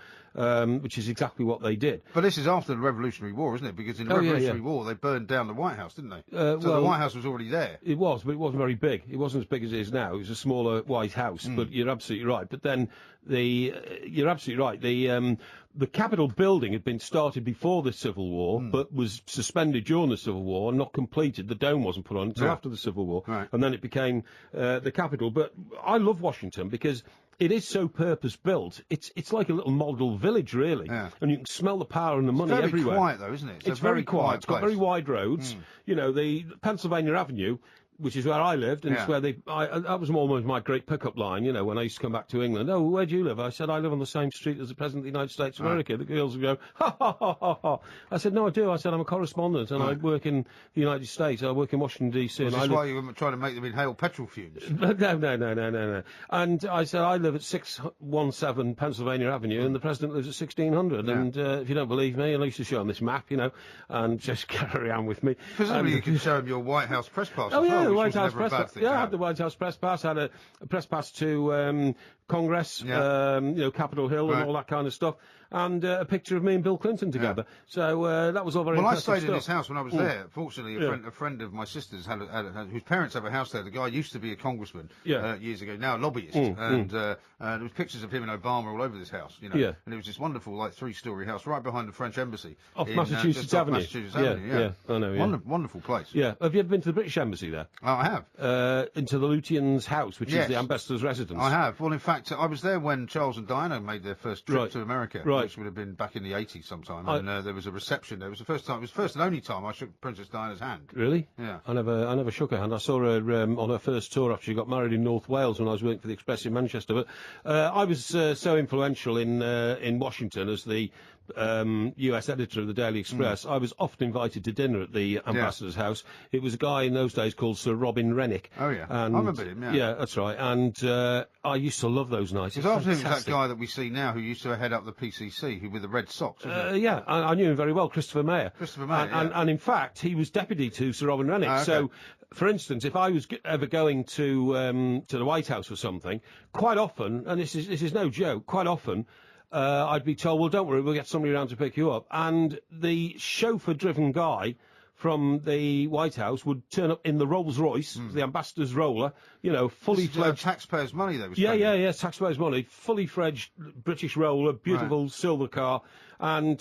Speaker 7: Which is exactly what they did.
Speaker 5: But this is after the Revolutionary War, isn't it? Because in the Revolutionary War, they burned down the White House, didn't they? So the White House was already there.
Speaker 7: It was, but it wasn't very big. It wasn't as big as it is now. It was a smaller White House, but you're absolutely right. But then you're absolutely right. The Capitol building had been started before the Civil War, but was suspended during the Civil War and not completed. The dome wasn't put on until after the Civil War, and then it became the Capitol. But I love Washington because it is so purpose-built. It's like a little model village, really. Yeah. And you can smell the power and the money everywhere.
Speaker 5: It's very quiet, though, isn't it?
Speaker 7: It's very quiet. It's got
Speaker 5: place.
Speaker 7: very wide roads. You know, the Pennsylvania Avenue, which is where I lived, and it's where that was almost my great pickup line, you know, when I used to come back to England. Oh, where do you live? I said, I live on the same street as the President of the United States of America. The girls would go, ha, ha, ha, ha, ha. I said, no, I do. I said, I'm a correspondent, and I work in the United States. I work in Washington, D.C.
Speaker 5: Is this why you were trying to make them inhale petrol fumes?
Speaker 7: No. And I said, I live at 617 Pennsylvania Avenue, and the President lives at 1600. And if you don't believe me, I used to show him this map, you know, and just carry on with me.
Speaker 5: Presumably you can show him your White House press pass
Speaker 7: as well. the
Speaker 5: which
Speaker 7: White
Speaker 5: was
Speaker 7: House
Speaker 5: never a
Speaker 7: press
Speaker 5: bad
Speaker 7: pass.
Speaker 5: thing
Speaker 7: Yeah,
Speaker 5: to
Speaker 7: I
Speaker 5: have.
Speaker 7: had the White House press pass. Had a press pass to Congress, Capitol Hill and all that kind of stuff, and a picture of me and Bill Clinton together. So that was all very
Speaker 5: Well, I
Speaker 7: impressive
Speaker 5: stayed in
Speaker 7: stuff.
Speaker 5: his house when I was there. Fortunately, a friend of my sister's whose parents have a house there. The guy used to be a congressman years ago, now a lobbyist, and there was pictures of him and Obama all over this house, you know. And it was this wonderful, like, 3-story house right behind the French embassy
Speaker 7: Off
Speaker 5: in,
Speaker 7: Massachusetts
Speaker 5: off
Speaker 7: Avenue.
Speaker 5: Massachusetts Avenue,
Speaker 7: Yeah, I know. Yeah.
Speaker 5: Wonderful place.
Speaker 7: Yeah. Have you ever been to the British Embassy there?
Speaker 5: Oh, I have.
Speaker 7: Into the Lutyens' house, which is the ambassador's residence.
Speaker 5: I have. Well, in fact, I was there when Charles and Diana made their first trip to America, which would have been back in the 80s sometime. And there was a reception there. It was the first time. It was the first and only time I shook Princess Diana's hand.
Speaker 7: Really?
Speaker 5: Yeah.
Speaker 7: I never shook her hand. I saw her on her first tour after she got married in North Wales when I was working for the Express in Manchester. But I was so influential in Washington as the US editor of the Daily Express. I was often invited to dinner at the ambassador's house. It was a guy in those days called Sir Robin Rennick.
Speaker 5: Oh, yeah.
Speaker 7: And,
Speaker 5: I remember him, yeah.
Speaker 7: Yeah, that's right. And I used to love those nights.
Speaker 5: Because after him was that guy that we see now who used to head up the PCC, who with the red socks, wasn't
Speaker 7: yeah, I knew him very well, Christopher Mayer.
Speaker 5: Christopher Mayer,
Speaker 7: and in fact, he was deputy to Sir Robin Rennick.
Speaker 5: Okay.
Speaker 7: So, for instance, if I was ever going to the White House or something, quite often, and this is no joke, quite often, I'd be told, well, don't worry, we'll get somebody around to pick you up. And the chauffeur-driven guy from the White House would turn up in the Rolls-Royce, the ambassador's roller, you know, fully fledged.
Speaker 5: Taxpayers' money, they was
Speaker 7: Yeah, taxpayers' money, fully fledged British roller, beautiful silver car. And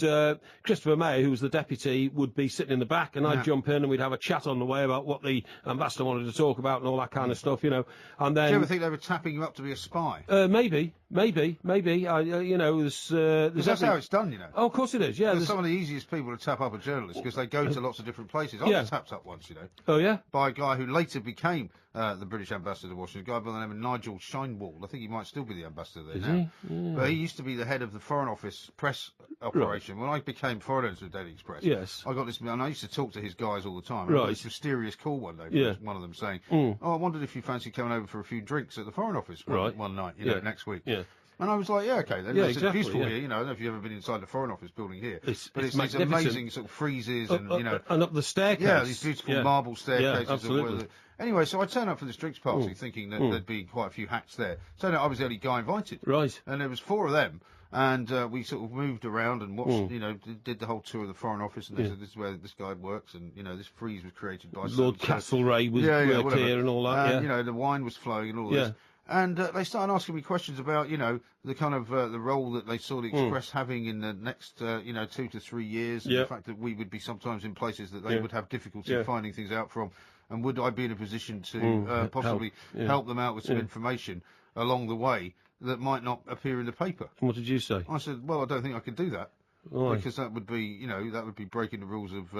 Speaker 7: Christopher Mayer, who was the deputy, would be sitting in the back, and I'd jump in, and we'd have a chat on the way about what the ambassador wanted to talk about and all that kind of stuff, you know. And then,
Speaker 5: do you ever think they were tapping you up to be a spy?
Speaker 7: Maybe. You know, there's
Speaker 5: that's how it's done, you know.
Speaker 7: Oh, of course it is. Yeah,
Speaker 5: They're some of the easiest people to tap up a journalist because they go to lots of different places. I was tapped up once, you know.
Speaker 7: Oh yeah.
Speaker 5: By a guy who later became the British ambassador to Washington, a guy by the name of Nigel Shinewall. I think he might still be the ambassador there now.
Speaker 7: Yeah.
Speaker 5: But he used to be the head of the Foreign Office press operation. When I became foreign editor of Daily Express, I got this, and I used to talk to his guys all the time. I got this mysterious call one day from one of them saying, "Oh, I wondered if you fancy coming over for a few drinks at the Foreign Office one night, you know, next week." Yeah. And I was like, yeah, okay, then.
Speaker 7: Yeah,
Speaker 5: it's
Speaker 7: exactly,
Speaker 5: beautiful here, you know. I don't know if you've ever been inside the Foreign Office building here.
Speaker 7: It's
Speaker 5: amazing sort of friezes and, you know.
Speaker 7: And up the staircase.
Speaker 5: Yeah, these beautiful marble staircases.
Speaker 7: Yeah, absolutely.
Speaker 5: Anyway, so I turned up for this drinks party thinking that there'd be quite a few hacks there. Turned out I was the only guy invited.
Speaker 7: Right.
Speaker 5: And there was 4 of them. And we sort of moved around and watched, you know, did the whole tour of the Foreign Office, and they said this is where this guy works, and you know this frieze was created by
Speaker 7: Lord Castlereagh was worked here and all that.
Speaker 5: You know, the wine was flowing and all this. And they started asking me questions about, you know, the kind of the role that they saw the Express having in the next, 2 to 3 years, and the fact that we would be sometimes in places that they would have difficulty finding things out from, and would I be in a position to possibly help them out with some information along the way that might not appear in the paper.
Speaker 7: And what did you say?
Speaker 5: I said, well, I don't think I could do that.
Speaker 7: Why?
Speaker 5: Because that would be, you know, breaking the rules of,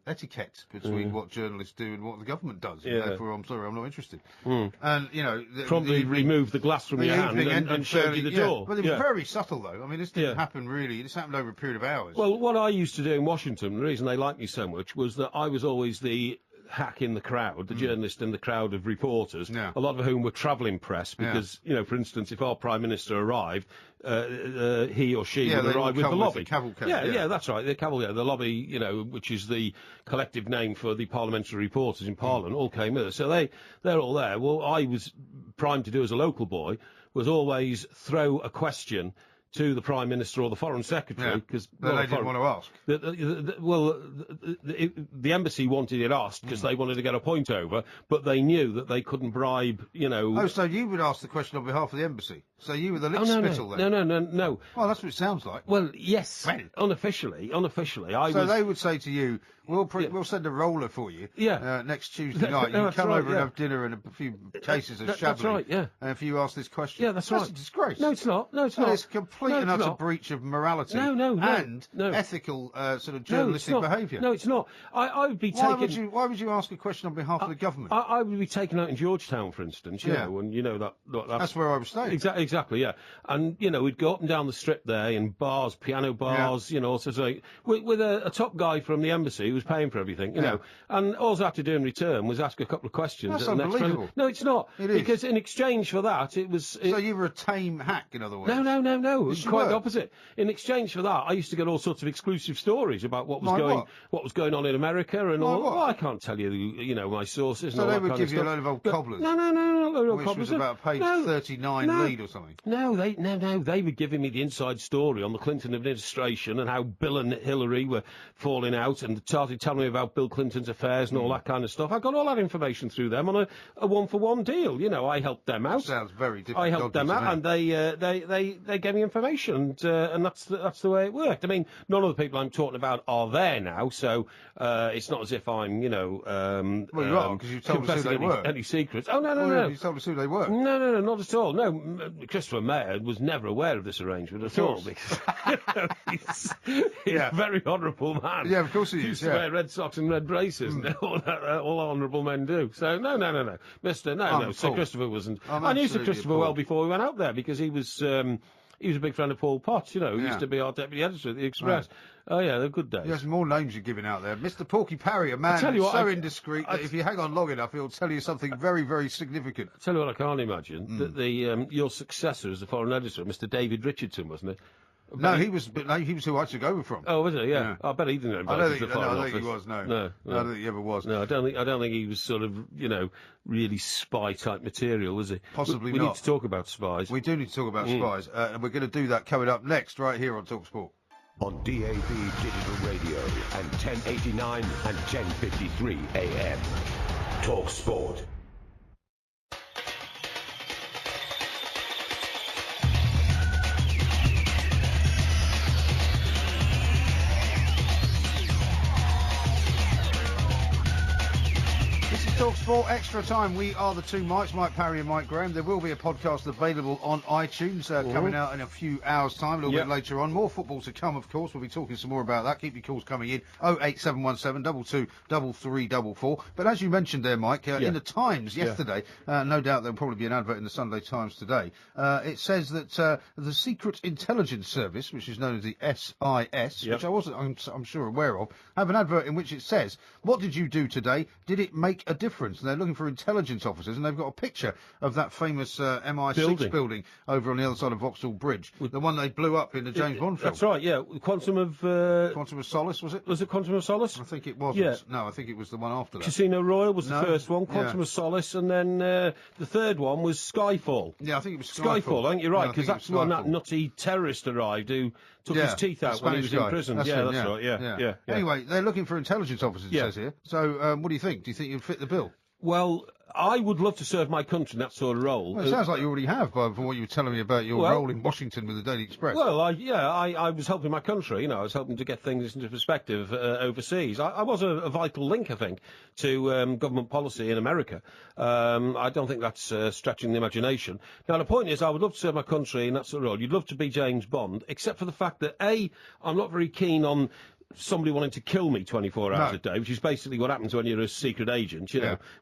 Speaker 5: etiquette between what journalists do and what the government does. And therefore, I'm sorry, I'm not interested. And, you know...
Speaker 7: Promptly remove the glass from your hand and showed you the door.
Speaker 5: But it was very subtle, though. I mean, this didn't happen really. This happened over a period of hours.
Speaker 7: Well, what I used to do in Washington, the reason they liked me so much, was that I was always the hack in the crowd, the journalist in the crowd of reporters, a lot of whom were travelling press, because, you know, for instance, if our Prime Minister arrived, he or she would arrive with the lobby. That's right, the cavalcade. The lobby, you know, which is the collective name for the parliamentary reporters in Parliament, all came with us. So they're all there. Well, I was primed to do as a local boy, was always throw a question to the Prime Minister or the Foreign Secretary, because
Speaker 5: they didn't want to ask.
Speaker 7: The embassy wanted it asked because they wanted to get a point over, but they knew that they couldn't bribe, you know...
Speaker 5: Oh, so you would ask the question on behalf of the embassy? So you were the lickspittle then?
Speaker 7: No.
Speaker 5: Well, that's what it sounds like.
Speaker 7: Well, yes. Unofficially,
Speaker 5: they would say to you, we'll send a roller for you next Tuesday night. You can come over and have dinner and a few cases of Chablis.
Speaker 7: That's right,
Speaker 5: and if you ask this question...
Speaker 7: Yeah, that's right.
Speaker 5: That's a disgrace.
Speaker 7: No, it's not.
Speaker 5: It's a complete and utter breach of morality and ethical sort of journalistic behaviour.
Speaker 7: No, it's not. I would be taken...
Speaker 5: Why would you ask a question on behalf of the government?
Speaker 7: I would be taken out in Georgetown, for instance, you know, and you know that's
Speaker 5: where I was staying.
Speaker 7: Exactly, yeah. And, you know, we'd go up and down the strip there in bars, piano bars, you know, all sorts of things, with a top guy from the embassy who was paying for everything, you know. And all I had to do in return was ask a couple of questions.
Speaker 5: That's unbelievable.
Speaker 7: No, it's not.
Speaker 5: It is.
Speaker 7: Because in exchange for that, it was...
Speaker 5: So you were a tame hack, in other words?
Speaker 7: No. No, quite the opposite. In exchange for that, I used to get all sorts of exclusive stories about what was going on in America and all. Well, I can't tell you, my sources.
Speaker 5: So
Speaker 7: and all
Speaker 5: they
Speaker 7: that
Speaker 5: would
Speaker 7: kind
Speaker 5: give
Speaker 7: of
Speaker 5: you a
Speaker 7: stuff.
Speaker 5: load of old
Speaker 7: But-
Speaker 5: cobblers.
Speaker 7: No, not load of
Speaker 5: Which
Speaker 7: cobblers.
Speaker 5: was about page 39 lead or something.
Speaker 7: No, they were giving me the inside story on the Clinton administration and how Bill and Hillary were falling out, and started telling me about Bill Clinton's affairs and all that kind of stuff. I got all that information through them on a one-for-one deal. I helped them out.
Speaker 5: Sounds very difficult.
Speaker 7: I helped them out, and they gave me information, and that's the way it worked. I mean, none of the people I'm talking about are there now, so it's not as if I'm,
Speaker 5: well, you are, because you told us who they were.
Speaker 7: Any secrets? Oh, no.
Speaker 5: You told us who they were.
Speaker 7: No, not at all. No, Christopher Mayer was never aware of this arrangement at all, because he's a very honourable man.
Speaker 5: Yeah, of course he
Speaker 7: He
Speaker 5: is,
Speaker 7: used to wear red socks and red braces, and all honourable men do. So, no. Sir Christopher wasn't. I knew Sir Christopher well before we went out there, because he was a big friend of Paul Potts, He used to be our deputy editor at the Express. Right. Oh, yeah, they're good days.
Speaker 5: There's more names you're giving out there. Mr. Porky Parry, a man who's so indiscreet that if you hang on long enough, he'll tell you something very, very significant.
Speaker 7: I tell you what I can't imagine, that your successor as the foreign editor, Mr. David Richardson, wasn't it?
Speaker 5: No, he was who I took over from.
Speaker 7: Oh, was he? Yeah. I bet he didn't invite
Speaker 5: I
Speaker 7: to the foreign
Speaker 5: don't
Speaker 7: office.
Speaker 5: think he was, no.
Speaker 7: No.
Speaker 5: I don't think he ever was.
Speaker 7: No, I don't think he was sort of, really spy-type material, was he?
Speaker 5: Possibly
Speaker 7: we
Speaker 5: not.
Speaker 7: We need to talk about spies.
Speaker 5: We do need to talk about spies, and we're going to do that coming up next, right here on TalkSport.
Speaker 18: On DAB Digital Radio and 1089 and 1053 AM. Talk Sport.
Speaker 5: TalkSport Extra Time. We are the two Mikes, Mike Parry and Mike Graham. There will be a podcast available on iTunes coming out in a few hours' time, a little bit later on. More football to come, of course. We'll be talking some more about that. Keep your calls coming in. 08717 22 3344. But as you mentioned there, Mike, in the Times yesterday, no doubt there'll probably be an advert in the Sunday Times today. It says that the Secret Intelligence Service, which is known as the SIS, which I wasn't, I'm sure, aware of, have an advert in which it says, "What did you do today? Did it make a difference?" And they're looking for intelligence officers, and they've got a picture of that famous MI6 building over on the other side of Vauxhall Bridge, the one they blew up in the James Bond film.
Speaker 7: That's right, yeah. Quantum of
Speaker 5: Solace, was it?
Speaker 7: Was it Quantum of Solace?
Speaker 5: I think it wasn't.
Speaker 7: Yeah.
Speaker 5: No, I think it was the one after that.
Speaker 7: Casino Royale was the first one, Quantum of Solace, and then the third one was Skyfall.
Speaker 5: Yeah, I think it was Skyfall.
Speaker 7: I think you're right, because that's when that nutty terrorist arrived who took his teeth out when he was in prison. That's right, yeah.
Speaker 5: Anyway, they're looking for intelligence officers, it says here. So, what do you think? Do you think you'd fit the bill?
Speaker 7: Well, I would love to serve my country in that sort of role.
Speaker 5: Well, it sounds like you already have, from what you were telling me about your role in Washington with the Daily Express.
Speaker 7: Well, I was helping my country. I was helping to get things into perspective overseas. I was a vital link, I think, to government policy in America. I don't think that's stretching the imagination. Now, the point is, I would love to serve my country in that sort of role. You'd love to be James Bond, except for the fact that, A, I'm not very keen on somebody wanting to kill me 24 hours a day, which is basically what happens when you're a secret agent,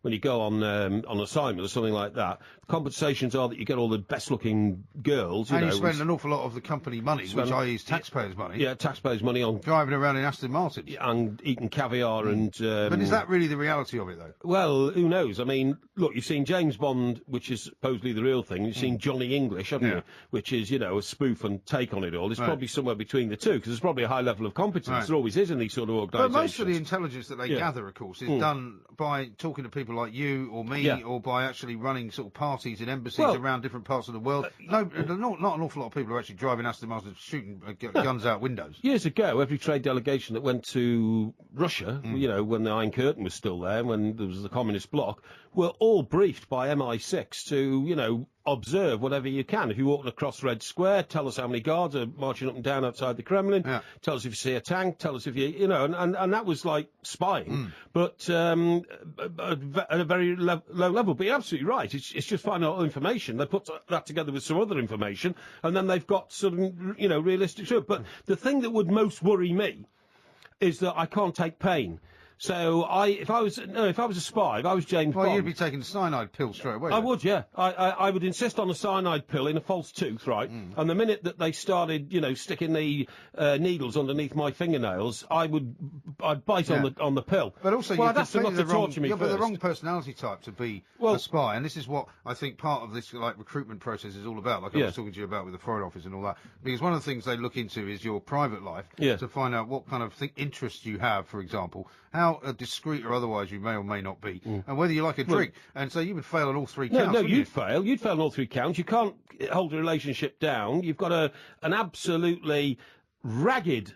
Speaker 7: when you go on assignment or something like that. The compensations are that you get all the best-looking girls,
Speaker 5: and you spend an awful lot of the company money, which is taxpayers' money.
Speaker 7: Yeah, taxpayers' money on
Speaker 5: driving around in Aston Martins.
Speaker 7: And eating caviar and...
Speaker 5: But is that really the reality of it, though?
Speaker 7: Well, who knows? I mean, look, you've seen James Bond, which is supposedly the real thing. You've seen Johnny English, haven't you? Which is, a spoof and take on it all. It's probably somewhere between the two, because there's probably a high level of competence. There always is in these sort of organisations.
Speaker 5: But most of the intelligence that they gather, of course, is done by talking to people like you or me, or by actually running sort of parties in embassies around different parts of the world. Not an awful lot of people are actually driving Aston Martins shooting guns out windows.
Speaker 7: Years ago, every trade delegation that went to Russia, when the Iron Curtain was still there, when there was the communist bloc, were all briefed by MI6 to, observe whatever you can. If you're walking across Red Square, tell us how many guards are marching up and down outside the Kremlin. Tell us if you see a tank. Tell us if you, and that was like spying, but at a very low level. But you're absolutely right. It's just finding out information. They put that together with some other information, and then they've got some, realistic truth. But the thing that would most worry me is that I can't take pain. So if I was a spy, if I was James Bond...
Speaker 5: Well, you'd be taking the cyanide pill straight away.
Speaker 7: I would, yeah. I would insist on a cyanide pill in a false tooth, right? And the minute that they started, sticking the needles underneath my fingernails, I'd bite on the pill.
Speaker 5: But also,
Speaker 7: I'd ask them not to torture me
Speaker 5: but
Speaker 7: first.
Speaker 5: the wrong personality type to be a spy, and this is what I think part of this recruitment process is all about. Like I was talking to you about with the Foreign Office and all that, because one of the things they look into is your private life to find out what kind of interests you have, for example, how discreet or otherwise you may or may not be, and whether you like a drink. And so you would fail on all three counts.
Speaker 7: No, you'd fail. You'd fail on all three counts. You can't hold a relationship down. You've got an absolutely ragged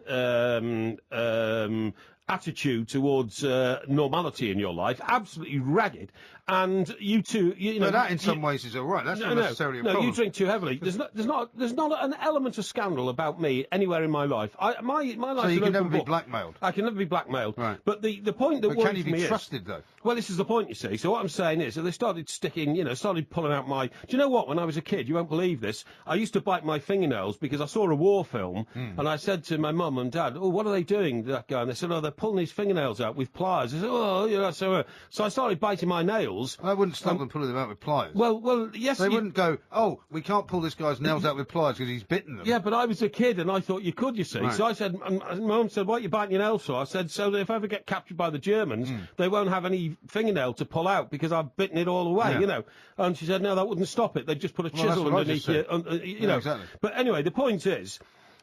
Speaker 7: attitude towards normality in your life, absolutely ragged. And you two,
Speaker 5: But that in some ways is all right. That's not necessarily a problem.
Speaker 7: No, you drink too heavily. There's not an element of scandal about me anywhere in my life. My life.
Speaker 5: So you can never be blackmailed.
Speaker 7: I can never be blackmailed.
Speaker 5: Right.
Speaker 7: But the point that worries me is...
Speaker 5: can you be trusted, though?
Speaker 7: Well, this is the point, you see. So what I'm saying is that they started started pulling out my... Do you know what? When I was a kid, you won't believe this, I used to bite my fingernails because I saw a war film, and I said to my mum and dad, "Oh, what are they doing, that guy?" And they said, "Oh, they're pulling his fingernails out with pliers." I said, "Oh, so I started biting my nails.
Speaker 5: I wouldn't stop them pulling them out with pliers.
Speaker 7: Well, yes.
Speaker 5: They wouldn't go, "Oh, we can't pull this guy's nails out with pliers because he's bitten them."
Speaker 7: Yeah, but I was a kid and I thought you could, you see.
Speaker 5: Right.
Speaker 7: So I said, and my mum said, "What are you biting your nails for?" I said, "So that if I ever get captured by the Germans, they won't have any fingernail to pull out because I've bitten it all away, And she said, "No, that wouldn't stop it. They'd just put a chisel underneath you,
Speaker 5: Exactly.
Speaker 7: But anyway, the point is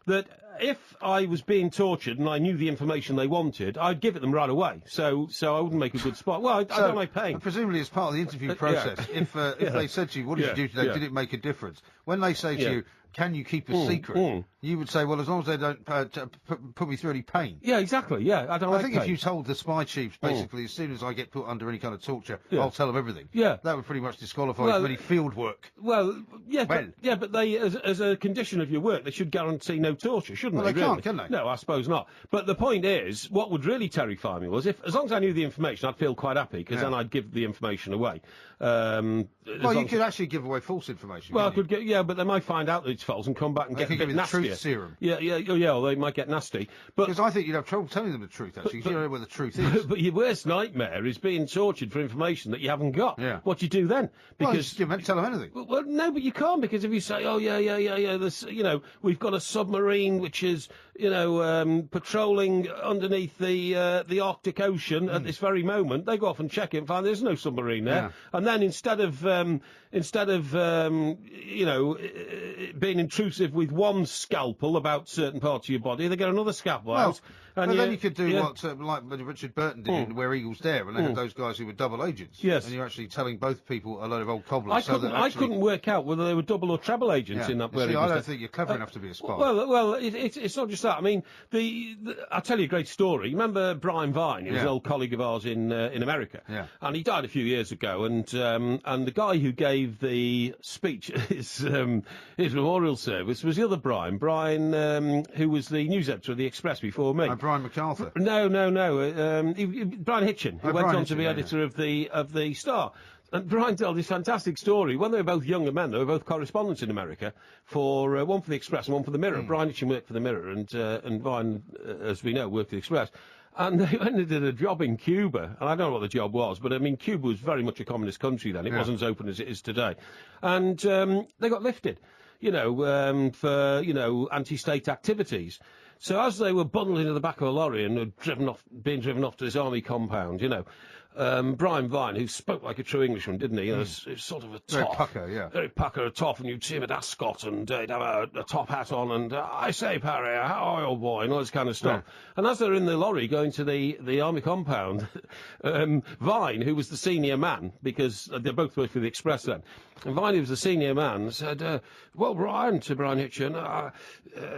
Speaker 7: that if I was being tortured and I knew the information they wanted, I'd give it them right away. So I wouldn't make a good spot. Well, I don't like pain.
Speaker 5: Presumably, as part of the interview process, if they said to you, "What did you do today? Did it make a difference?" When they say to you, "Can you keep a secret?" You would say, "Well, as long as they don't put me through any pain."
Speaker 7: Yeah, exactly. Yeah, I don't like
Speaker 5: pain.
Speaker 7: pain.
Speaker 5: If you told the spy chiefs, basically, as soon as I get put under any kind of torture, I'll tell them everything.
Speaker 7: Yeah.
Speaker 5: That would pretty much disqualify any field work.
Speaker 7: Well, yeah, but they, as a condition of your work, they should guarantee no torture, shouldn't
Speaker 5: they?
Speaker 7: They
Speaker 5: can't, can they?
Speaker 7: No, I suppose not. But the point is, what would really terrify me was as long as I knew the information, I'd feel quite happy, because then I'd give the information away.
Speaker 5: You could actually give away false information.
Speaker 7: Well, I could but they might find out that it's false and come back and get a bit nastier.
Speaker 5: Truth serum.
Speaker 7: Yeah, or they might get nasty.
Speaker 5: Because I think you'd have trouble telling them the truth, actually, because you don't know where the truth is.
Speaker 7: But your worst nightmare is being tortured for information that you haven't got.
Speaker 5: Yeah.
Speaker 7: What do you do then? Because
Speaker 5: you meant to tell them anything.
Speaker 7: Well, no, but you can't, because if you say, "Oh, yeah, this, we've got a submarine which is, patrolling underneath the Arctic Ocean at this very moment," they go off and check it and find there's no submarine there.
Speaker 5: Yeah.
Speaker 7: And then instead of being intrusive with one scalpel about certain parts of your body, they get another scalpel out.
Speaker 5: And then you could do what like Richard Burton did in Where Eagles Dare, and they had those guys who were double agents.
Speaker 7: Yes.
Speaker 5: And you're actually telling both people a load of old cobblers.
Speaker 7: I couldn't work out whether they were double or treble agents in that.
Speaker 5: I don't think you're clever enough to be a spy.
Speaker 7: Well, it's not just that. I mean, I'll tell you a great story. You remember Brian Vine? He was an old colleague of ours in America.
Speaker 5: Yeah.
Speaker 7: And he died a few years ago. And the guy who gave the speech at his memorial service was the other Brian, who was the news editor of the Express before me.
Speaker 5: Brian MacArthur.
Speaker 7: No. Brian Hitchin, who went on to be editor of the Star. And Brian told this fantastic story. When they were both younger men, they were both correspondents in America, for one for the Express and one for the Mirror. Brian Hitchin worked for the Mirror, and Brian, as we know, worked for the Express. And they went and did a job in Cuba, and I don't know what the job was, but I mean, Cuba was very much a communist country then. It wasn't as open as it is today. And they got lifted, for, anti-state activities. So as they were bundled into the back of a lorry and were being driven off to this army compound, Brian Vine, who spoke like a true Englishman, didn't he? Sort of a toff.
Speaker 5: Very pucker,
Speaker 7: Very pucker, a toff, and you'd see him at Ascot, and he'd have a top hat on, and "I say, Parry, how are you, old boy?" and all this kind of stuff. Yeah. And as they were in the lorry going to the army compound, Vine, who was the senior man, because they both worked for the Express then, and Vine, who was the senior man, said, "Well, Brian," to Brian Hitchin,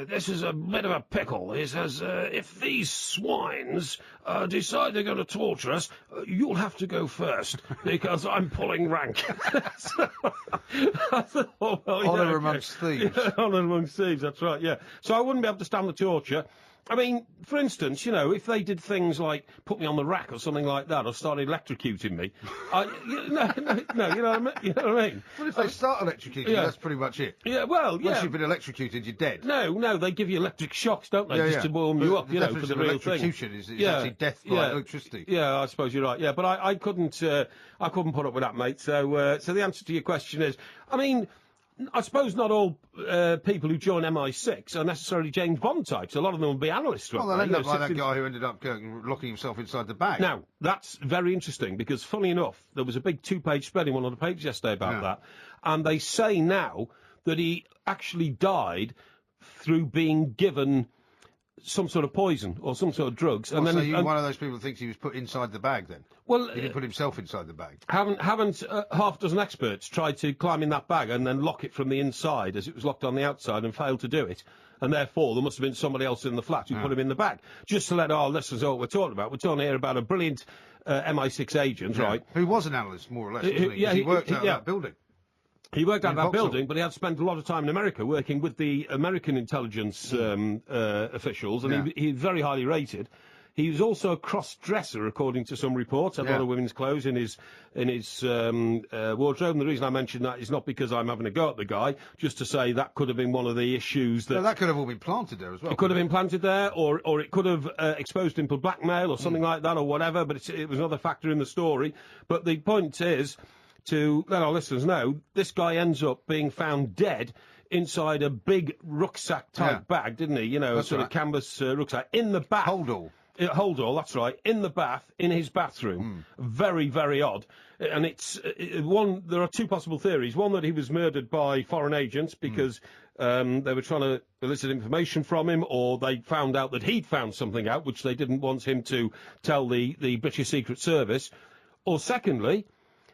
Speaker 7: "this is a bit of a pickle." He says, "If these swines decide they're going to torture us, you'll have to go first, because I'm pulling rank." So, I thought,
Speaker 5: Honour amongst thieves.
Speaker 7: Honour amongst thieves, that's right, yeah. So I wouldn't be able to stand the torture. I mean, for instance, you know, if they did things like put me on the rack or something like that, or started electrocuting me, you know what I mean?
Speaker 5: Well, if they start electrocuting, that's pretty much it.
Speaker 7: Yeah, well,
Speaker 5: Once you've been electrocuted, you're dead.
Speaker 7: No, they give you electric shocks, don't they, just to warm you up, you know, for the real thing.
Speaker 5: Electrocution is actually death by electricity.
Speaker 7: Yeah, I suppose you're right. Yeah, but I couldn't put up with that, mate. So the answer to your question is, I mean, I suppose not all people who join MI6 are necessarily James Bond types. A lot of them will be analysts.
Speaker 5: Well, they'll end up like that guy who ended up locking himself inside the bag.
Speaker 7: Now, that's very interesting, because, funnily enough, there was a big 2-page spread in one of the papers yesterday about that, and they say now that he actually died through being given some sort of poison or some sort of drugs.
Speaker 5: And so you're one of those people who thinks he was put inside the bag, then?
Speaker 7: Well,
Speaker 5: he didn't put himself inside the bag.
Speaker 7: Haven't half a dozen experts tried to climb in that bag and then lock it from the inside as it was locked on the outside and failed to do it? And therefore, there must have been somebody else in the flat who put him in the bag. Just to let our listeners know what we're talking about. We're talking here about a brilliant MI6 agent, right?
Speaker 5: Who was an analyst, more or less, wasn't he? He worked out of that building.
Speaker 7: He worked out that building, but he had spent a lot of time in America working with the American intelligence officials, and he's very highly rated. He was also a cross-dresser, according to some reports. Had a lot of women's clothes in his wardrobe. And the reason I mention that is not because I'm having a go at the guy, just to say that could have been one of the issues that...
Speaker 5: No, that could have all been planted there as well.
Speaker 7: It could have been planted there, or it could have exposed him to blackmail or something like that, or whatever, but it was another factor in the story. But the point is, to let our listeners know, this guy ends up being found dead inside a big rucksack-type bag, didn't he? You know, a sort of canvas rucksack. In the bath. Holdall, that's right, in the bath, in his bathroom. Very, very odd. And there are two possible theories. One, that he was murdered by foreign agents because they were trying to elicit information from him, or they found out that he'd found something out, which they didn't want him to tell the British Secret Service. Or secondly,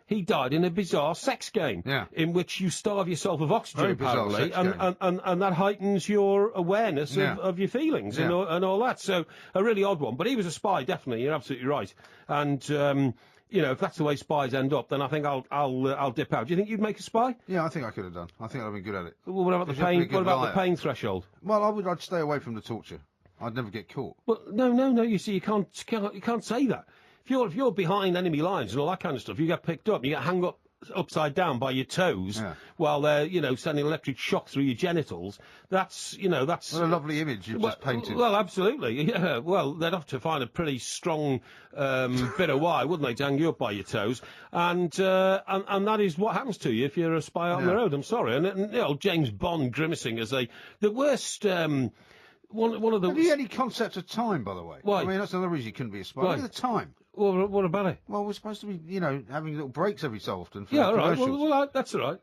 Speaker 7: he died in a bizarre sex game, in which you starve yourself of oxygen, apparently, and that heightens your awareness of your feelings and all that. So, a really odd one. But he was a spy, definitely. You're absolutely right. And, you know, if that's the way spies end up, then I think I'll dip out. Do you think you'd make a spy?
Speaker 5: Yeah, I think I could have done. I think I'd have been good at it.
Speaker 7: Well, what about the pain? What about the pain threshold?
Speaker 5: Well, I'd stay away from the torture. I'd never get caught.
Speaker 7: Well, no. You see, you can't say that. If you're behind enemy lines and all that kind of stuff, you get picked up, you get hung up upside down by your toes while they're, you know, sending electric shock through your genitals. That's what
Speaker 5: a lovely image you've just painted.
Speaker 7: Well, absolutely. Yeah. Well, they'd have to find a pretty strong bit of wire, wouldn't they, to hang you up by your toes? And that is what happens to you if you're a spy out on the road. I'm sorry. And you know, James Bond grimacing as the worst. One of the.
Speaker 5: Have you any concept of time, by the way?
Speaker 7: Why?
Speaker 5: I mean, that's another reason you couldn't be a spy. Look at the time.
Speaker 7: Well, what about it?
Speaker 5: Well, we're supposed to be, you know, having little breaks every so often. For
Speaker 7: all right. Well, that's all right.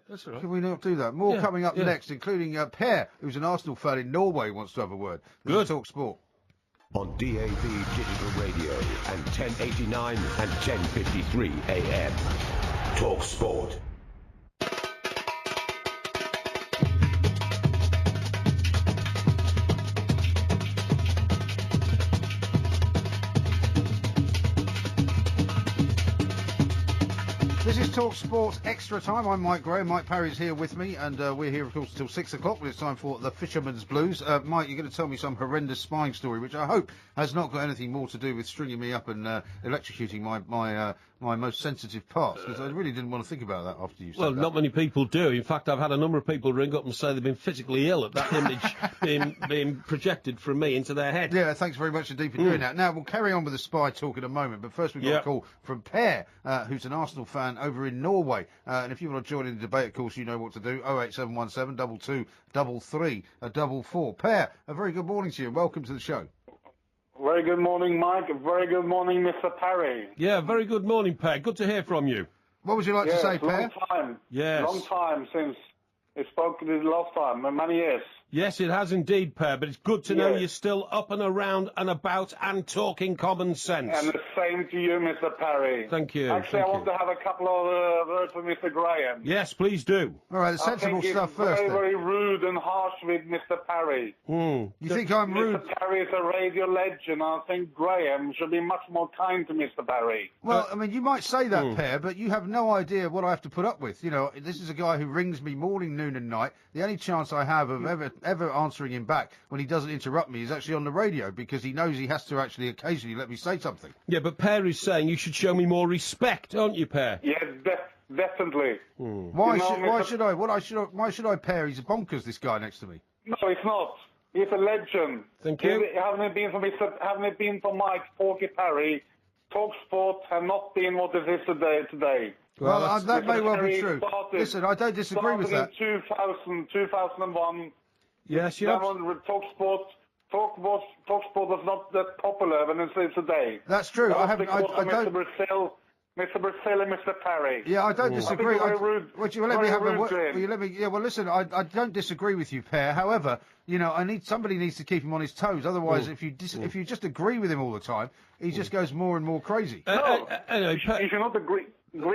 Speaker 5: Can we not do that? More coming up next, including Per, who's an Arsenal fan in Norway, wants to have a word. Good. Talk Sport.
Speaker 18: On DAB Digital Radio and 1089 and 1053 AM. Talk Sport.
Speaker 5: This is Talk Sport Extra Time. I'm Mike Gray. Mike Parry's here with me, and we're here, of course, until 6 o'clock, when it's time for the Fisherman's Blues. Mike, you're going to tell me some horrendous spying story, which I hope has not got anything more to do with stringing me up and electrocuting my most sensitive parts, because I really didn't want to think about that after you said that.
Speaker 7: Well, not many people do. In fact, I've had a number of people ring up and say they've been physically ill at that image being projected from me into their head.
Speaker 5: Yeah, thanks very much indeed for doing that. Now, we'll carry on with the spy talk in a moment, but first we've got a call from Per, who's an Arsenal fan over in Norway. And if you want to join in the debate, of course, you know what to do. 08717 22 33 44. Per, a very good morning to you. Welcome to the show.
Speaker 11: Very good morning, Mike. Very good morning, Mr. Parry.
Speaker 7: Yeah, very good morning, Per. Good to hear from you.
Speaker 5: What would you like to say, Per?
Speaker 11: Long time.
Speaker 7: Yes.
Speaker 11: Long time since we spoke the last time, many years.
Speaker 7: Yes, it has indeed, Per, but it's good to know you're still up and around and about and talking common sense.
Speaker 11: And the same to you, Mr. Parry.
Speaker 7: Thank you.
Speaker 11: Actually, I want to have a couple of words with Mr. Graham.
Speaker 7: Yes, please do.
Speaker 5: All right, the sensible stuff first.
Speaker 11: Very, very rude and harsh with Mr. Parry.
Speaker 5: You think I'm rude?
Speaker 11: Mr. Parry is a radio legend. I think Graham should be much more kind to Mr. Parry.
Speaker 5: Well, I mean, you might say that, Per, but you have no idea what I have to put up with. You know, this is a guy who rings me morning, noon and night. The only chance I have of ever ever answering him back when he doesn't interrupt me is actually on the radio, because he knows he has to actually occasionally let me say something.
Speaker 7: Yeah, but Per is saying you should show me more respect, aren't you, Per?
Speaker 11: Yes, definitely.
Speaker 5: Why should I? Why should I, Per? He's bonkers, this guy next to me.
Speaker 11: No, it's not. He's a legend.
Speaker 7: Thank you.
Speaker 11: Haven't it been for Mike Porky Parry, TalkSport have not been what it is today.
Speaker 5: Well, that may well be true. Listen, I don't disagree with that.
Speaker 11: In 2001.
Speaker 7: Yes,
Speaker 11: yes. TalkSport was not that popular when it's today.
Speaker 5: That's true.
Speaker 11: Mr. Brazil and Mr. Parry.
Speaker 5: Yeah, I don't disagree.
Speaker 11: Would you let me have a word?
Speaker 5: Yeah, well, listen, I don't disagree with you, Per. However, you know, somebody needs to keep him on his toes. Otherwise, if you just agree with him all the time, he just goes more and more crazy.
Speaker 11: You should not agree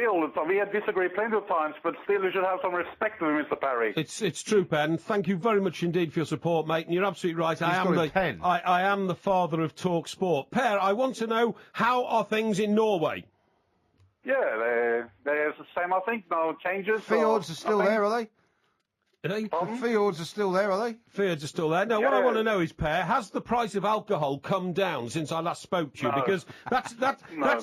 Speaker 11: all the time. We have disagreed plenty of times, but still you should have some respect for Mr. Parry.
Speaker 7: It's true, Per, and thank you very much indeed for your support, mate. And you're absolutely right. I am the father of talk sport. Per, I want to know, how are things in Norway?
Speaker 11: Yeah, they're the same, I think. No changes.
Speaker 5: Fjords are still there, are they? The fjords are still there, are they?
Speaker 7: Fjords are still there. No, what I want to know is, Per, has the price of alcohol come down since I last spoke to you?
Speaker 11: No.
Speaker 7: Because that's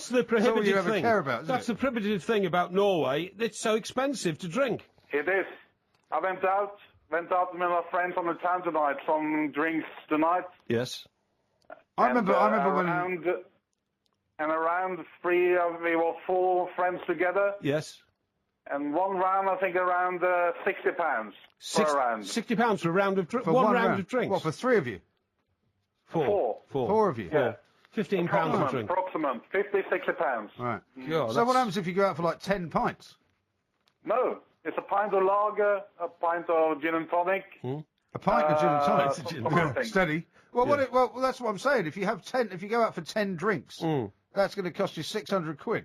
Speaker 7: the prohibitive thing.
Speaker 5: Care about,
Speaker 7: that's the prohibitive thing about Norway. It's so expensive to drink.
Speaker 11: It is. I went out with my friends on the town tonight. Some drinks tonight.
Speaker 7: Yes.
Speaker 5: I remember when.
Speaker 11: And around we were 4 friends together.
Speaker 7: Yes.
Speaker 11: And one round, I think, around £60 for a round.
Speaker 7: £60 for a round of drinks? One round of drinks?
Speaker 5: What, for 3 of you?
Speaker 11: 4.
Speaker 5: 4 of you?
Speaker 11: Yeah.
Speaker 7: £15 a drink.
Speaker 11: Approximate. £50, £60.
Speaker 5: Right.
Speaker 7: God,
Speaker 5: so what happens if you go out for like 10 pints?
Speaker 11: No. It's a pint of lager, a pint of gin and tonic.
Speaker 5: A pint of gin and tonic? Steady. Well, well, that's what I'm saying. If you go out for 10 drinks, that's going to cost you £600.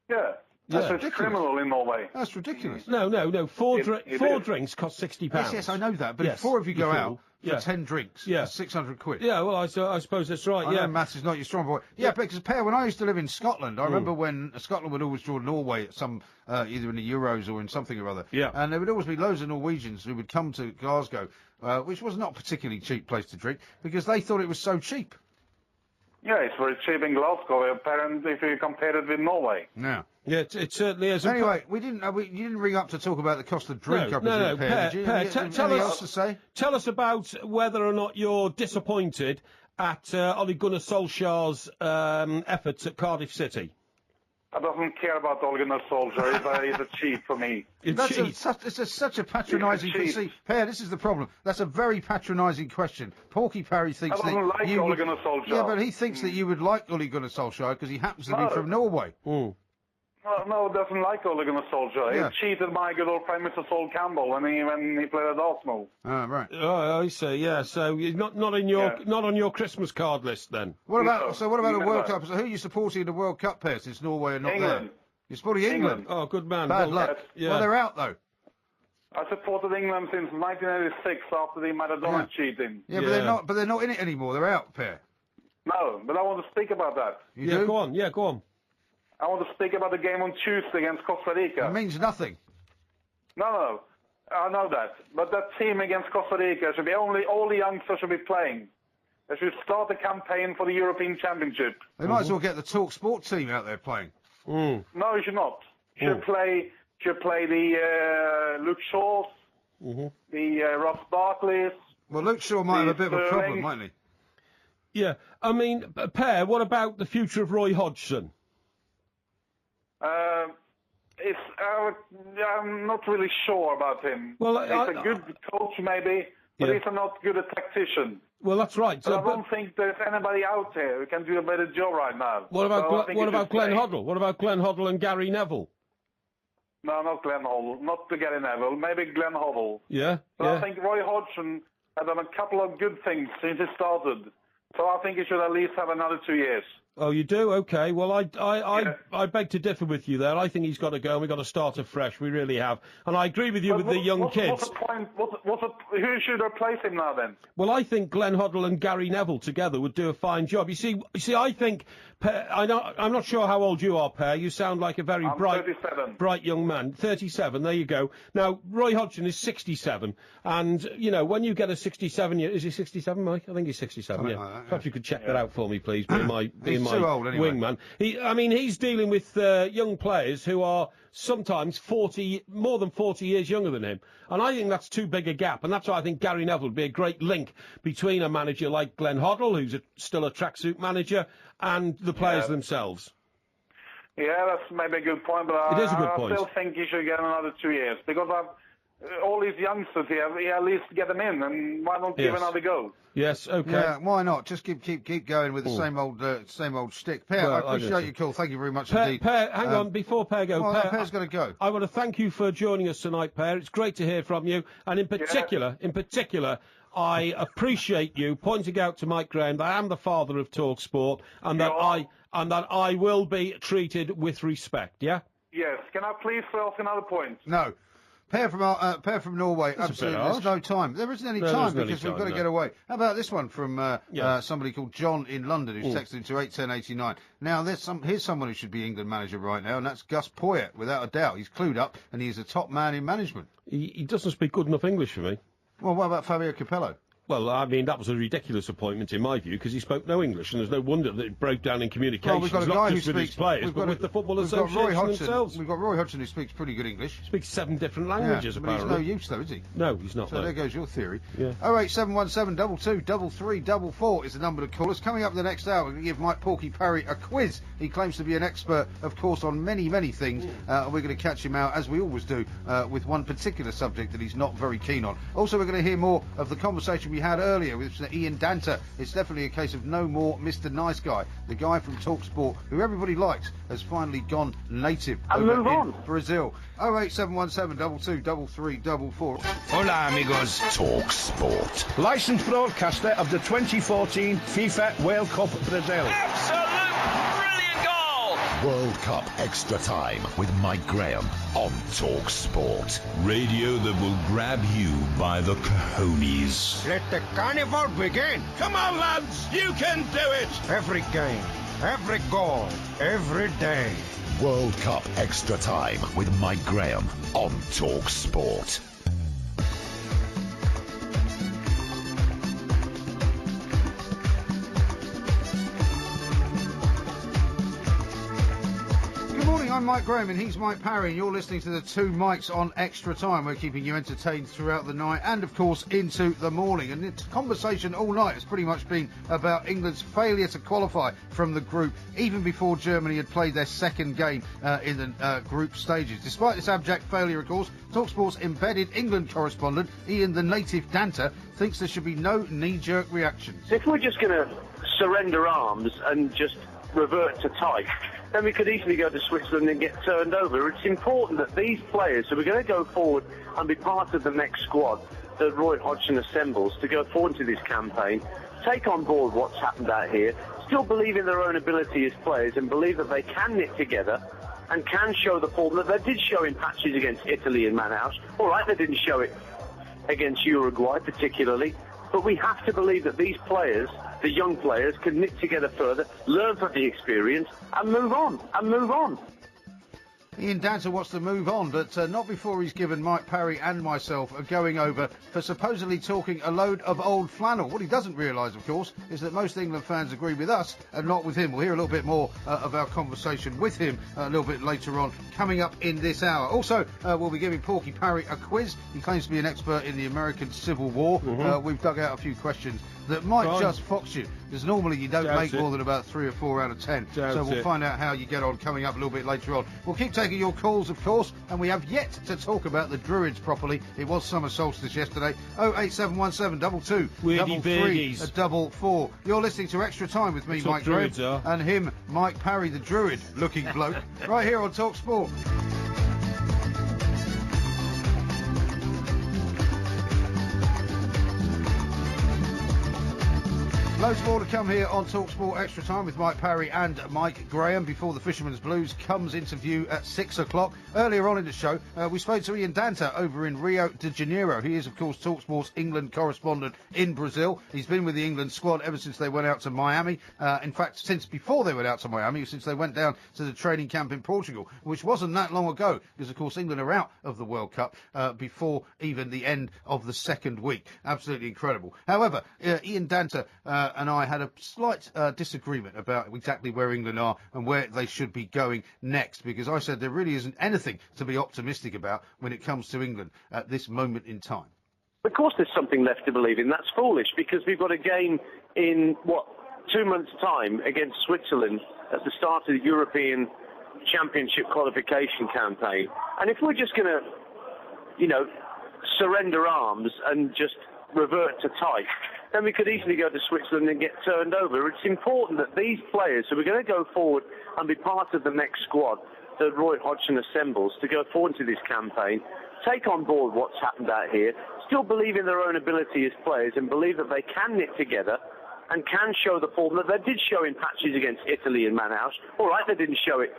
Speaker 11: Yeah. That's criminal in Norway.
Speaker 5: That's ridiculous.
Speaker 7: No. Four drinks cost £60.
Speaker 5: Yes, I know that. But if 4 of you go out for 10 drinks, that's £600.
Speaker 7: Yeah, well, I suppose that's right.
Speaker 5: I know maths is not your strong point. Yeah, because, Per, when I used to live in Scotland, I remember when Scotland would always draw Norway at some, either in the Euros or in something or other.
Speaker 7: Yeah.
Speaker 5: And there would always be loads of Norwegians who would come to Glasgow, which was not a particularly cheap place to drink, because they thought it was so cheap.
Speaker 11: Yeah, it's very cheap in Glasgow, apparently, if you compare it with Norway.
Speaker 5: No.
Speaker 7: Yeah, it certainly is.
Speaker 5: Anyway, you didn't ring up to talk about the cost of drink, I presume, Per, did you?
Speaker 7: Per,
Speaker 5: anything else to say?
Speaker 7: Tell us about whether or not you're disappointed at Ole Gunnar Solskjaer's efforts at Cardiff City.
Speaker 11: I don't care about Ole Gunnar Solskjaer. He's a cheat for me.
Speaker 5: It's such a patronising... See, Per, this is the problem. That's a very patronising question. Porky Parry thinks that... I don't
Speaker 11: like Ole Gunnar Solskjaer.
Speaker 5: Yeah, but he thinks that you would like Ole Gunnar Solskjaer because he happens to be from Norway.
Speaker 11: No, doesn't like Ole Gunnar Solskjaer.
Speaker 5: Yeah.
Speaker 11: He cheated my good old friend Mr. Sol Campbell when he played at Arsenal.
Speaker 5: Oh, right.
Speaker 7: Oh, I see. Yeah, so not on your Christmas card list then.
Speaker 5: What about the World Cup? So who are you supporting in the World Cup, Per, since Norway are not
Speaker 11: England.
Speaker 5: there? You're supporting England.
Speaker 7: Oh, good man.
Speaker 5: Bad luck.
Speaker 7: Yeah.
Speaker 5: Well, they're out though.
Speaker 11: I supported England since 1986 after the Maradona cheating.
Speaker 5: Yeah, but they're not in it anymore. They're out, Per.
Speaker 11: No, but I want to speak about that.
Speaker 5: You do?
Speaker 7: Go on. Yeah, go on.
Speaker 11: I want to speak about the game on Tuesday against Costa Rica.
Speaker 5: It means nothing.
Speaker 11: No, I know that. But that team against Costa Rica should be all the youngsters should be playing. They should start the campaign for the European Championship.
Speaker 5: They might as well get the Talk Sport team out there playing.
Speaker 11: No, you should not. Should play the Luke Shaws, the Ross Barkleys.
Speaker 5: Well, Luke Shaw might have a bit of a problem, mightn't he?
Speaker 7: Yeah, I mean, Per, what about the future of Roy Hodgson?
Speaker 11: I'm not really sure about him.
Speaker 7: Well,
Speaker 11: he's a good coach, maybe, but he's not good a tactician.
Speaker 7: Well, that's right.
Speaker 11: I don't think there's anybody out there who can do a better job right now.
Speaker 7: What about Glenn Hoddle? What about Glenn Hoddle and Gary Neville?
Speaker 11: No, not Glenn Hoddle. Not Gary Neville. Maybe Glenn Hoddle.
Speaker 7: Yeah.
Speaker 11: I think Roy Hodgson has done a couple of good things since he started. So I think he should at least have another 2 years.
Speaker 7: Oh, you do? Okay. Well, I beg to differ with you there. I think he's got to go, and we've got to start afresh. We really have. And I agree with you with the young kids.
Speaker 11: What's the point? Who should replace him now then?
Speaker 7: Well, I think Glenn Hoddle and Gary Neville together would do a fine job. You see, I think. I'm not sure how old you are, Per. You sound like a very
Speaker 11: I'm
Speaker 7: bright
Speaker 11: 37.
Speaker 7: bright young man. 37. There you go. Now, Roy Hodgson is 67, and you know when you get a 67, is he 67, Mike? I think he's 67.
Speaker 5: Something
Speaker 7: Yeah.
Speaker 5: like that,
Speaker 7: Perhaps you could check that out for me, please. Being my
Speaker 5: too old, anyway.
Speaker 7: wingman. He's dealing with young players who are sometimes more than 40 years younger than him. And I think that's too big a gap. And that's why I think Gary Neville would be a great link between a manager like Glenn Hoddle, who's still a tracksuit manager, and the players themselves.
Speaker 11: Yeah, that's maybe a good point, but
Speaker 7: It is a good point.
Speaker 11: I still think he should get another 2 years, because all these youngsters here, at least get them in, and why not give another go?
Speaker 7: Yes, okay.
Speaker 5: Yeah, why not? Just keep going with the same old shtick. Per,
Speaker 7: Well,
Speaker 5: I appreciate your call. Thank you very much indeed.
Speaker 7: Per, hang on, before Per goes.
Speaker 5: Well, Per's got to go.
Speaker 7: I want to thank you for joining us tonight, Per. It's great to hear from you, and in particular, I appreciate you pointing out to Mike Graham that I am the father of Talk Sport, and that I will be treated with respect. Yeah.
Speaker 11: Yes. Can I please ask another point?
Speaker 5: No. Per from Norway,
Speaker 7: That's
Speaker 5: absolutely.
Speaker 7: a bit
Speaker 5: There's
Speaker 7: harsh.
Speaker 5: no time. There isn't any
Speaker 7: No,
Speaker 5: time
Speaker 7: there isn't
Speaker 5: because
Speaker 7: any
Speaker 5: we've got to
Speaker 7: time,
Speaker 5: get
Speaker 7: no.
Speaker 5: away. How about this one from somebody called John in London who's texted to 81089. Now, here's someone who should be England manager right now, and that's Gus Poyet, without a doubt. He's clued up, and he's a top man in management.
Speaker 7: He doesn't speak good enough English for me.
Speaker 5: Well, what about Fabio Capello?
Speaker 7: Well, I mean, that was a ridiculous appointment in my view, because he spoke no English, and there's no wonder that it broke down in communications,
Speaker 5: we've got a
Speaker 7: not
Speaker 5: guy
Speaker 7: just
Speaker 5: who
Speaker 7: with his
Speaker 5: speaks,
Speaker 7: players, but with the Football Association themselves.
Speaker 5: We've got Roy Hodgson who speaks pretty good English.
Speaker 7: Speaks 7 different languages,
Speaker 5: but
Speaker 7: apparently.
Speaker 5: he's no use, though, is he?
Speaker 7: No, he's not.
Speaker 5: So
Speaker 7: no.
Speaker 5: there goes your theory.
Speaker 7: Yeah.
Speaker 5: 08717 22 3344 is the number to call us. Coming up the next hour, we're going to give Mike Porky Parry a quiz. He claims to be an expert, of course, on many, many things. And we're going to catch him out, as we always do, with one particular subject that he's not very keen on. Also, we're going to hear more of the conversation we had earlier with Ian Danter. It's definitely a case of no more Mr. Nice Guy. The guy from TalkSport, who everybody likes, has finally gone native over in Brazil. 08717 22 3344.
Speaker 1: Hola, amigos.
Speaker 2: Talk Sport.
Speaker 1: Licensed broadcaster of the 2014 FIFA World Cup Brazil.
Speaker 3: Absolute brilliant goal!
Speaker 2: World Cup Extra Time with Mike Graham on Talk Sport.
Speaker 4: Radio that will grab you by the cojones.
Speaker 1: Let the carnival begin. Come on, lads. You can do it. Every game, every goal, every day.
Speaker 2: World Cup Extra Time with Mike Graham on Talk Sport.
Speaker 5: I'm Mike Graham and he's Mike Parry, and you're listening to the two mics on Extra Time. We're keeping you entertained throughout the night and, of course, into the morning. And the conversation all night has pretty much been about England's failure to qualify from the group, even before Germany had played their second game in the group stages. Despite this abject failure, of course, TalkSport's embedded England correspondent, Ian the Native Danter, thinks there should be no knee-jerk reactions.
Speaker 12: If we're just going to surrender arms and just revert to type, then we could easily go to Switzerland and get turned over. It's important that these players who are going to go forward and be part of the next squad that Roy Hodgson assembles to go forward into this campaign, take on board what's happened out here, still believe in their own ability as players and believe that they can knit together and can show the form that they did show in patches against Italy in Manaus. All right, they didn't show it against Uruguay particularly, but we have to believe that these players, the young players, can knit together further, learn from the experience, and move on.
Speaker 5: Ian Danter wants to move on, but not before he's given Mike Parry and myself a going over for supposedly talking a load of old flannel. What he doesn't realise, of course, is that most England fans agree with us and not with him. We'll hear a little bit more of our conversation with him a little bit later on, coming up in this hour. Also, we'll be giving Porky Parry a quiz. He claims to be an expert in the American Civil War. We've dug out a few questions that might just fox you, because normally you don't make more than about 3 or 4 out of 10. So we'll find out how you get on coming up a little bit later on. We'll keep taking your calls, of course, and we have yet to talk about the Druids properly. It was summer solstice yesterday. 08717 22 3344. You're listening to Extra Time with me, Mike Graham, and him, Mike Parry, the Druid-looking bloke, right here on Talk Sport. Loads more to come here on TalkSport Extra Time with Mike Parry and Mike Graham before the Fisherman's Blues comes into view at 6 o'clock. Earlier on in the show, we spoke to Ian Danter over in Rio de Janeiro. He is, of course, TalkSport's England correspondent in Brazil. He's been with the England squad ever since they went out to Miami. In fact, since before they went out to Miami, since they went down to the training camp in Portugal, which wasn't that long ago, because, of course, England are out of the World Cup before even the end of the second week. Absolutely incredible. However, Ian Danter and I had a slight disagreement about exactly where England are and where they should be going next, because I said there really isn't anything to be optimistic about when it comes to England at this moment in time.
Speaker 12: Of course there's something left to believe in. That's foolish, because we've got a game in, 2 months' time against Switzerland at the start of the European Championship qualification campaign. And if we're just going to, surrender arms and just revert to type, then we could easily go to Switzerland and get turned over. It's important that these players who are going to go forward and be part of the next squad that Roy Hodgson assembles to go forward into this campaign, take on board what's happened out here, still believe in their own ability as players and believe that they can knit together and can show the form that they did show in patches against Italy and Manaus. All right, they didn't show it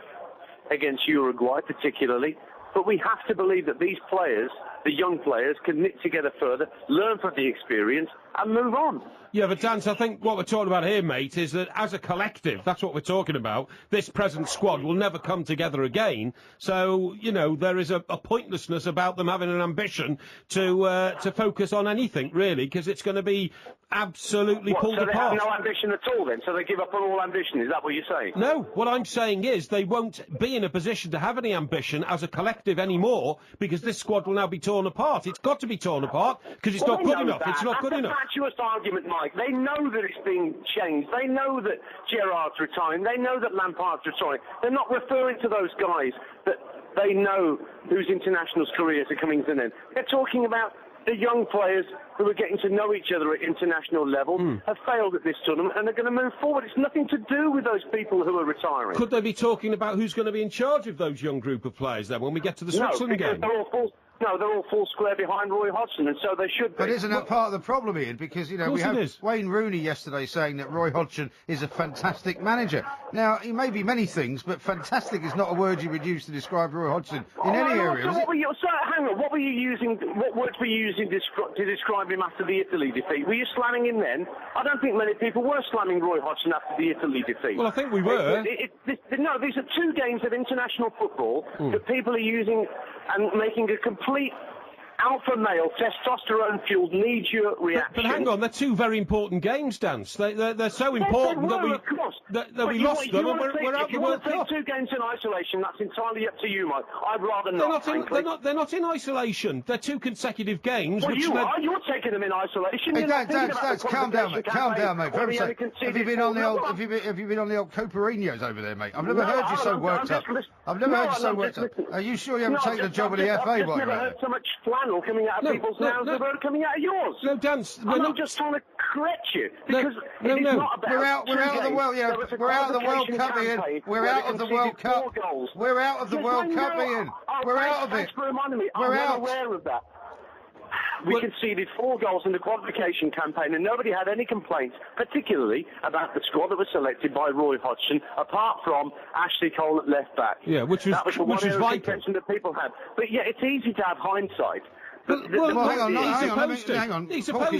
Speaker 12: against Uruguay particularly, but we have to believe that these players, the young players, can knit together further, learn from the experience and move on.
Speaker 7: Yeah, but Dan, I think what we're talking about here, mate, is that as a collective, that's what we're talking about, this present squad will never come together again. So, there is a pointlessness about them having an ambition to focus on anything, really, because it's going to be absolutely pulled apart.
Speaker 12: So they have no ambition at all, then? So they give up on all ambition? Is that what you're saying?
Speaker 7: No, what I'm saying is they won't be in a position to have any ambition as a collective anymore, because this squad will now be torn apart. It's got to be torn apart, because it's not good enough. It's not good enough.
Speaker 12: That's a fatuous argument, Mike. They know that it's being changed. They know that Gerrard's retiring. They know that Lampard's retiring. They're not referring to those guys that they know whose international careers are coming to an end. They're talking about the young players who are getting to know each other at international level, have failed at this tournament, and are going to move forward. It's nothing to do with those people who are retiring.
Speaker 7: Could they be talking about who's going to be in charge of those young group of players then when we get to the Switzerland game?
Speaker 12: They're all full square behind Roy Hodgson, and so they should be.
Speaker 5: But isn't that part of the problem, Ian? Because, we have Wayne Rooney yesterday saying that Roy Hodgson is a fantastic manager. Now, he may be many things, but fantastic is not a word you would use to describe Roy Hodgson in any area, is it?
Speaker 12: Hang on, what words were you using to describe him after the Italy defeat? Were you slamming him then? I don't think many people were slamming Roy Hodgson after the Italy defeat.
Speaker 7: Well, I think we were.
Speaker 12: No, these are 2 games of international football that people are using and making a complete alpha male, testosterone-fueled knee-jerk reaction.
Speaker 7: But hang on, they're 2 very important games, Dan. They're so important that we lost them and we're out of the World Cup.
Speaker 12: If you want to take 2 games in isolation, that's entirely up to you, Mike. I'd rather not,
Speaker 7: They're not in isolation. They're 2 consecutive games.
Speaker 12: Well, you're taking them in isolation.
Speaker 5: Hey, Dad, calm down, mate. Calm down, mate. Have you been on the old Coperinos over there, mate? I've never heard you so worked up. I've never heard you so worked up. Are you sure you haven't taken a job at the FA while you're
Speaker 12: I've never heard so much flannel coming out of people's mouths as well coming out of yours.
Speaker 7: No, Dan,
Speaker 12: I'm not just trying to correct you, because it's not about
Speaker 5: we're out of the World, we're out of the World Cup, Ian. We're out of the World Cup. We're out of the World Cup, Ian. We're out of it.
Speaker 12: Thanks for reminding me.
Speaker 5: We're out.
Speaker 12: I'm aware of that. We conceded 4 goals in the qualification campaign, and nobody had any complaints, particularly about the squad that was selected by Roy Hodgson, apart from Ashley Cole at left back.
Speaker 7: Yeah, which was
Speaker 12: vital that people had. But yeah, it's easy to have hindsight.
Speaker 5: Hang on.
Speaker 7: He's supposed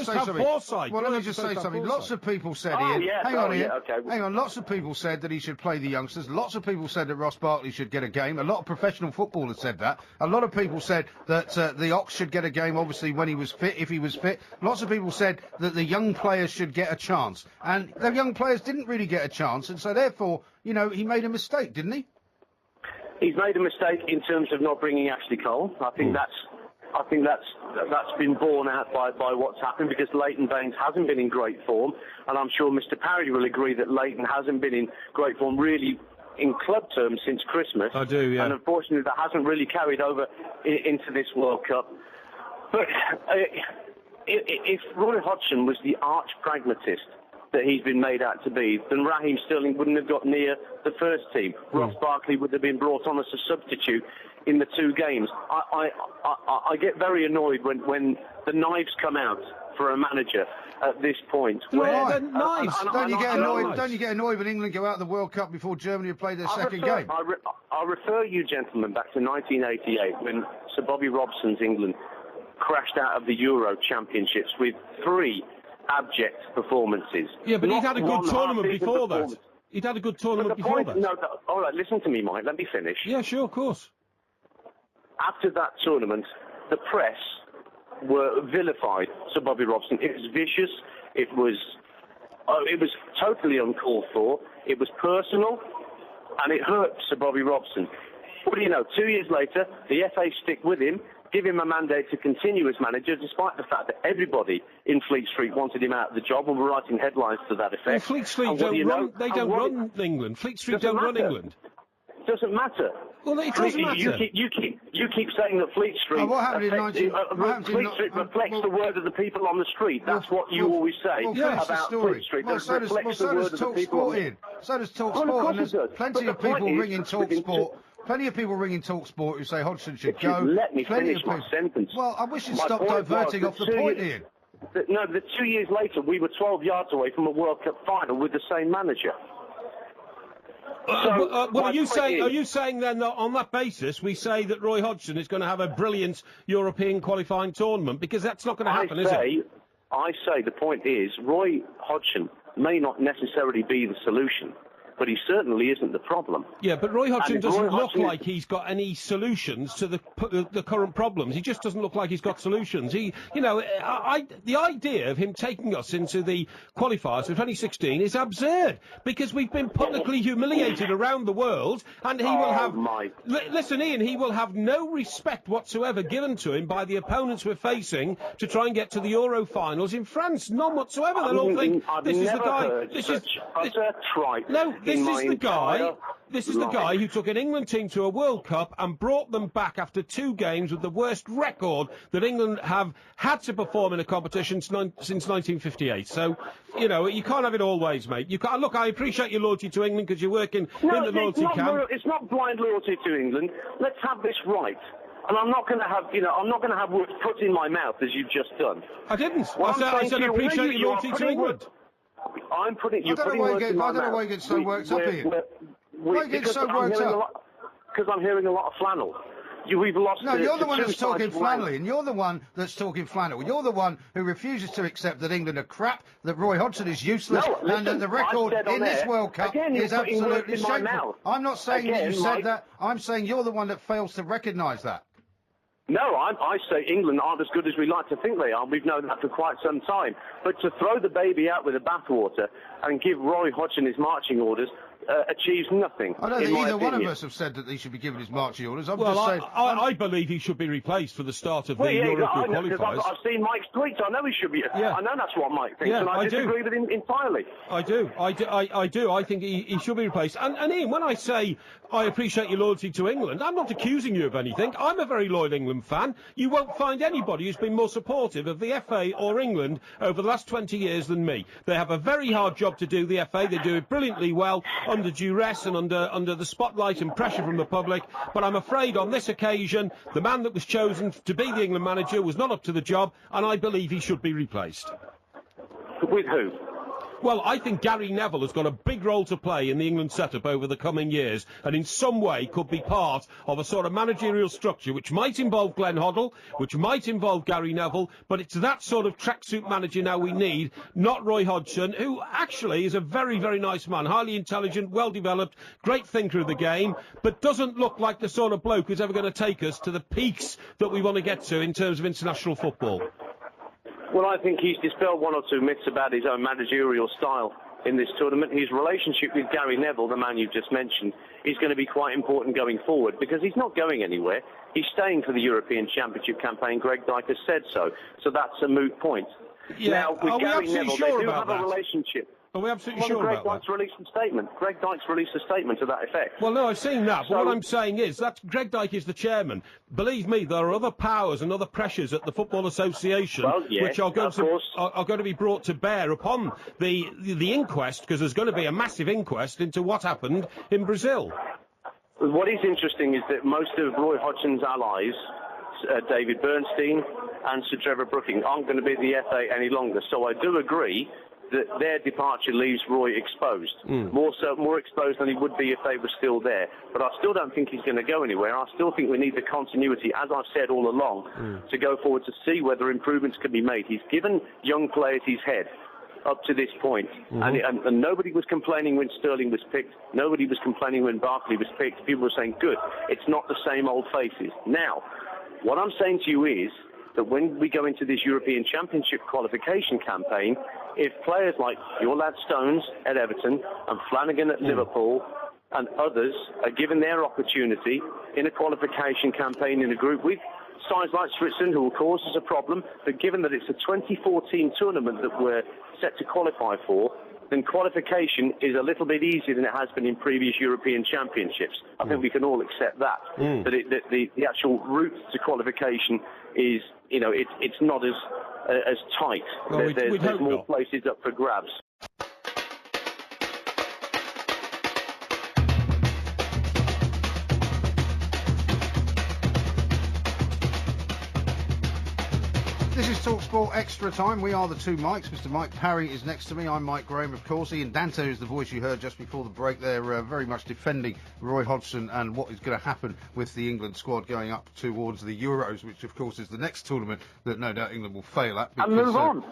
Speaker 7: to have foresight.
Speaker 5: Well, let me just say something. Lots of people said, Ian. Hang on. Lots of people said that he should play the youngsters. Lots of people said that Ross Barkley should get a game. A lot of professional footballers said that. A lot of people said that the Ox should get a game, obviously, when he was fit, if he was fit. Lots of people said that the young players should get a chance. And the young players didn't really get a chance, and so therefore, he made a mistake, didn't he?
Speaker 12: He's made a mistake in terms of not bringing Ashley Cole. I think that's been borne out by what's happened, because Leighton Baines hasn't been in great form, and I'm sure Mr. Parry will agree that Leighton hasn't been in great form really in club terms since Christmas.
Speaker 7: I do, yeah.
Speaker 12: And unfortunately that hasn't really carried over into this World Cup. But if Roy Hodgson was the arch pragmatist that he's been made out to be, then Raheem Sterling wouldn't have got near the first team. Ross Barkley would have been brought on as a substitute in the 2 games. I get very annoyed when the knives come out for a manager at this point.
Speaker 5: Don't you get annoyed when England go out of the World Cup before Germany have played their second game?
Speaker 12: I'll refer you, gentlemen, back to 1988 when Sir Bobby Robson's England crashed out of the Euro Championships with 3 abject performances.
Speaker 7: Yeah, but he'd had a good tournament before that. He'd had a good tournament before that.
Speaker 12: No, all right, listen to me, Mike. Let me finish.
Speaker 7: Yeah, sure, of course.
Speaker 12: After that tournament, the press were vilified Sir Bobby Robson. It was vicious. It was totally uncalled for. It was personal, and it hurt Sir Bobby Robson. What do you know? 2 years later, the FA stick with him, give him a mandate to continue as manager, despite the fact that everybody in Fleet Street wanted him out of the job and were writing headlines to that effect.
Speaker 7: Well, Fleet Street don't run England. Fleet Street don't run England.
Speaker 12: Doesn't matter.
Speaker 7: Well, it doesn't matter.
Speaker 12: You keep saying that Fleet Street Fleet Street reflects the word of the people on the street. That's what you always say about Fleet Street.
Speaker 5: Well, so does TalkSport, Ian. So does TalkSport, and there's plenty of people ringing TalkSport. Plenty of people ringing TalkSport who say Hodgson should go.
Speaker 12: Let me finish my sentence.
Speaker 5: Well, I wish you'd stop diverting off the point, Ian.
Speaker 12: No, 2 years later, we were 12 yards away from a World Cup final with the same manager.
Speaker 7: Well, are you saying then that on that basis we say that Roy Hodgson is going to have a brilliant European qualifying tournament? Because that's not going to happen, is it?
Speaker 12: I say the point is Roy Hodgson may not necessarily be the solution, but he certainly isn't the problem.
Speaker 7: Yeah, but Roy Hodgson doesn't look like he's got any solutions to the current problems. He just doesn't look like he's got solutions. The idea of him taking us into the qualifiers for 2016 is absurd, because we've been publicly humiliated around the world, and he will have... Listen, Ian, he will have no respect whatsoever given to him by the opponents we're facing to try and get to the Euro finals in France. None whatsoever. They'll all think this is the guy... This is the guy who took an England team to a World Cup and brought them back after 2 games with the worst record that England have had to perform in a competition since 1958. So, you can't have it all ways, mate. You can't. Look, I appreciate your loyalty to England because you're working in the loyalty camp.
Speaker 12: It's not blind loyalty to England. Let's have this right. And I'm not going to have words put in my mouth as you've just done.
Speaker 7: I didn't. I said I appreciate your loyalty to England.
Speaker 12: I'm putting you.
Speaker 5: I don't know why you get so worked up here. Why you get so worked up?
Speaker 12: Because I'm hearing a lot of flannel. We've lost.
Speaker 5: No, you're the one that's talking flannel, and you're the one that's talking flannel. You're the one who refuses to accept that England are crap, that Roy Hodgson is useless, and that the record in this World Cup is absolutely shameful. I'm not saying that you said that. I'm saying you're the one that fails to recognise that.
Speaker 12: No, I say England aren't as good as we like to think they are. We've known that for quite some time. But to throw the baby out with the bathwater and give Roy Hodgson his marching orders achieves nothing.
Speaker 5: I don't think either one of us have said that he should be given his marching orders.
Speaker 7: I believe he should be replaced for the start of the European qualifiers.
Speaker 12: I've seen Mike's tweets. I know he should be.
Speaker 7: Yeah.
Speaker 12: I know that's what Mike thinks, and I disagree with him entirely.
Speaker 7: I do. I think he should be replaced. And Ian, when I say I appreciate your loyalty to England, I'm not accusing you of anything. I'm a very loyal England fan. You won't find anybody who's been more supportive of the FA or England over the last 20 years than me. They have a very hard job to do, the FA. They do it brilliantly well, under duress and under the spotlight and pressure from the public. But I'm afraid on this occasion, the man that was chosen to be the England manager was not up to the job, and I believe he should be replaced.
Speaker 12: With who?
Speaker 7: Well, I think Gary Neville has got a big role to play in the England setup over the coming years, and in some way could be part of a sort of managerial structure which might involve Glenn Hoddle, which might involve Gary Neville, but it's that sort of tracksuit manager now we need, not Roy Hodgson, who actually is a very, very nice man, highly intelligent, well-developed, great thinker of the game, but doesn't look like the sort of bloke who's ever going to take us to the peaks that we want to get to in terms of international football.
Speaker 12: Well, I think he's dispelled one or two myths about his own managerial style in this tournament. His relationship with Gary Neville, the man you've just mentioned, is going to be quite important going forward, because he's not going anywhere. He's staying for the European Championship campaign. Greg Dyke has said so. So that's a moot point.
Speaker 7: Yeah.
Speaker 12: Now, with Gary Neville, they do have a relationship.
Speaker 7: Are we absolutely sure
Speaker 12: Greg
Speaker 7: about
Speaker 12: Dyke's released a statement. Greg Dyke's released a statement to that effect.
Speaker 7: Well, no, I've seen that, but what I'm saying is that Greg Dyke is the chairman. Believe me, there are other powers and other pressures at the Football Association which are going to be brought to bear upon the inquest, because there's going to be a massive inquest into what happened in Brazil.
Speaker 12: What is interesting is that most of Roy Hodgson's allies, David Bernstein and Sir Trevor Brooking, aren't going to be at the FA any longer. So I do agree that their departure leaves Roy exposed. More exposed than he would be if they were still there. But I still don't think he's going to go anywhere. I still think we need the continuity, as I've said all along, to go forward to see whether improvements can be made. He's given young players his head up to this point. And nobody was complaining when Sterling was picked. Nobody was complaining when Barkley was picked. People were saying, good, it's not the same old faces. Now, what I'm saying to you is that when we go into this European Championship qualification campaign, if players like your lad Stones at Everton and Flanagan at Liverpool and others are given their opportunity in a qualification campaign in a group with sides like Switzerland, who will cause us a problem, but given that it's a 2014 tournament that we're set to qualify for, then qualification is a little bit easier than it has been in previous European Championships. I think we can all accept that. But the actual route to qualification is, it's not as tight.
Speaker 7: Well,
Speaker 12: there's more places up for grabs.
Speaker 5: This is TalkSport Extra Time. We are the two Mikes. Mr. Mike Parry is next to me. I'm Mike Graham, of course. Ian Danto is the voice you heard just before the break. They're very much defending Roy Hodgson and what is going to happen with the England squad going up towards the Euros, which, of course, is the next tournament that no doubt England will fail at.
Speaker 12: And move on.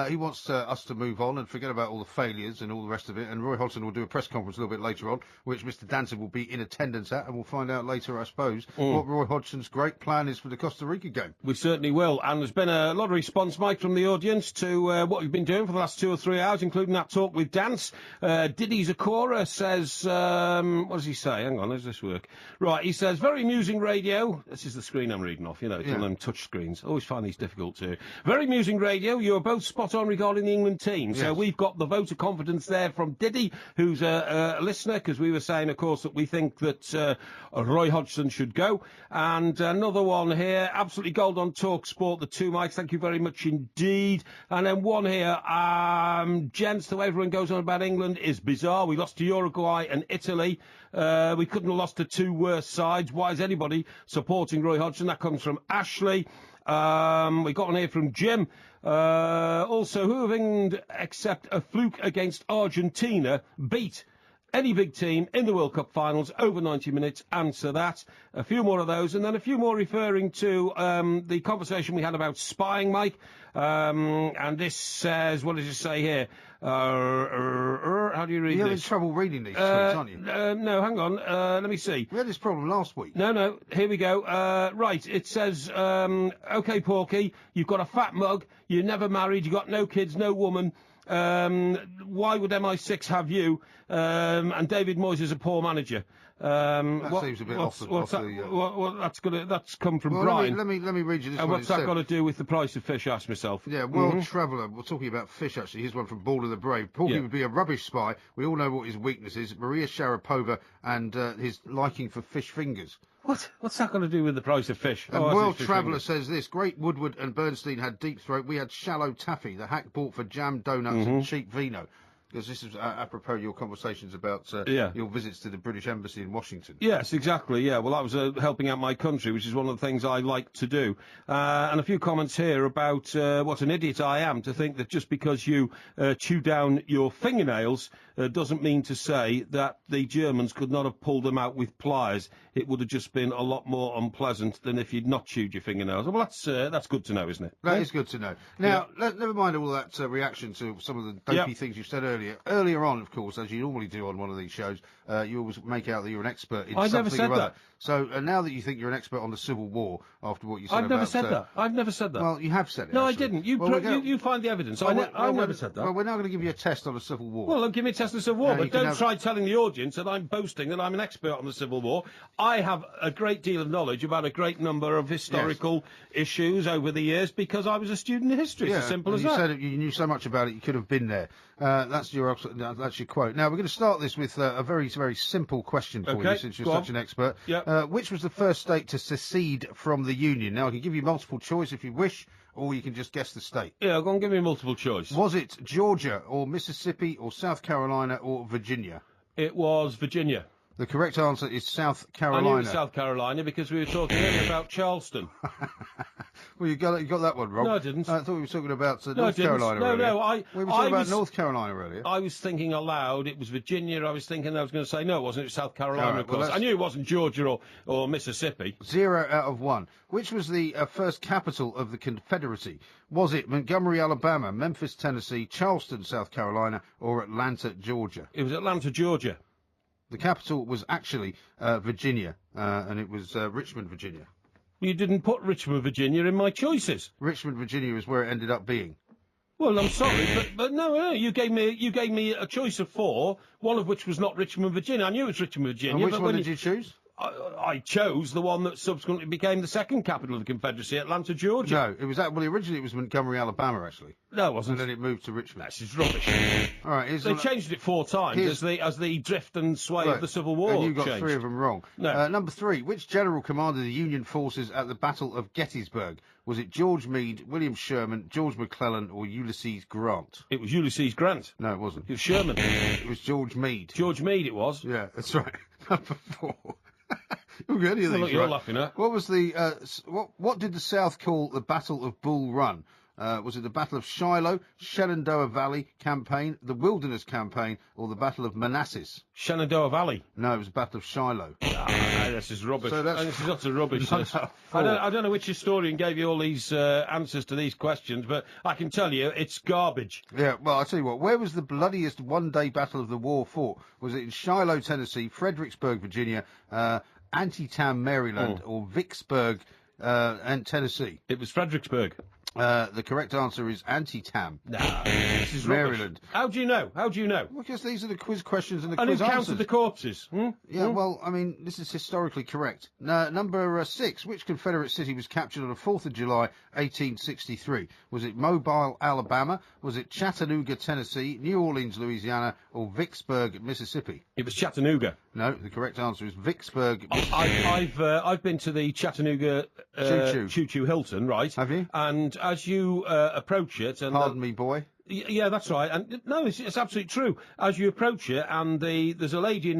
Speaker 5: He wants us to move on and forget about all the failures and all the rest of it. And Roy Hodgson will do a press conference a little bit later on, which Mr. Danton will be in attendance at, and we'll find out later, I suppose, what Roy Hodgson's great plan is for the Costa Rica game.
Speaker 7: We certainly will. And there's been a lot of response, Mike, from the audience to what we've been doing for the last 2 or 3 hours, including that talk with Dance. Diddy Zakora says, what does he say? Hang on, how does this work? Right, he says, very amusing radio. This is the screen I'm reading off, it's on them touch screens. Always find these difficult too. Very amusing radio. You are both spot on regarding the England team. So we've got the vote of confidence there from Diddy, who's a listener, because we were saying, of course, that we think that Roy Hodgson should go. And another one here, absolutely gold on Talk Sport, the two Mikes, thank you very much indeed. And then one here, gents, the way everyone goes on about England is bizarre. We lost to Uruguay and Italy. We couldn't have lost to two worse sides. Why is anybody supporting Roy Hodgson? That comes from Ashley. We got one here from Jim. Also, who of England, except a fluke against Argentina, beat any big team in the World Cup finals over 90 minutes? Answer that. A few more of those, and then a few more referring to the conversation we had about spying, Mike. And this says, what does it say here? How do you read this?
Speaker 5: You're having trouble reading these tweets, aren't you?
Speaker 7: No, hang on. Let me see.
Speaker 5: We had this problem last week.
Speaker 7: No, here we go. Right, it says, OK, Porky, you've got a fat mug, you're never married, you've got no kids, no woman. Why would MI6 have you? And David Moyes is a poor manager.
Speaker 5: That seems a bit off the...
Speaker 7: that's come from Brian.
Speaker 5: Let me read you this one.
Speaker 7: And what's that got to do with the price of fish, I ask myself?
Speaker 5: Yeah, World Traveller, we're talking about fish, actually. Here's one from Ball of the Brave. Porky would be a rubbish spy. We all know what his weakness is. Maria Sharapova and his liking for fish fingers.
Speaker 7: What's that got to do with the price of fish?
Speaker 5: And World Traveller says this. Great Woodward and Bernstein had deep throat. We had shallow taffy. The hack bought for jam, donuts and cheap vino. Because this is apropos your conversations about your visits to the British Embassy in Washington.
Speaker 7: Yes, exactly, yeah. Well, that was helping out my country, which is one of the things I like to do. And a few comments here about what an idiot I am to think that just because you chew down your fingernails doesn't mean to say that the Germans could not have pulled them out with pliers. It would have just been a lot more unpleasant than if you'd not chewed your fingernails. Well, that's good to know, isn't it?
Speaker 5: That is good to know. Now, never mind all that reaction to some of the dopey things you said earlier. Earlier on, of course, as you normally do on one of these shows, you always make out that you're an expert in something or other. So now that you think you're an expert on the Civil War, after what you said
Speaker 7: I've never
Speaker 5: about...
Speaker 7: said that. I've never said that.
Speaker 5: Well, you have said it.
Speaker 7: No,
Speaker 5: actually.
Speaker 7: I didn't. You, you find the evidence. I never said that.
Speaker 5: Well, we're now going to give you a test on the Civil War.
Speaker 7: Well, give me a test of the Civil War,
Speaker 5: No,
Speaker 7: but don't try telling the audience that I'm boasting that I'm an expert on the Civil War. I have a great deal of knowledge about a great number of historical issues over the years because I was a student of history. It's as simple as that.
Speaker 5: You said you knew so much about it, you could have been there. That's your quote. Now, we're going to start this with a very, very simple question for you, since you're such an expert.
Speaker 7: Yep.
Speaker 5: Which was the first state to secede from the Union? Now, I can give you multiple choice if you wish, or you can just guess the state.
Speaker 7: Yeah, go on, give me multiple choice.
Speaker 5: Was it Georgia, or Mississippi, or South Carolina, or Virginia?
Speaker 7: It was Virginia.
Speaker 5: The correct answer is South Carolina.
Speaker 7: I knew it was South Carolina because we were talking earlier about Charleston.
Speaker 5: Well, you got that one wrong.
Speaker 7: No, I didn't.
Speaker 5: I thought we were talking about North Carolina earlier. We were talking about North Carolina earlier.
Speaker 7: I was thinking aloud. It was Virginia. I was thinking I was going to say no, it wasn't. It was South Carolina, of course. I knew it wasn't Georgia or Mississippi.
Speaker 5: 0 out of 1. Which was the first capital of the Confederacy? Was it Montgomery, Alabama, Memphis, Tennessee, Charleston, South Carolina, or Atlanta, Georgia?
Speaker 7: It was Atlanta, Georgia.
Speaker 5: The capital was actually Virginia, and it was Richmond, Virginia.
Speaker 7: You didn't put Richmond, Virginia in my choices.
Speaker 5: Richmond, Virginia is where it ended up being.
Speaker 7: Well, I'm sorry, but no, you gave me a choice of 4, one of which was not Richmond, Virginia. I knew it was Richmond, Virginia.
Speaker 5: And which one did you choose?
Speaker 7: I chose the one that subsequently became the second capital of the Confederacy, Atlanta, Georgia.
Speaker 5: No, it was originally it was Montgomery, Alabama, actually.
Speaker 7: No, it wasn't.
Speaker 5: And then it moved to Richmond.
Speaker 7: That's just rubbish.
Speaker 5: All right,
Speaker 7: they changed it 4 times as the drift and sway of the Civil War
Speaker 5: and you got
Speaker 7: changed.
Speaker 5: 3 of them wrong.
Speaker 7: No.
Speaker 5: Number 3, which general commanded the Union forces at the Battle of Gettysburg? Was it George Meade, William Sherman, George McClellan, or Ulysses Grant?
Speaker 7: It was Ulysses Grant.
Speaker 5: No, it wasn't.
Speaker 7: It was Sherman.
Speaker 5: It was George Meade.
Speaker 7: George Meade it was.
Speaker 5: Yeah, that's right. Number 4. You'll get any of these,
Speaker 7: you're
Speaker 5: right?
Speaker 7: laughing at.
Speaker 5: What was the what did the South call the Battle of Bull Run? Was it the Battle of Shiloh, Shenandoah Valley Campaign, the Wilderness Campaign, or the Battle of Manassas?
Speaker 7: Shenandoah Valley.
Speaker 5: No, it was the Battle of Shiloh.
Speaker 7: This is rubbish.
Speaker 5: So
Speaker 7: this is utter rubbish. I don't know which historian gave you all these answers to these questions, but I can tell you it's garbage.
Speaker 5: Yeah, well, I'll tell you what. Where was the bloodiest one-day battle of the war fought? Was it in Shiloh, Tennessee, Fredericksburg, Virginia, Antietam, Maryland, or Vicksburg, and Tennessee?
Speaker 7: It was Fredericksburg.
Speaker 5: The correct answer is Antietam.
Speaker 7: Nah, this is
Speaker 5: Maryland.
Speaker 7: Rubbish. How do you know? How do you know?
Speaker 5: Because these are the quiz questions and the
Speaker 7: and
Speaker 5: quiz
Speaker 7: who
Speaker 5: answers.
Speaker 7: counted the corpses?
Speaker 5: Yeah, well, I mean, this is historically correct. Number 6. Which Confederate city was captured on the 4th of July, 1863? Was it Mobile, Alabama? Was it Chattanooga, Tennessee, New Orleans, Louisiana, or Vicksburg, Mississippi?
Speaker 7: It was Chattanooga.
Speaker 5: No, the correct answer is Vicksburg,
Speaker 7: I've been to the Chattanooga Choo-Choo Hilton, right?
Speaker 5: Have you?
Speaker 7: And as you approach it, and
Speaker 5: pardon me, boy.
Speaker 7: Yeah, that's right. And no, it's absolutely true. As you approach it, and there's a lady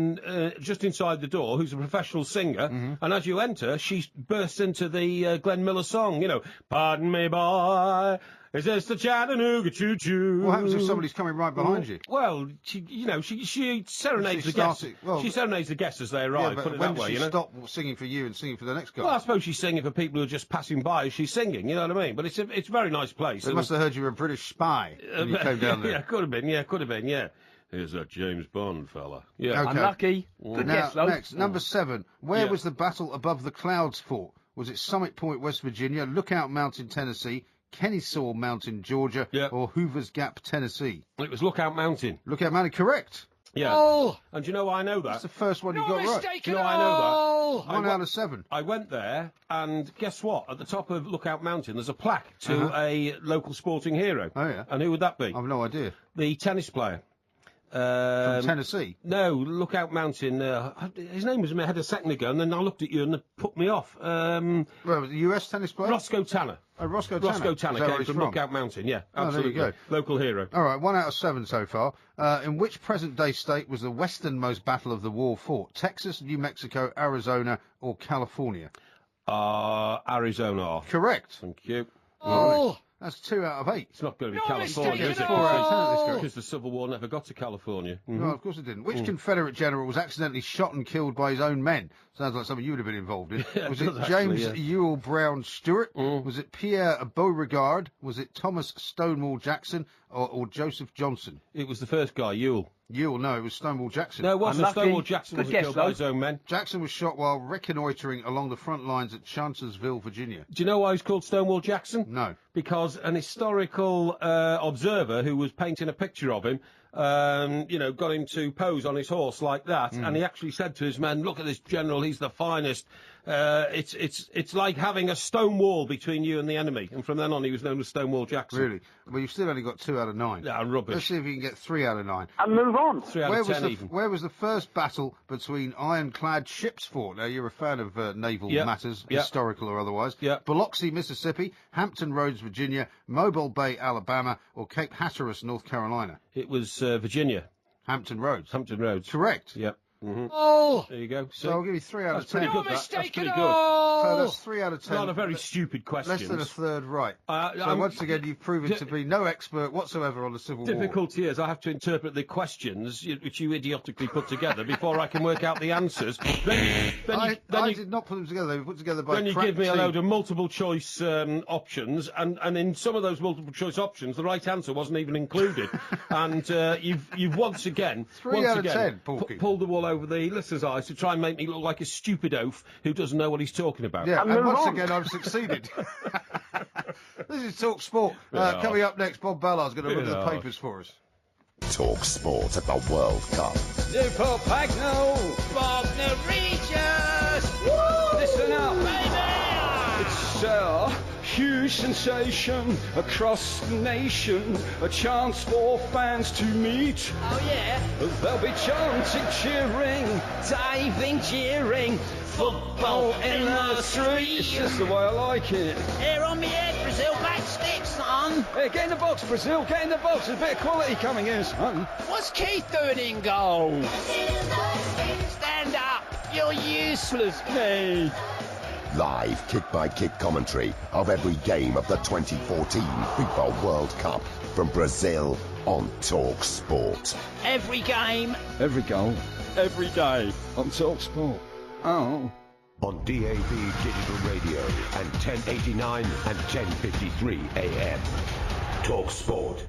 Speaker 7: just inside the door who's a professional singer, and as you enter, she bursts into the Glenn Miller song. You know, pardon me, boy. Is this the Chattanooga choo-choo?
Speaker 5: What happens if somebody's coming right behind you?
Speaker 7: Well, she serenades the guests. She serenades the guests as they arrive.
Speaker 5: Yeah,
Speaker 7: put it
Speaker 5: when
Speaker 7: that way,
Speaker 5: does she stop singing for you and singing for the next guy?
Speaker 7: Well, I suppose she's singing for people who are just passing by as she's singing. You know what I mean? But it's a very nice place.
Speaker 5: They must have heard you were a British spy when you came down there.
Speaker 7: Yeah, could have been. Yeah, could have been. Yeah. Here's that James Bond fella. Yeah,
Speaker 5: okay.
Speaker 15: Unlucky. Good guess, though.
Speaker 5: Next, number 7. Where was the Battle Above the Clouds fought? Was it Summit Point, West Virginia, Lookout Mountain, Tennessee, Kennesaw Mountain, Georgia, or Hoover's Gap, Tennessee?
Speaker 7: It was Lookout Mountain.
Speaker 5: Lookout Mountain, correct.
Speaker 7: Yeah.
Speaker 15: Oh!
Speaker 7: And do you know why I know that?
Speaker 5: That's the first one you got right.
Speaker 7: Do you know why I know that?
Speaker 5: 1 out of 7.
Speaker 7: I went there, and guess what? At the top of Lookout Mountain, there's a plaque to a local sporting hero.
Speaker 5: Oh, yeah.
Speaker 7: And who would that be?
Speaker 5: I've no idea.
Speaker 7: The tennis player.
Speaker 5: From Tennessee?
Speaker 7: No, Lookout Mountain. His name was in my head a second ago, and then I looked at you and it put me off.
Speaker 5: Well, was it a US tennis player?
Speaker 7: Roscoe Tanner.
Speaker 5: Oh, Roscoe Tanner.
Speaker 7: Roscoe Tanner came from Lookout Mountain, yeah. Absolutely.
Speaker 5: There you go.
Speaker 7: Local hero.
Speaker 5: All right, 1 out of 7 so far. In which present-day state was the westernmost battle of the war fought? Texas, New Mexico, Arizona, or California?
Speaker 7: Arizona.
Speaker 5: Correct.
Speaker 7: Thank you.
Speaker 15: Oh!
Speaker 5: That's 2 out of 8.
Speaker 7: It's not going to be California, is it?
Speaker 5: 4 out of 10
Speaker 7: Because the Civil War never got to California.
Speaker 5: No, of course it didn't. Which Confederate general was accidentally shot and killed by his own men? Sounds like something you would have been involved in.
Speaker 7: Yeah,
Speaker 5: Was
Speaker 7: it
Speaker 5: it
Speaker 7: does
Speaker 5: James
Speaker 7: actually,
Speaker 5: Ewell Brown Stewart? Was it Pierre Beauregard? Was it Thomas Stonewall Jackson? Or Joseph Johnson?
Speaker 7: It was the first guy, Ewell.
Speaker 5: Ewell, no, it was Stonewall Jackson.
Speaker 7: No, it wasn't. Stonewall Jackson was killed by his own men.
Speaker 5: Jackson was shot while reconnoitring along the front lines at Chancellorsville, Virginia.
Speaker 7: Do you know why he's called Stonewall Jackson?
Speaker 5: No.
Speaker 7: Because an historical observer who was painting a picture of him, got him to pose on his horse like that, and he actually said to his men, "Look at this general, he's the finest. It's like having a stone wall between you and the enemy." And from then on, he was known as Stonewall Jackson.
Speaker 5: Really? Well, you've still only got 2 out of 9.
Speaker 7: Yeah, rubbish.
Speaker 5: Let's see if you can get 3 out of 9.
Speaker 12: And move on.
Speaker 7: 3 out of 10 even.
Speaker 5: Where was the first battle between ironclad ships fought? Now, you're a fan of naval matters, historical or otherwise.
Speaker 7: Yeah.
Speaker 5: Biloxi, Mississippi, Hampton Roads, Virginia, Mobile Bay, Alabama, or Cape Hatteras, North Carolina?
Speaker 7: It was Virginia.
Speaker 5: Hampton Roads.
Speaker 7: Hampton Roads.
Speaker 5: Correct.
Speaker 7: Yep.
Speaker 14: Oh!
Speaker 7: There you go.
Speaker 5: So I'll give you 3 out of 10.
Speaker 7: Pretty good,
Speaker 14: No
Speaker 7: that's
Speaker 14: mistake
Speaker 7: pretty
Speaker 14: at
Speaker 7: good.
Speaker 14: all!
Speaker 5: So that's 3 out of 10.
Speaker 7: Not a very stupid question.
Speaker 5: Less than a third right.
Speaker 7: I'm-
Speaker 5: once again, you've proven to be no expert whatsoever on the Civil War.
Speaker 7: Difficulty is I have to interpret the questions which you idiotically put together before I can work out the answers.
Speaker 5: I did not put them together. They were put together by
Speaker 7: Then you
Speaker 5: crack
Speaker 7: give me a
Speaker 5: team.
Speaker 7: load of multiple choice options, and in some of those multiple choice options, the right answer wasn't even included. And you've once again
Speaker 5: 3 out of 10, Porky.
Speaker 7: pulled the wool over the listener's eyes to try and make me look like a stupid oaf who doesn't know what he's talking about.
Speaker 5: Yeah, and once again, I've succeeded. This is Talk Sport. Coming up next, Bob Ballard's going to look at the papers for us.
Speaker 2: Talk Sport at the World Cup.
Speaker 3: Newport Pagnell, Wagner Regis. Woo! Listen up, baby. It's a huge sensation across the nation. A chance for fans to meet. Oh yeah. They'll be chanting, cheering, diving, jeering. Football in the street. It's just the way I like it.
Speaker 14: Here on me head, Brazil, back stick, son.
Speaker 3: Hey, get in the box, Brazil. Get in the box. There's a bit of quality coming in, son.
Speaker 14: What's Keith doing in goal? Stand up. You're useless.
Speaker 3: Hey.
Speaker 2: Live kick-by-kick commentary of every game of the 2014 FIFA World Cup from Brazil on Talk Sport.
Speaker 14: Every game.
Speaker 3: Every goal. Every day on Talk Sport. Oh.
Speaker 18: On DAB Digital Radio and 1089 and 1053 AM. Talk Sport.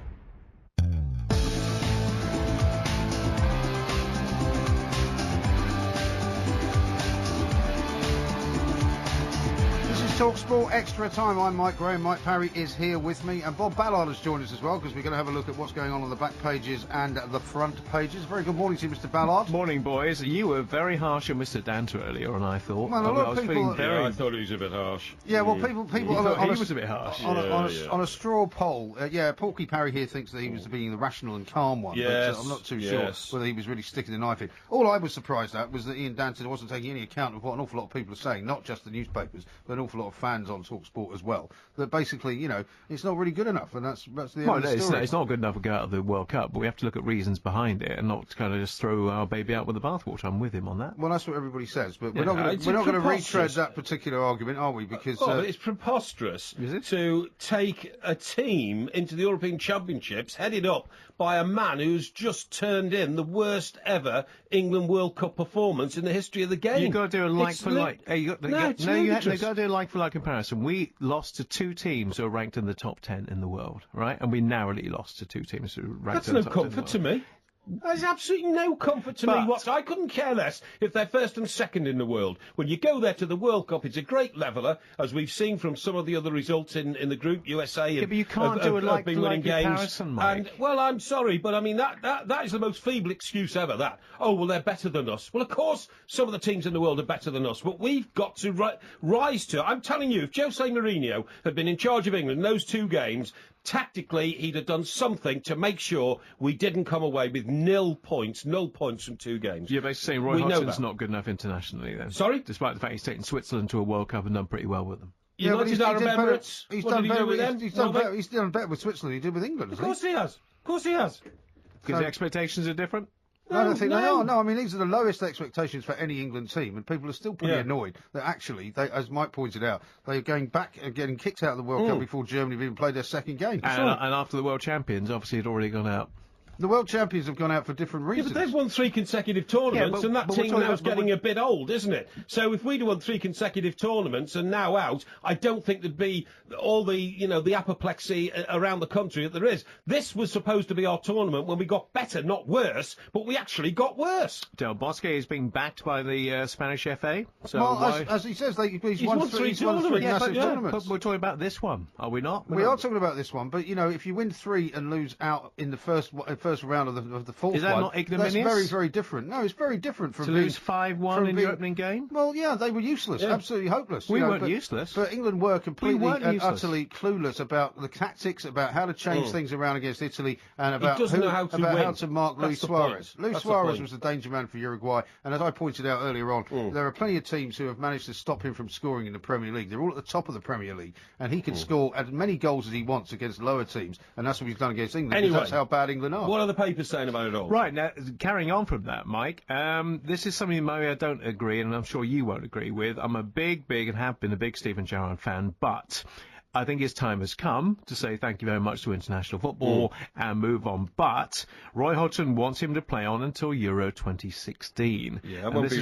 Speaker 5: Talk Sport Extra Time. I'm Mike Graham. Mike Parry is here with me, and Bob Ballard has joined us as well, because we're going to have a look at what's going on the back pages and the front pages. Very good morning to you, Mr. Ballard.
Speaker 13: Morning, boys. You were very harsh on Mr. Danter earlier on, I thought.
Speaker 5: Well, a lot of people...
Speaker 7: I thought he was a bit harsh.
Speaker 5: Yeah, well, people
Speaker 13: he was a bit harsh.
Speaker 5: On a straw poll, Porky Parry here thinks that he was being the rational and calm one.
Speaker 7: Yes,
Speaker 5: but I'm not too sure whether he was really sticking the knife in. All I was surprised at was that Ian Danter wasn't taking any account of what an awful lot of people are saying, not just the newspapers, but an awful lot of fans on Talk Sport as well. That basically, it's not really good enough, and that's the end of the story.
Speaker 13: It's not good enough to go out of the World Cup, but we have to look at reasons behind it and not kind of just throw our baby out with the bathwater. I'm with him on that.
Speaker 5: Well, that's what everybody says, but we're not going to retread that particular argument, are we? Because
Speaker 7: but it's preposterous to take a team into the European Championships headed up by a man who's just turned in the worst ever England World Cup performance in the history of the game.
Speaker 13: You've got to do a like for like. You've got to do a like for like comparison. We lost to 2 teams who are ranked in the top 10 in the world, right? And we narrowly lost to 2 teams who are ranked in the top 10 in the world.
Speaker 7: That's no comfort to me. There's absolutely no comfort to me whatsoever. I couldn't care less if they're first and second in the world. When you go there to the World Cup, it's a great leveller, as we've seen from some of the other results in the group, USA.
Speaker 13: Yeah, but you can't do a like-for-like comparison, Mike.
Speaker 7: And, well, I'm sorry, but I mean, that is the most feeble excuse ever, that. Oh, well, they're better than us. Well, of course, some of the teams in the world are better than us, but we've got to rise to... I'm telling you, if Jose Mourinho had been in charge of England in those 2 games... Tactically, he'd have done something to make sure we didn't come away with 0 points from 2 games.
Speaker 13: You're basically saying Roy Hodgson's not good enough internationally, then?
Speaker 5: Sorry?
Speaker 13: Despite the fact he's taken Switzerland to a World Cup and done pretty well with them.
Speaker 7: United Arab Emirates.
Speaker 5: He's
Speaker 7: What did he do with them?
Speaker 5: He's done better with Switzerland than he did with England,
Speaker 7: Of course he has.
Speaker 13: Because the expectations are different?
Speaker 5: I don't think they are. No, I mean, these are the lowest expectations for any England team, and people are still pretty annoyed that actually, as Mike pointed out, they're going back and getting kicked out of the World Cup before Germany have even played their second game.
Speaker 13: And after the world champions, obviously, had already gone out.
Speaker 5: The world champions have gone out for different reasons.
Speaker 7: Yeah, but they've won 3 consecutive tournaments, and that team now is getting a bit old, isn't it? So if we'd won 3 consecutive tournaments and now out, I don't think there'd be all the apoplexy around the country that there is. This was supposed to be our tournament when we got better, not worse, but we actually got worse.
Speaker 13: Del Bosque is being backed by the Spanish FA. So
Speaker 5: well, as he says, he's won 3 massive tournaments.
Speaker 13: But we're talking about this one, are we not?
Speaker 5: We are talking about this one, but if you win 3 and lose out in the first round of the fourth
Speaker 13: is that
Speaker 5: one,
Speaker 13: not ignominious?
Speaker 5: That's very, very different. No, it's very different from
Speaker 13: to lose 5-1 in your opening game.
Speaker 5: Well, yeah, they were useless, absolutely hopeless.
Speaker 13: We weren't useless,
Speaker 5: but England were completely and utterly clueless about the tactics, about how to change things around against Italy, and about how to mark Luis Suarez. Luis Suarez was the danger man for Uruguay, and as I pointed out earlier on, there are plenty of teams who have managed to stop him from scoring in the Premier League. They're all at the top of the Premier League, and he can score as many goals as he wants against lower teams, and that's what he's done against England.
Speaker 7: Anyway,
Speaker 5: that's how bad England are.
Speaker 7: What are the papers saying about it all?
Speaker 13: Right, now, carrying on from that, Mike, this is something maybe I don't agree, and I'm sure you won't agree with. I'm a big, and have been a big Steven Gerrard fan, but I think his time has come to say thank you very much to international football and move on. But Roy Hodgson wants him to play on until Euro 2016.
Speaker 7: Yeah, it won't be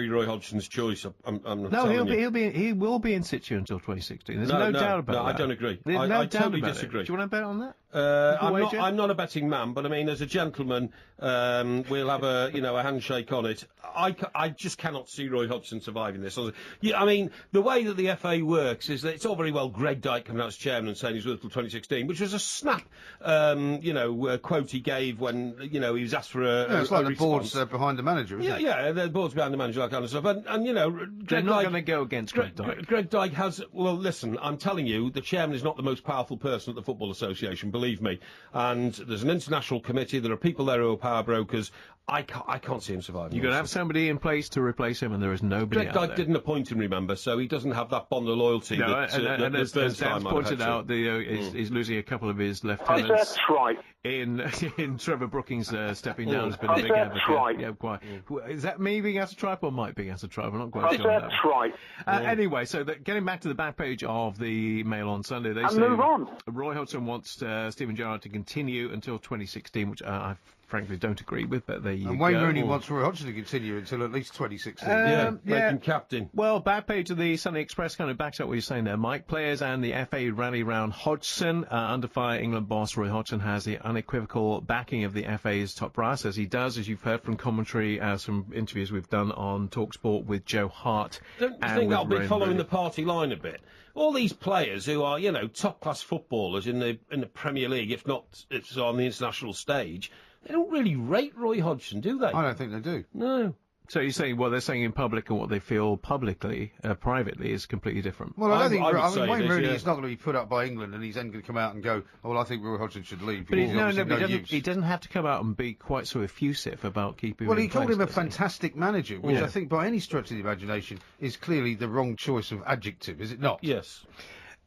Speaker 7: Roy Hodgson's choice.
Speaker 13: He will be in situ until 2016. There's no doubt about that.
Speaker 7: No, I don't agree.
Speaker 13: I
Speaker 7: totally disagree.
Speaker 13: Do you want to bet on that?
Speaker 7: I'm not a betting man, but I mean, as a gentleman, we'll have a handshake on it. I just cannot see Roy Hodgson surviving this. I mean, the way that the FA works is that it's all very well Greg Dyke coming out as chairman and saying he's with until 2016, which was a snap, quote he gave when he was asked for a.
Speaker 5: It's like the board's behind the manager, isn't it?
Speaker 7: Yeah, the board's behind the manager, that kind of stuff. And
Speaker 13: they're not going to go against Greg Dyke.
Speaker 7: Greg Dyke has. Well, listen, I'm telling you, the chairman is not the most powerful person at the Football Association. Believe me. And there's an international committee. There are people there who are power brokers. I can't see him surviving.
Speaker 13: You're going to have somebody in place to replace him, and there is nobody
Speaker 7: Greg Dyke didn't appoint him, remember, so he doesn't have that bond of loyalty.
Speaker 13: No, and as Dan's pointed out, he's losing a couple of his lieutenants.
Speaker 12: That's right.
Speaker 13: In Trevor Brookings stepping down has been a big advocate.
Speaker 12: Right.
Speaker 13: Yeah, quite. Is that me being asked to tripe or Mike being asked to tripe? I'm not quite sure.
Speaker 12: That's right.
Speaker 13: Anyway, so getting back to the back page of the Mail on Sunday, they say
Speaker 12: move on. Roy
Speaker 13: Hodgson wants Steven Gerrard to continue until 2016, which I frankly don't agree with, but there you go.
Speaker 5: And Wayne Rooney wants Roy Hodgson to continue until at least 2016.
Speaker 7: Make him captain.
Speaker 13: Well, back page of the Sunday Express kind of backs up what you're saying there, Mike. Players and the FA rally round Hodgson. Under fire, England boss Roy Hodgson has the unequivocal backing of the FA's top brass, as he does, as you've heard from commentary, some interviews we've done on TalkSport with Joe Hart.
Speaker 7: Don't you think that'll be following the party line a bit? All these players who are, top-class footballers in the Premier League, if not it's on the international stage, they don't really rate Roy Hodgson, do they?
Speaker 5: I don't think they do.
Speaker 7: No.
Speaker 13: So you're saying what they're saying in public and what they feel privately is completely different?
Speaker 5: Well, I think Wayne Rooney is not going to be put up by England, and he's then going to come out and go, "Well, I think Roy Hodgson should leave."
Speaker 13: But he doesn't have to come out and be quite so effusive about keeping.
Speaker 5: Well, he called him a fantastic manager, which I think, by any stretch of the imagination, is clearly the wrong choice of adjective, is it not?
Speaker 7: Yes.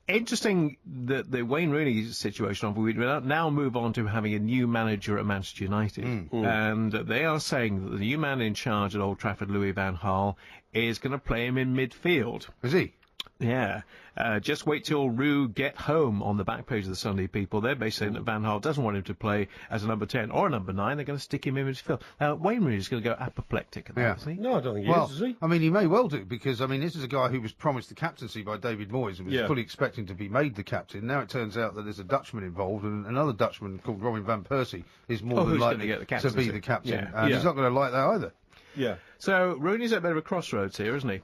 Speaker 13: Interesting that the Wayne Rooney situation, we now move on to having a new manager at Manchester United. And they are saying that the new man in charge at Old Trafford, Louis van Gaal, is going to play him in midfield.
Speaker 5: Is he?
Speaker 13: Yeah. Just wait till Rue get home on the back page of the Sunday People. They're basically saying that Van Gaal doesn't want him to play as a number 10 or a number 9. They're going to stick him in midfield. Wayne Rooney is going to go apoplectic at that, isn't he?
Speaker 7: No, I don't think he is he?
Speaker 5: I mean, he may well do, because, this is a guy who was promised the captaincy by David Moyes and was fully expecting to be made the captain. Now it turns out that there's a Dutchman involved, and another Dutchman called Robin van Persie is more than likely to be the captain.
Speaker 13: Yeah.
Speaker 5: And he's not going to like that either.
Speaker 7: Yeah.
Speaker 13: So Rooney's at a bit of a crossroads here, isn't he?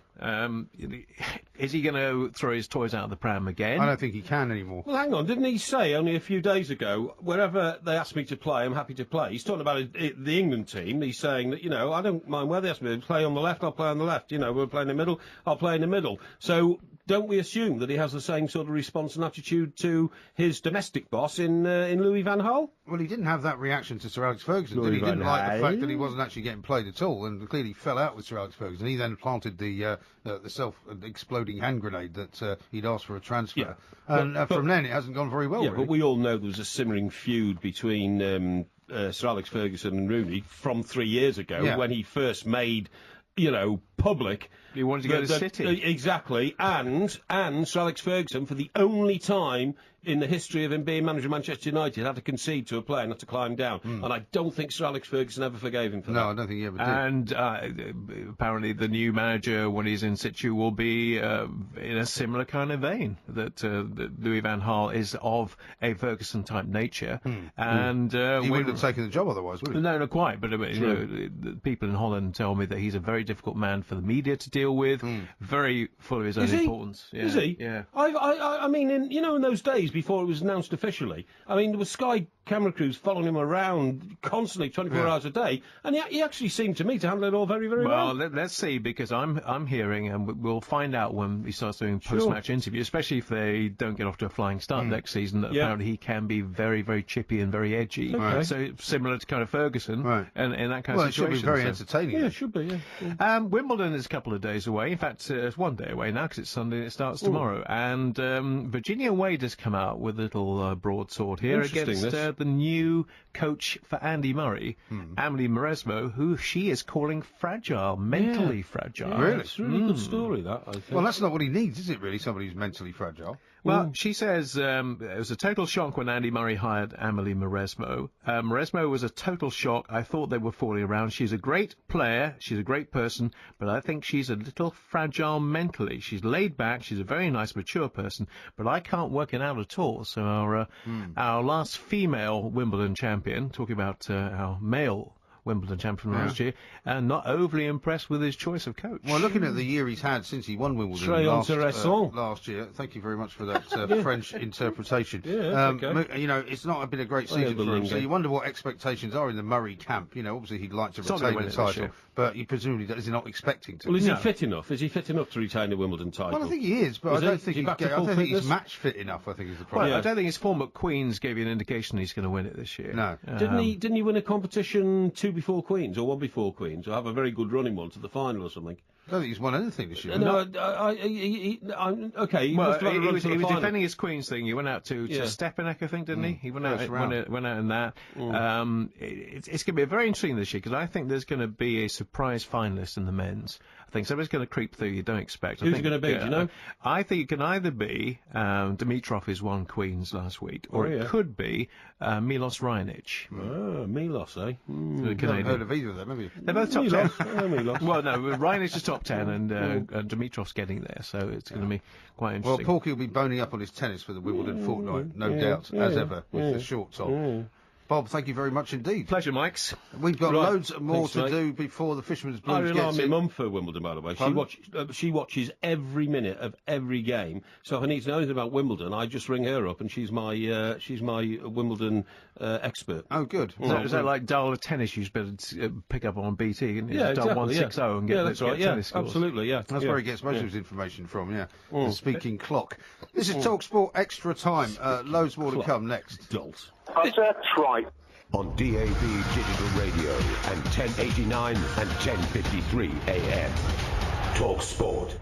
Speaker 13: Is he going to throw his toys out of the pram again?
Speaker 5: I don't think he can anymore.
Speaker 7: Well, hang on. Didn't he say only a few days ago, wherever they ask me to play, I'm happy to play? He's talking about the England team. He's saying that, I don't mind where they ask me to play on the left, I'll play on the left. We'll play in the middle, I'll play in the middle. So don't we assume that he has the same sort of response and attitude to his domestic boss in Louis van Gaal?
Speaker 5: Well, he didn't have that reaction to Sir Alex Ferguson, did he? He didn't like the fact that he wasn't actually getting played at all, and clearly fell out with Sir Alex Ferguson. He then planted the self-exploding hand grenade that he'd asked for a transfer.
Speaker 7: Yeah.
Speaker 5: And from then, it hasn't gone very well,
Speaker 7: Yeah,
Speaker 5: really.
Speaker 7: but we all know there was a simmering feud between Sir Alex Ferguson and Rooney from 3 years ago when he first made public.
Speaker 13: He wanted to go to City.
Speaker 7: Exactly, and Sir Alex Ferguson, for the only time in the history of him being manager of Manchester United, had to concede to a player not to climb down. And I don't think Sir Alex Ferguson ever forgave him for that.
Speaker 5: No, I don't think he ever did.
Speaker 13: And apparently the new manager, when he's in situ, will be in a similar kind of vein, that Louis van Gaal is of a Ferguson-type nature. And
Speaker 5: he wouldn't have taken the job otherwise, would he?
Speaker 13: No, not quite. But the people in Holland tell me that he's a very difficult man for the media to deal with, very full of his own importance. Yeah.
Speaker 7: Is he?
Speaker 13: Yeah.
Speaker 7: I mean, in those days before it was announced officially, I mean, there was Sky camera crews following him around constantly, 24 hours a day, and he actually seemed to me to handle it all very, very well.
Speaker 13: Well, let's see, because I'm hearing, and we'll find out when he starts doing post-match interviews, especially if they don't get off to a flying start next season, that apparently he can be very, very chippy and very edgy.
Speaker 5: Okay.
Speaker 13: So similar to kind of Ferguson, and in that kind of situation.
Speaker 5: Well, it should be very entertaining.
Speaker 7: Yeah, it should be, yeah.
Speaker 13: Wimbledon is a couple of days away. In fact, it's 1 day away now, because it's Sunday and it starts tomorrow. And Virginia Wade has come out with a little broadsword here against the new coach for Andy Murray, Amelie Mauresmo, who she is calling fragile, mentally fragile.
Speaker 5: Really?
Speaker 7: It's a really good story, that, I think.
Speaker 5: Well, that's not what he needs, is it, really? Somebody who's mentally fragile.
Speaker 13: Well, she says it was a total shock when Andy Murray hired Amelie Mauresmo. Mauresmo was a total shock. I thought they were falling around. She's a great player. She's a great person. But I think she's a little fragile mentally. She's laid back. She's a very nice, mature person. But I can't work it out at all. So our last female Wimbledon champion, talking about our male Wimbledon champion last year, and not overly impressed with his choice of coach.
Speaker 5: Well, looking at the year he's had since he won Wimbledon last year, thank you very much for that French interpretation.
Speaker 7: Okay.
Speaker 5: It's not been a great season for him, so you wonder what expectations are in the Murray camp. Obviously he'd like to retain the title, but he presumably is not expecting to.
Speaker 7: Well, is he fit enough? Is he fit enough to retain the Wimbledon title?
Speaker 5: Well, I think he is, but I don't think he's match fit enough, I think is the problem.
Speaker 13: Well, I don't think his form at Queen's gave you an indication he's going to win it this year.
Speaker 5: No.
Speaker 7: Didn't he win a competition 2 before Queen's, or 1 before Queen's, or have a very good running one to the final or something?
Speaker 5: I don't think he's won anything this year.
Speaker 7: No, okay.
Speaker 13: Well, he was defending his Queen's thing. He went out to Stepanek, I think, didn't he? He went out in that. It's going to be very interesting this year, because I think there's going to be a surprise finalist in the men's. I think somebody's going to creep through you don't expect.
Speaker 7: Who's it going to be, do you know?
Speaker 13: I think it can either be Dimitrov, who's won Queen's last week, or it could be Milos Raonic.
Speaker 5: Milos, eh?
Speaker 13: The Canadian.
Speaker 5: I haven't heard of either of them, have you?
Speaker 13: They're both top 10. Well, no, Raonic is top 10, and Dimitrov's getting there, so it's going to be quite interesting.
Speaker 5: Well, Porky will be boning up on his tennis for the Wimbledon fortnight, no doubt, as ever, with the shorts on. Bob, thank you very much indeed.
Speaker 13: Pleasure, Mikes.
Speaker 5: We've got loads more to do before the Fisherman's Blues
Speaker 7: I rely on
Speaker 5: gets
Speaker 7: my
Speaker 5: in.
Speaker 7: mum for Wimbledon, by the way. She watches every minute of every game. So if I need to know anything about Wimbledon, I just ring her up, and she's my Wimbledon expert.
Speaker 5: Oh, good.
Speaker 13: Is that like Darla Tennis you better pick up on BT? And
Speaker 7: yeah,
Speaker 13: dial
Speaker 7: exactly.
Speaker 13: 160 and get
Speaker 7: that's right.
Speaker 13: tennis scores.
Speaker 7: Absolutely. Yeah,
Speaker 5: that's where he gets most of his information from. The speaking clock. This is TalkSport Extra Time. Loads more to come next.
Speaker 7: Dolt.
Speaker 12: That's right.
Speaker 18: On DAB Digital Radio and 1089 and 1053 AM. Talk Sport.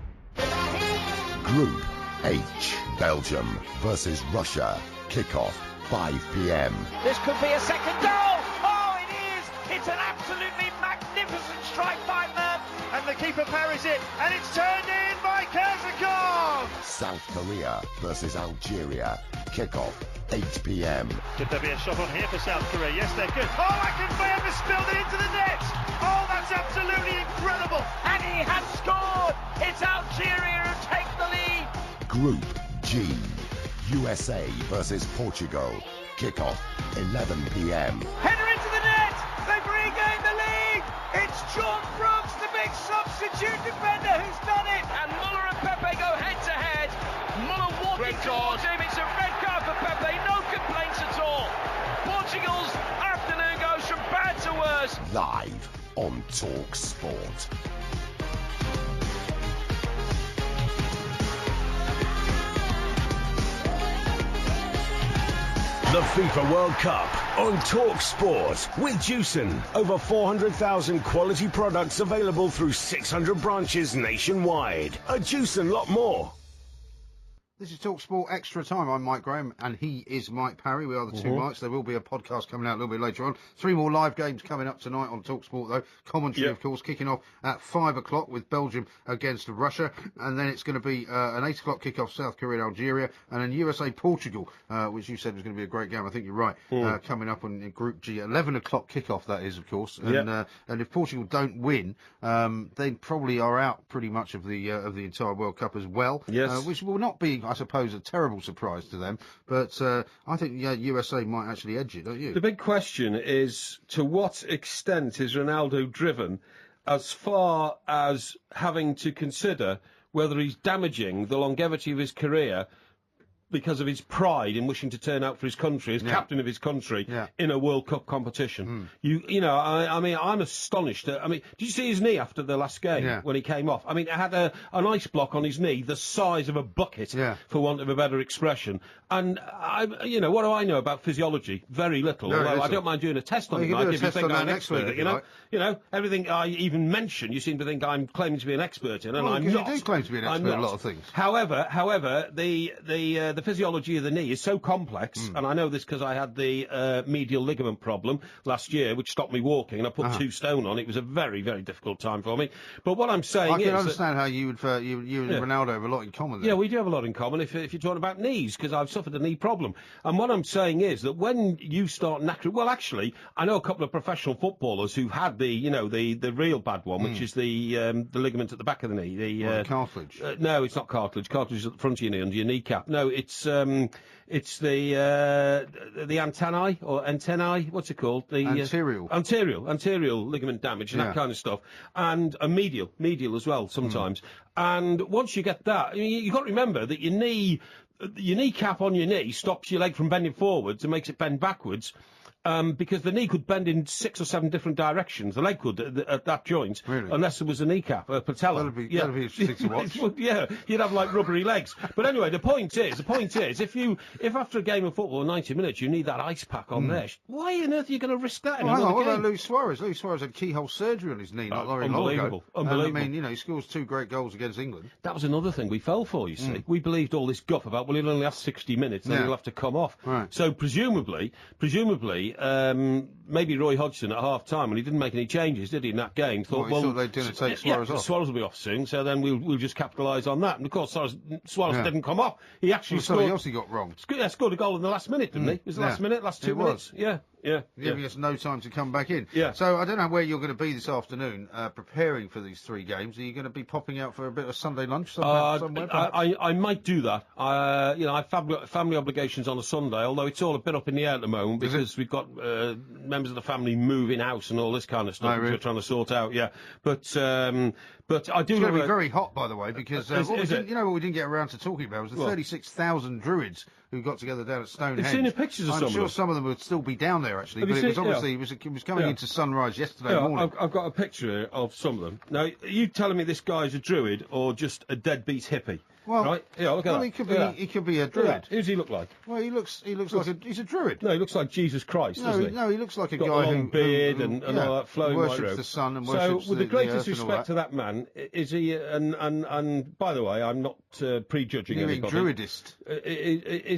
Speaker 2: Group H, Belgium versus Russia. Kickoff, 5 p.m.
Speaker 19: This could be a second goal. Oh, it is. It's an absolutely magnificent strike by Merv. And the keeper parries it. And it's turned in by Kazakov.
Speaker 2: South Korea versus Algeria. Kickoff, 8 p.m.
Speaker 16: Could there be a shot on here for South Korea? Yes, they're good.
Speaker 19: Oh, Akinfeev has spilled it into the net. Oh, that's absolutely incredible. And he has scored. It's Algeria who take the lead.
Speaker 2: Group G, USA versus Portugal. Kickoff, 11 p.m.
Speaker 19: Header into the net. They've regained the lead. It's John Brooks, the big substitute defender, who's done it. And Muller and Pepe go head to head. Muller walking towards him. It's a red card for Pepe. No complaints at all. Portugal's afternoon goes from bad to worse.
Speaker 2: Live on Talk Sport.
Speaker 18: The FIFA World Cup on Talk Sport with Juicen. Over 400,000 quality products available through 600 branches nationwide. A Juicen lot more.
Speaker 5: This is TalkSport Extra Time. I'm Mike Graham, and he is Mike Parry. We are the two Mikes. There will be a podcast coming out a little bit later on. 3 more live games coming up tonight on TalkSport, though. Commentary, of course, kicking off at 5 o'clock with Belgium against Russia. And then it's going to be an 8 o'clock kick-off, South Korea and Algeria. And then USA-Portugal, which you said was going to be a great game. I think you're right. Coming up in Group G. 11 o'clock kick-off, that is, of course. And if Portugal don't win, they probably are out pretty much of the entire World Cup as well.
Speaker 7: Yes.
Speaker 5: Which will not be, I suppose, a terrible surprise to them, but I think USA might actually edge it, don't you?
Speaker 7: The big question is, to what extent is Ronaldo driven as far as having to consider whether he's damaging the longevity of his career because of his pride in wishing to turn out for his country, as captain of his country, in a World Cup competition. You know, I mean, I'm astonished. Did you see his knee after the last game when he came off? I mean, it had an ice block on his knee the size of a bucket, for want of a better expression. And, you know, what do I know about physiology? Very little. Although I don't mind doing a test on it, Mike, if you think I'm an expert, you know? You know, everything I even mention, you seem to think I'm claiming to be an expert in, and I'm not.
Speaker 5: You do claim to be an expert in a lot of things.
Speaker 7: However, the physiology of the knee is so complex, and I know this because I had the medial ligament problem last year, which stopped me walking, and I put 2 stone on. It was a very, very difficult time for me. But what I'm saying is,
Speaker 5: I can understand how you and Ronaldo have a lot in common.
Speaker 7: Yeah, we do have a lot in common if you're talking about knees, because I've suffered a knee problem. And what I'm saying is that when you start knackering, well, actually, I know a couple of professional footballers who've had the real bad one, which is the ligament at the back of the knee. The
Speaker 5: cartilage.
Speaker 7: No, it's not cartilage. Cartilage is at the front of your knee, under your kneecap. No, it's the antennae or antennae. What's it called? The anterior ligament damage and that kind of stuff, and a medial as well sometimes. And once you get that, you've got to remember that your kneecap on your knee stops your leg from bending forwards and makes it bend backwards. Because the knee could bend in 6 or 7 different directions. The leg could at that joint, unless there was a kneecap, a patella.
Speaker 5: That'd be interesting to watch.
Speaker 7: Yeah, you'd have like rubbery legs. But anyway, the point is, if after a game of football, 90 minutes, you need that ice pack on there, why on earth are you going to risk that in another game?
Speaker 5: What about Luis Suarez? Luis Suarez had keyhole surgery on his knee not very long ago.
Speaker 7: Unbelievable.
Speaker 5: And, I mean, he scores 2 great goals against England.
Speaker 7: That was another thing we fell for, you see. We believed all this guff about, well, he'll only last 60 minutes, then he'll have to come off.
Speaker 5: Right.
Speaker 7: So presumably, maybe Roy Hodgson at half-time, when he didn't make any changes, did he, in that game?
Speaker 5: Thought they didn't take Suarez off.
Speaker 7: Suarez will be off soon, so then we'll just capitalise on that. And, of course, Suarez didn't come off. He actually scored...
Speaker 5: Something else he got wrong.
Speaker 7: Scored a goal in the last minute, didn't he? It was the last minute, last 2 minutes.
Speaker 5: Giving us no time to come back in.
Speaker 7: Yeah.
Speaker 5: So I don't know where you're going to be this afternoon, preparing for these 3 games. Are you going to be popping out for a bit of Sunday lunch somewhere?
Speaker 7: I might do that. I have family obligations on a Sunday, although it's all a bit up in the air at the moment because we've got members of the family moving house and all this kind of stuff which we're trying to sort out. Yeah, but I do.
Speaker 5: It's going to be very hot, by the way, because what we didn't get around to talking about was the 36,000 Druids who got together down at Stonehenge.
Speaker 7: Have you seen the pictures of some of them?
Speaker 5: I'm sure some of them would still be down there, actually, but it was obviously, it was coming into sunrise yesterday morning.
Speaker 7: I've got a picture of some of them. Now, are you telling me this guy's a Druid or just a deadbeat hippie?
Speaker 5: Well,
Speaker 7: right? Yeah, look at that.
Speaker 5: He could be a Druid.
Speaker 7: Who does he look like?
Speaker 5: Well, he looks like he's a Druid.
Speaker 7: No, he looks like Jesus Christ, doesn't he?
Speaker 5: No, he looks like a
Speaker 7: guy
Speaker 5: who...
Speaker 7: long beard and all that flowing white robe.
Speaker 5: Worships the sun and worships
Speaker 7: with the greatest respect to
Speaker 5: that
Speaker 7: man, is he, and by the way, I'm not prejudging anybody.
Speaker 5: Druidist.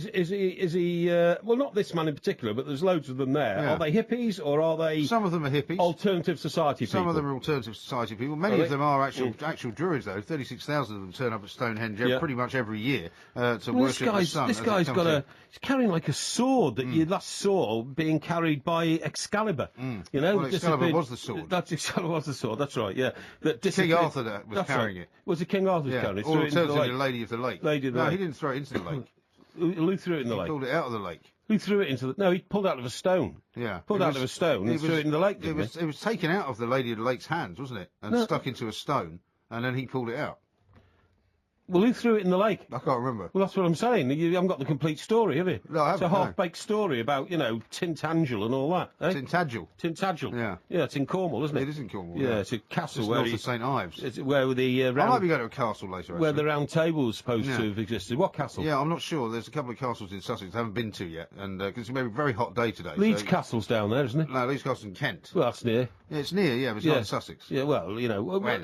Speaker 7: Is he, well, not this man in particular, but there's loads of them there.
Speaker 5: Yeah.
Speaker 7: Are they hippies, or are they...
Speaker 5: Some of them are hippies.
Speaker 7: Alternative society people?
Speaker 5: Some of them are alternative society people. Many of them are actual Druids, though. 36,000 of them turn up at Stonehenge pretty much every year to worship the sun.
Speaker 7: This guy's he's carrying like a sword that you last saw being carried by Excalibur.
Speaker 5: You know, well, Excalibur was the sword.
Speaker 7: Excalibur was the sword, that's right, yeah.
Speaker 5: King Arthur was carrying it.
Speaker 7: Was it King Arthur carrying it?
Speaker 5: Or alternatively, Lady of the Lake.
Speaker 7: Lady of the Lake.
Speaker 5: He didn't throw it into the lake.
Speaker 7: Who threw it in the lake?
Speaker 5: He pulled it out of the lake.
Speaker 7: Who threw it into the... No, he pulled it out of a stone.
Speaker 5: Yeah.
Speaker 7: Pulled out of a stone and threw it in the lake, didn't he?
Speaker 5: It was taken out of the Lady of the Lake's hands, wasn't it? And stuck into a stone, and then he pulled it out.
Speaker 7: Well, who threw it in the lake?
Speaker 5: I can't remember.
Speaker 7: Well, that's what I'm saying. You haven't got the complete story, have you?
Speaker 5: No, I haven't.
Speaker 7: It's a half-baked story about, Tintagel and all that. Eh?
Speaker 5: Tintagel?
Speaker 7: Yeah. Yeah, it's in Cornwall, isn't it?
Speaker 5: It is in Cornwall.
Speaker 7: Yeah, it's a castle
Speaker 5: it's
Speaker 7: where...
Speaker 5: north of St Ives.
Speaker 7: It's where the...
Speaker 5: I might be going to a castle later, actually.
Speaker 7: Where the Round Table was supposed to have existed. What castle?
Speaker 5: Yeah, I'm not sure. There's a couple of castles in Sussex I haven't been to yet, and because it's going to be a very hot day today.
Speaker 7: Leeds Castle's down there, isn't it?
Speaker 5: No, Leeds Castle's in Kent.
Speaker 7: Well, that's near.
Speaker 5: Yeah, it's near, but it's not in Sussex.
Speaker 7: Yeah, well,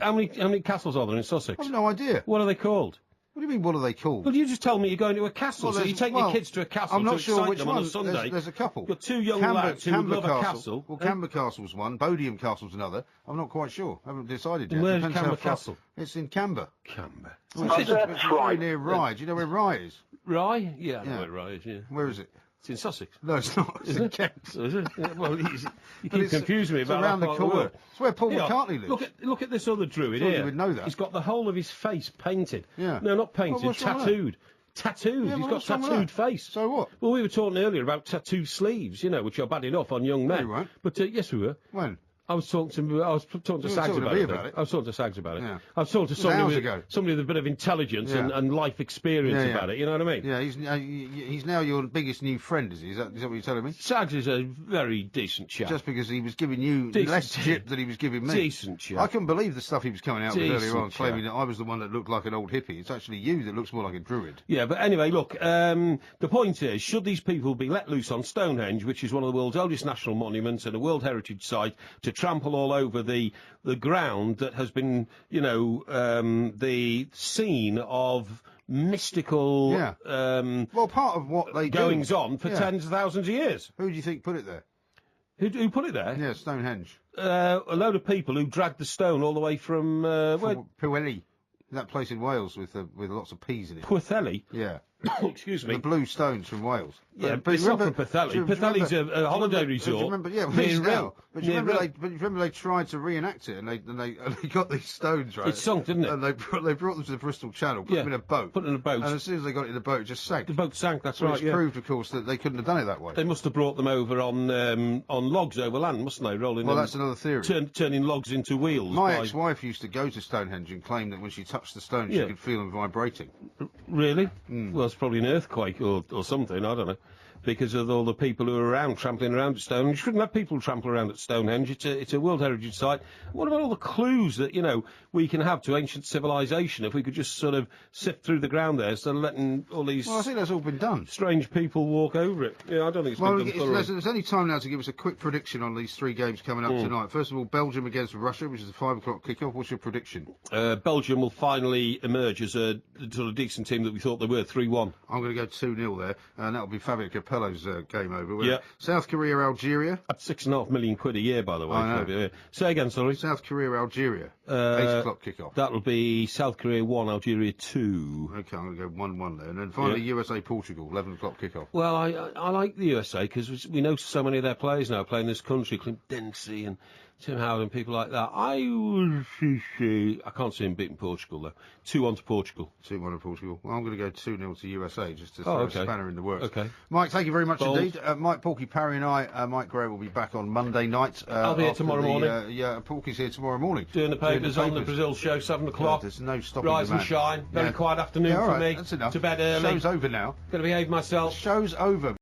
Speaker 7: how many castles are there in Sussex?
Speaker 5: I've no idea.
Speaker 7: What are they called?
Speaker 5: What do you mean, what are they called?
Speaker 7: Well, you just told me you're going to a castle, so you take your kids to a castle
Speaker 5: I'm not
Speaker 7: to
Speaker 5: sure
Speaker 7: excite
Speaker 5: which
Speaker 7: them
Speaker 5: one.
Speaker 7: on a Sunday.
Speaker 5: There's a couple.
Speaker 7: You've got two young lads who would love a castle.
Speaker 5: Well, Camber Castle's one, Bodiam Castle's another. I'm not quite sure. I haven't decided yet.
Speaker 7: Where's
Speaker 5: Depends how
Speaker 7: Camber
Speaker 5: far-
Speaker 7: Castle?
Speaker 5: It's in Camber.
Speaker 7: Camber.
Speaker 5: Well, it's very near Rye. Do you know where Rye is?
Speaker 7: Rye? Yeah, I know where Rye is, yeah.
Speaker 5: Where is it?
Speaker 7: It's in Sussex.
Speaker 5: No, it's not. It's in Kent.
Speaker 7: Is it? Yeah, well, you
Speaker 5: But
Speaker 7: keep confusing me
Speaker 5: it's
Speaker 7: about
Speaker 5: around
Speaker 7: that
Speaker 5: the
Speaker 7: part of
Speaker 5: corner.
Speaker 7: world.
Speaker 5: It's where Paul
Speaker 7: Yeah,
Speaker 5: McCartney lives.
Speaker 7: Look at this other druid
Speaker 5: Thought
Speaker 7: here.
Speaker 5: you would know that.
Speaker 7: He's got the whole of his face painted.
Speaker 5: Yeah.
Speaker 7: No, not painted,
Speaker 5: what's wrong with
Speaker 7: tattooed. Tattooed.
Speaker 5: Yeah,
Speaker 7: He's
Speaker 5: well,
Speaker 7: got
Speaker 5: what's wrong with
Speaker 7: tattooed
Speaker 5: that?
Speaker 7: face.
Speaker 5: So what?
Speaker 7: Well, we were talking earlier about tattoo sleeves, which are bad enough on young men.
Speaker 5: No, you weren't.
Speaker 7: But yes, we were.
Speaker 5: When?
Speaker 7: I was talking to
Speaker 5: You were
Speaker 7: Sags
Speaker 5: talking to
Speaker 7: about
Speaker 5: me
Speaker 7: it.
Speaker 5: about it.
Speaker 7: I was talking to Sags about it.
Speaker 5: Yeah.
Speaker 7: I was talking to
Speaker 5: It was hours
Speaker 7: somebody
Speaker 5: ago.
Speaker 7: with a bit of intelligence
Speaker 5: Yeah.
Speaker 7: and life experience about it. You know what I mean?
Speaker 5: Yeah, he's now your biggest new friend, is he? Is that what you're telling me?
Speaker 7: Sags is a very decent chap.
Speaker 5: Just because he was giving you
Speaker 7: Decent
Speaker 5: less
Speaker 7: chap.
Speaker 5: chip than he was giving me.
Speaker 7: Decent chap.
Speaker 5: I couldn't believe the stuff he was coming out with earlier
Speaker 7: Decent
Speaker 5: on, claiming
Speaker 7: chap.
Speaker 5: that I was the one that looked like an old hippie. It's actually you that looks more like a druid.
Speaker 7: Yeah, but anyway, look, the point is, should these people be let loose on Stonehenge, which is one of the world's oldest national monuments and a World Heritage Site, to trample all over the ground that has been, the scene of mystical
Speaker 5: well, part of what they
Speaker 7: goings
Speaker 5: do.
Speaker 7: on for tens of thousands of years.
Speaker 5: Who do you think put it there?
Speaker 7: Who put it there?
Speaker 5: Yeah, Stonehenge.
Speaker 7: A load of people who dragged the stone all the way from
Speaker 5: Pwllheli, that place in Wales with lots of peas in it.
Speaker 7: Pwllheli?
Speaker 5: Yeah.
Speaker 7: Excuse me.
Speaker 5: The blue stones from Wales.
Speaker 7: Yeah,
Speaker 5: but
Speaker 7: it's not from Pwllheli. Pwllheli's a holiday resort.
Speaker 5: Yeah, well,
Speaker 7: near
Speaker 5: it's now.
Speaker 7: Rhyl.
Speaker 5: But you
Speaker 7: Near
Speaker 5: remember,
Speaker 7: Rhyl.
Speaker 5: they tried to reenact it, and they got these stones right.
Speaker 7: It sunk, didn't it?
Speaker 5: And they brought them to the Bristol Channel, put them in a boat.
Speaker 7: Put it in a boat.
Speaker 5: And as soon as they got it in the boat, it just sank.
Speaker 7: The boat sank. That's
Speaker 5: Well,
Speaker 7: right.
Speaker 5: it's
Speaker 7: Yeah.
Speaker 5: proved, of course, that they couldn't have done it that way.
Speaker 7: They must have brought them over on logs over land, mustn't they? Rolling.
Speaker 5: Well,
Speaker 7: them,
Speaker 5: that's another theory.
Speaker 7: Turning logs into wheels.
Speaker 5: My
Speaker 7: by-
Speaker 5: ex-wife used to go to Stonehenge and claim that when she touched the stone, she
Speaker 7: Yeah.
Speaker 5: could feel them vibrating.
Speaker 7: Really? Well, it's probably an earthquake or something. I don't know. Because of all the people who are around, trampling around at Stonehenge. You shouldn't have people trample around at Stonehenge. It's a World Heritage Site. What about all the clues that, we can have to ancient civilization if we could just sort of sift through the ground there instead of letting all these...
Speaker 5: Well, I think that's all been done.
Speaker 7: ...strange people walk over it. Yeah, I don't think it's been done thoroughly.
Speaker 5: There's only time now to give us a quick prediction on these three games coming up tonight. First of all, Belgium against Russia, which is a 5 o'clock kick-off. What's your prediction?
Speaker 7: Belgium will finally emerge as a sort of decent team that we thought they were, 3-1.
Speaker 5: I'm going to go 2-0 there, and that'll be Fabio Capello's game over.
Speaker 7: Yeah.
Speaker 5: South Korea, Algeria.
Speaker 7: That's £6.5 million a year, by the way.
Speaker 5: I know.
Speaker 7: Fabio. Say again, sorry.
Speaker 5: South Korea, Algeria. 8 o'clock kick-off.
Speaker 7: That'll be South Korea 1, Algeria 2.
Speaker 5: Okay, I'm going to go 1-1 there. And then finally, USA, Portugal, 11 o'clock kick-off.
Speaker 7: Well, I like the USA because we know so many of their players now play in this country. Clint Dempsey and Tim Howard and people like that. I can't see him beating Portugal, though. 2-1 to Portugal.
Speaker 5: 2-1 to Portugal. Well, I'm going to go 2-0 to USA, just to throw a
Speaker 7: okay.
Speaker 5: spanner in the works.
Speaker 7: Okay.
Speaker 5: Mike, thank you very much
Speaker 7: Bold.
Speaker 5: indeed. Mike, Porky, Parry and I, Mike Gray will be back on Monday night.
Speaker 7: I'll be here
Speaker 5: after
Speaker 7: tomorrow morning.
Speaker 5: Yeah, Porky's here tomorrow morning.
Speaker 7: Doing the papers on the Brazil show, 7 o'clock.
Speaker 5: There's no stopping
Speaker 7: Rise
Speaker 5: the
Speaker 7: and
Speaker 5: man.
Speaker 7: shine. Very quiet afternoon
Speaker 5: all
Speaker 7: for
Speaker 5: right,
Speaker 7: me.
Speaker 5: That's enough.
Speaker 7: To bed early.
Speaker 5: Show's over now.
Speaker 7: Going to behave myself.
Speaker 5: Show's over.